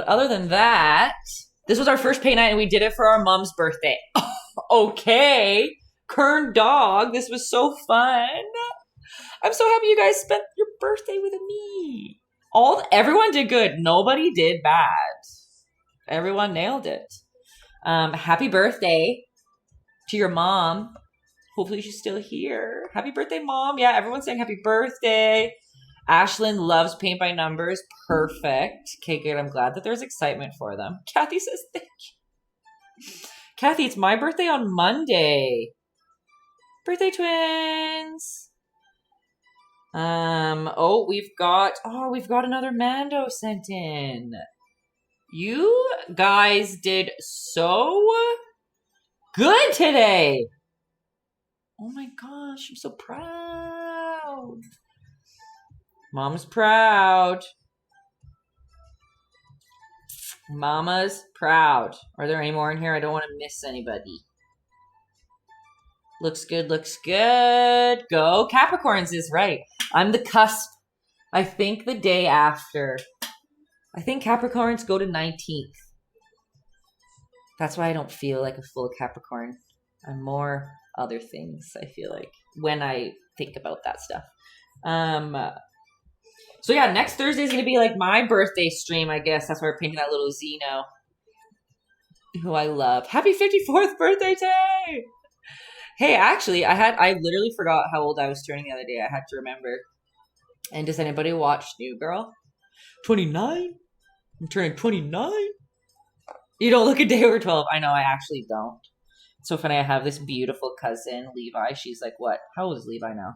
other than that, this was our first paint night and we did it for our mom's birthday. Okay. Kern dog, this was so fun. I'm so happy you guys spent your birthday with me. Everyone did good. Nobody did bad. Everyone nailed it. Happy birthday to your mom. Hopefully she's still here. Happy birthday, Mom. Yeah, everyone's saying happy birthday. Ashlyn loves paint by numbers. Perfect. Okay, good. I'm glad that there's excitement for them. Kathy says thank you. Kathy, it's my birthday on Monday. Birthday twins. We've got another Mando sent in. You guys did so good today. Oh my gosh, I'm so proud. Mom's proud. Mama's proud. Are there any more in here? I don't want to miss anybody. Looks good, looks good. Go Capricorns is right. I'm the cusp. I think the day after. I think Capricorns go to 19th. That's why I don't feel like a full Capricorn. I'm more other things, I feel like, when I think about that stuff. So yeah, next Thursday is going to be like my birthday stream, I guess. That's where we're painting that little Xeno, who I love. Happy 54th birthday, Tay! Hey, actually, I literally forgot how old I was turning the other day. I had to remember. And does anybody watch New Girl? 29? I'm turning 29? You don't look a day over 12. I know, I actually don't. It's so funny. I have this beautiful cousin, Levi. She's like, what? How old is Levi now?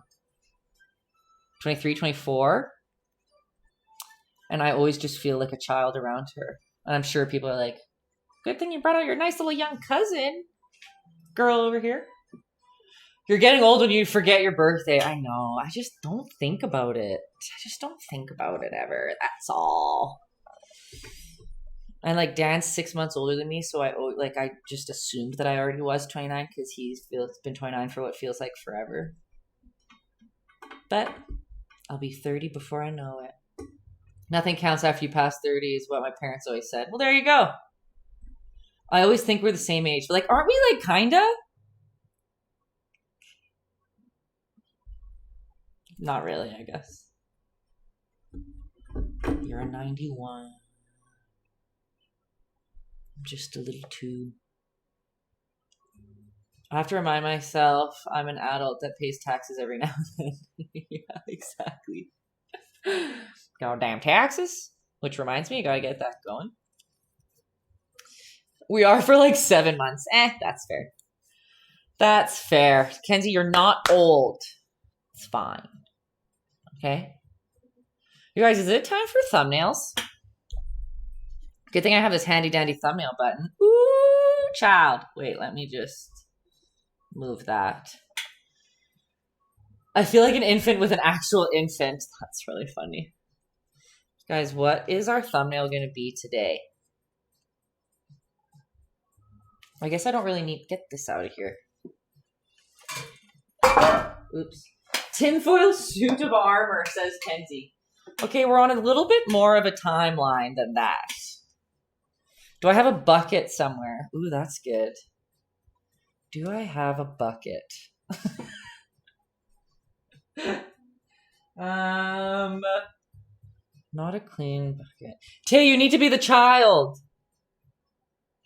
23, 24? And I always just feel like a child around her. And I'm sure people are like, good thing you brought out your nice little young cousin, girl over here. You're getting old when you forget your birthday. I know. I just don't think about it. I just don't think about it ever. That's all. And like Dan's 6 months older than me, so I just assumed that I already was 29 because he's been 29 for what feels like forever. But I'll be 30 before I know it. Nothing counts after you pass 30 is what my parents always said. Well, there you go. I always think we're the same age. But like, aren't we like kinda? Not really, I guess. You're a 91. Just a little too. I have to remind myself I'm an adult that pays taxes every now and then. Yeah, exactly. Goddamn taxes. Which reminds me, I gotta get that going. We are for like 7 months. That's fair. That's fair. Kenzie, you're not old. It's fine. Okay? You guys, is it time for thumbnails? Good thing I have this handy dandy thumbnail button. Ooh, child. Wait, let me just move that. I feel like an infant with an actual infant. That's really funny. Guys, what is our thumbnail going to be today? I guess I don't really need to get this out of here. Oops. Tinfoil suit of armor, says Kenzie. Okay, we're on a little bit more of a timeline than that. Do I have a bucket somewhere? Ooh, that's good. Do I have a bucket? Not a clean bucket. Tay, you need to be the child.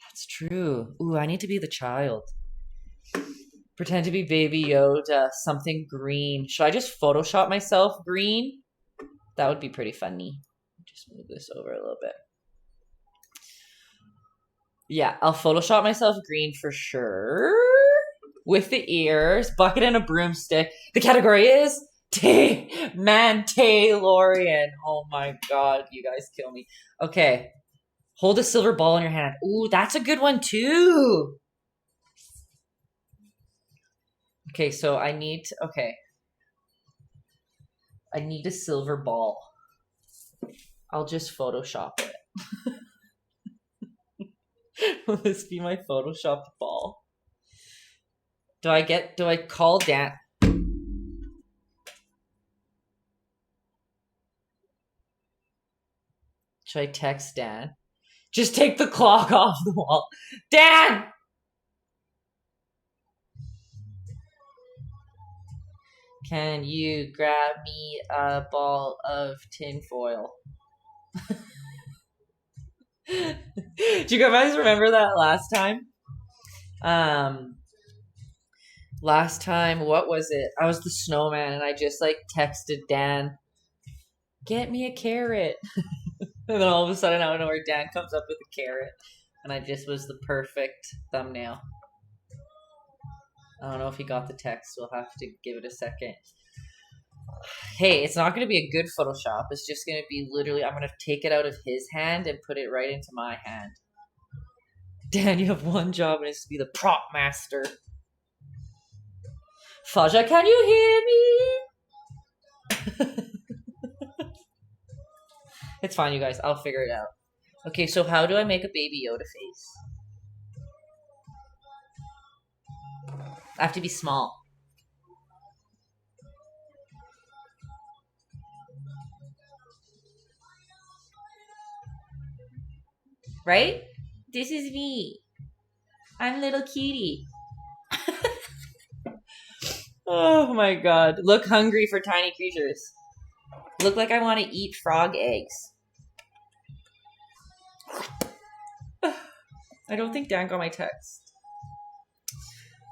That's true. Ooh, I need to be the child. Pretend to be Baby Yoda. Something green. Should I just Photoshop myself green? That would be pretty funny. Just move this over a little bit. Yeah, I'll Photoshop myself green for sure. With the ears, bucket and a broomstick. The category is Mandalorian. Oh my god, you guys kill me. Okay. Hold a silver ball in your hand. Ooh, that's a good one too. Okay, so I need to, I need a silver ball. I'll just Photoshop it. Will this be my Photoshopped ball? Do I call Dan? Should I text Dan? Just take the clock off the wall. Dan! Can you grab me a ball of tinfoil? Do you guys remember that last time? Last time, what was it? I was the snowman and I just like texted Dan, get me a carrot. And then all of a sudden out of nowhere, Dan comes up with a carrot. And I just was the perfect thumbnail. I don't know if he got the text. We'll have to give it a second. Hey, it's not going to be a good Photoshop. It's just going to be literally, I'm going to take it out of his hand and put it right into my hand. Dan, you have one job and it's to be the prop master. Faja, can you hear me? It's fine, you guys. I'll figure it out. Okay, so how do I make a Baby Yoda face? I have to be small. Right? This is me. I'm little cutie. Oh my god. Look hungry for tiny creatures. Look like I want to eat frog eggs. I don't think Dan got my text.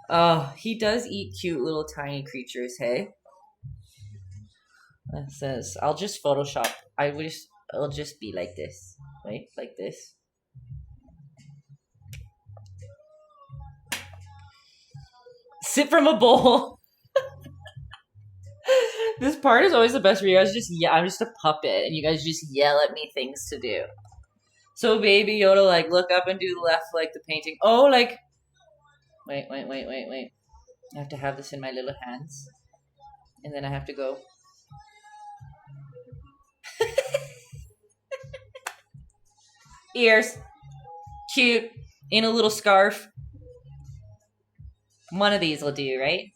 Oh, he does eat cute little tiny creatures, hey? That says, I'll just Photoshop. It'll just be like this. Right? Like this. Sip from a bowl. This part is always the best where you guys just I'm just a puppet and you guys just yell at me things to do. So Baby Yoda, like, look up and do the left, like, the painting. Oh, like, wait. I have to have this in my little hands. And then I have to go. Ears. Cute. In a little scarf. One of these will do, right?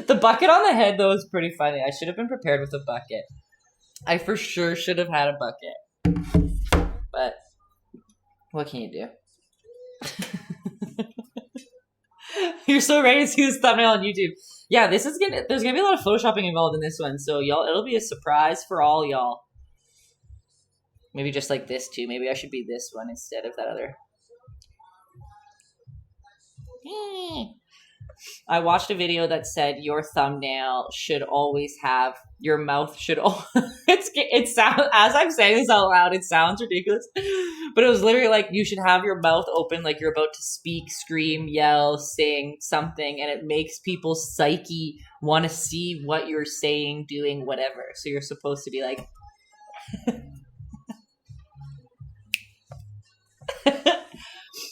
The bucket on the head, though, is pretty funny. I should have been prepared with a bucket. I for sure should have had a bucket. But what can you do? You're so ready to see this thumbnail on YouTube. Yeah, there's gonna be a lot of photoshopping involved in this one, so y'all, it'll be a surprise for all y'all. Maybe just like this too. Maybe I should be this one instead of that other. I watched a video that said your thumbnail should always have, your mouth should it sounds, as I'm saying this out loud, it sounds ridiculous, but it was literally like you should have your mouth open like you're about to speak, scream, yell, sing something, and it makes people's psyche want to see what you're saying, doing, whatever. So you're supposed to be like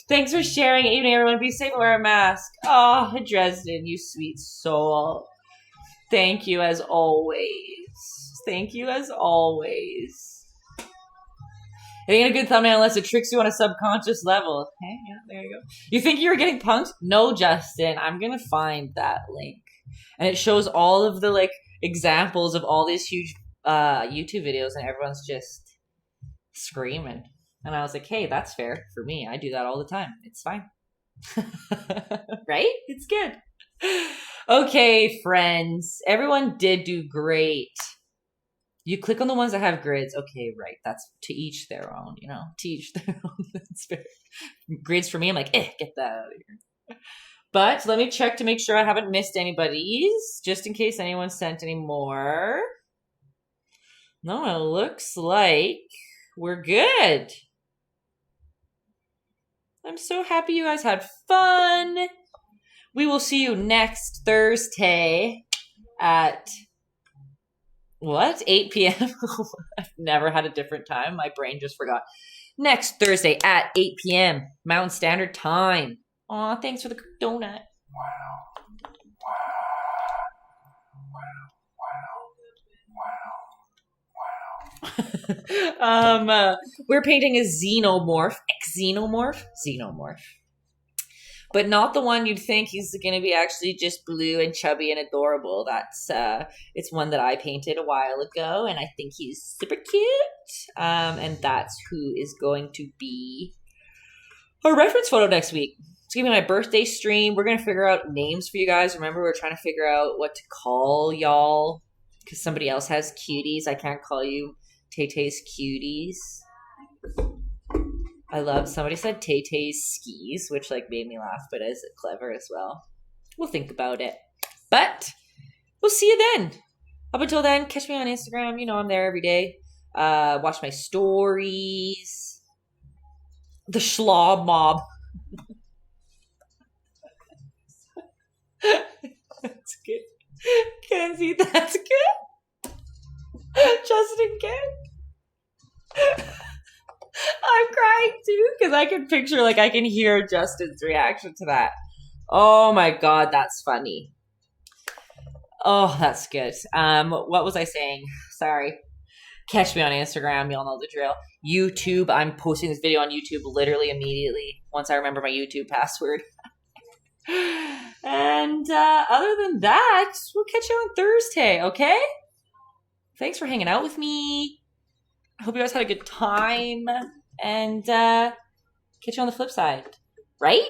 thanks for sharing. Evening, everyone. Be safe and wear a mask. Oh, Dresden, you sweet soul. Thank you as always. Thank you as always. It ain't a good thumbnail unless it tricks you on a subconscious level. Okay, yeah, there you go. You think you were getting punked? No, Justin. I'm gonna find that link. And it shows all of the like examples of all these huge YouTube videos, and everyone's just screaming. And I was like, hey, that's fair for me. I do that all the time. It's fine. Right? It's good. Okay, friends. Everyone did do great. You click on the ones that have grids. Okay, right. That's to each their own, you know? To each their own. That's fair. Grids for me, I'm like, get that out of here. But let me check to make sure I haven't missed anybody's, just in case anyone sent any more. No, it looks like we're good. I'm so happy you guys had fun. We will see you next Thursday at, what, 8 p.m.? I've never had a different time. My brain just forgot. Next Thursday at 8 p.m. Mountain Standard Time. Aw, thanks for the donut. We're painting a xenomorph. Xenomorph. But not the one you'd think. He's going to be actually just blue and chubby and adorable. That's it's one that I painted a while ago, and I think he's super cute. And that's who is going to be our reference photo next week. It's going to be my birthday stream. We're going to figure out names for you guys. Remember, we're trying to figure out what to call y'all because somebody else has cuties. I can't call you Taytay's cuties. I love, somebody said Taytay's skis, which like made me laugh, but is clever as well. We'll think about it. But we'll see you then. Up until then, catch me on Instagram. You know I'm there every day. Watch my stories. The schlob mob. That's good. Kenzie, that's good. Justin good. I'm crying too because I can picture, like, I can hear Justin's reaction to that. Oh my god, that's funny. Oh, that's good. What was I saying? Sorry. Catch me on Instagram. Y'all know the drill. YouTube. I'm posting this video on YouTube literally immediately once I remember my YouTube password. And other than that, we'll catch you on Thursday, okay? Thanks for hanging out with me. I hope you guys had a good time. And catch you on the flip side. Right?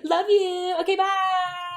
Love you. Okay, bye.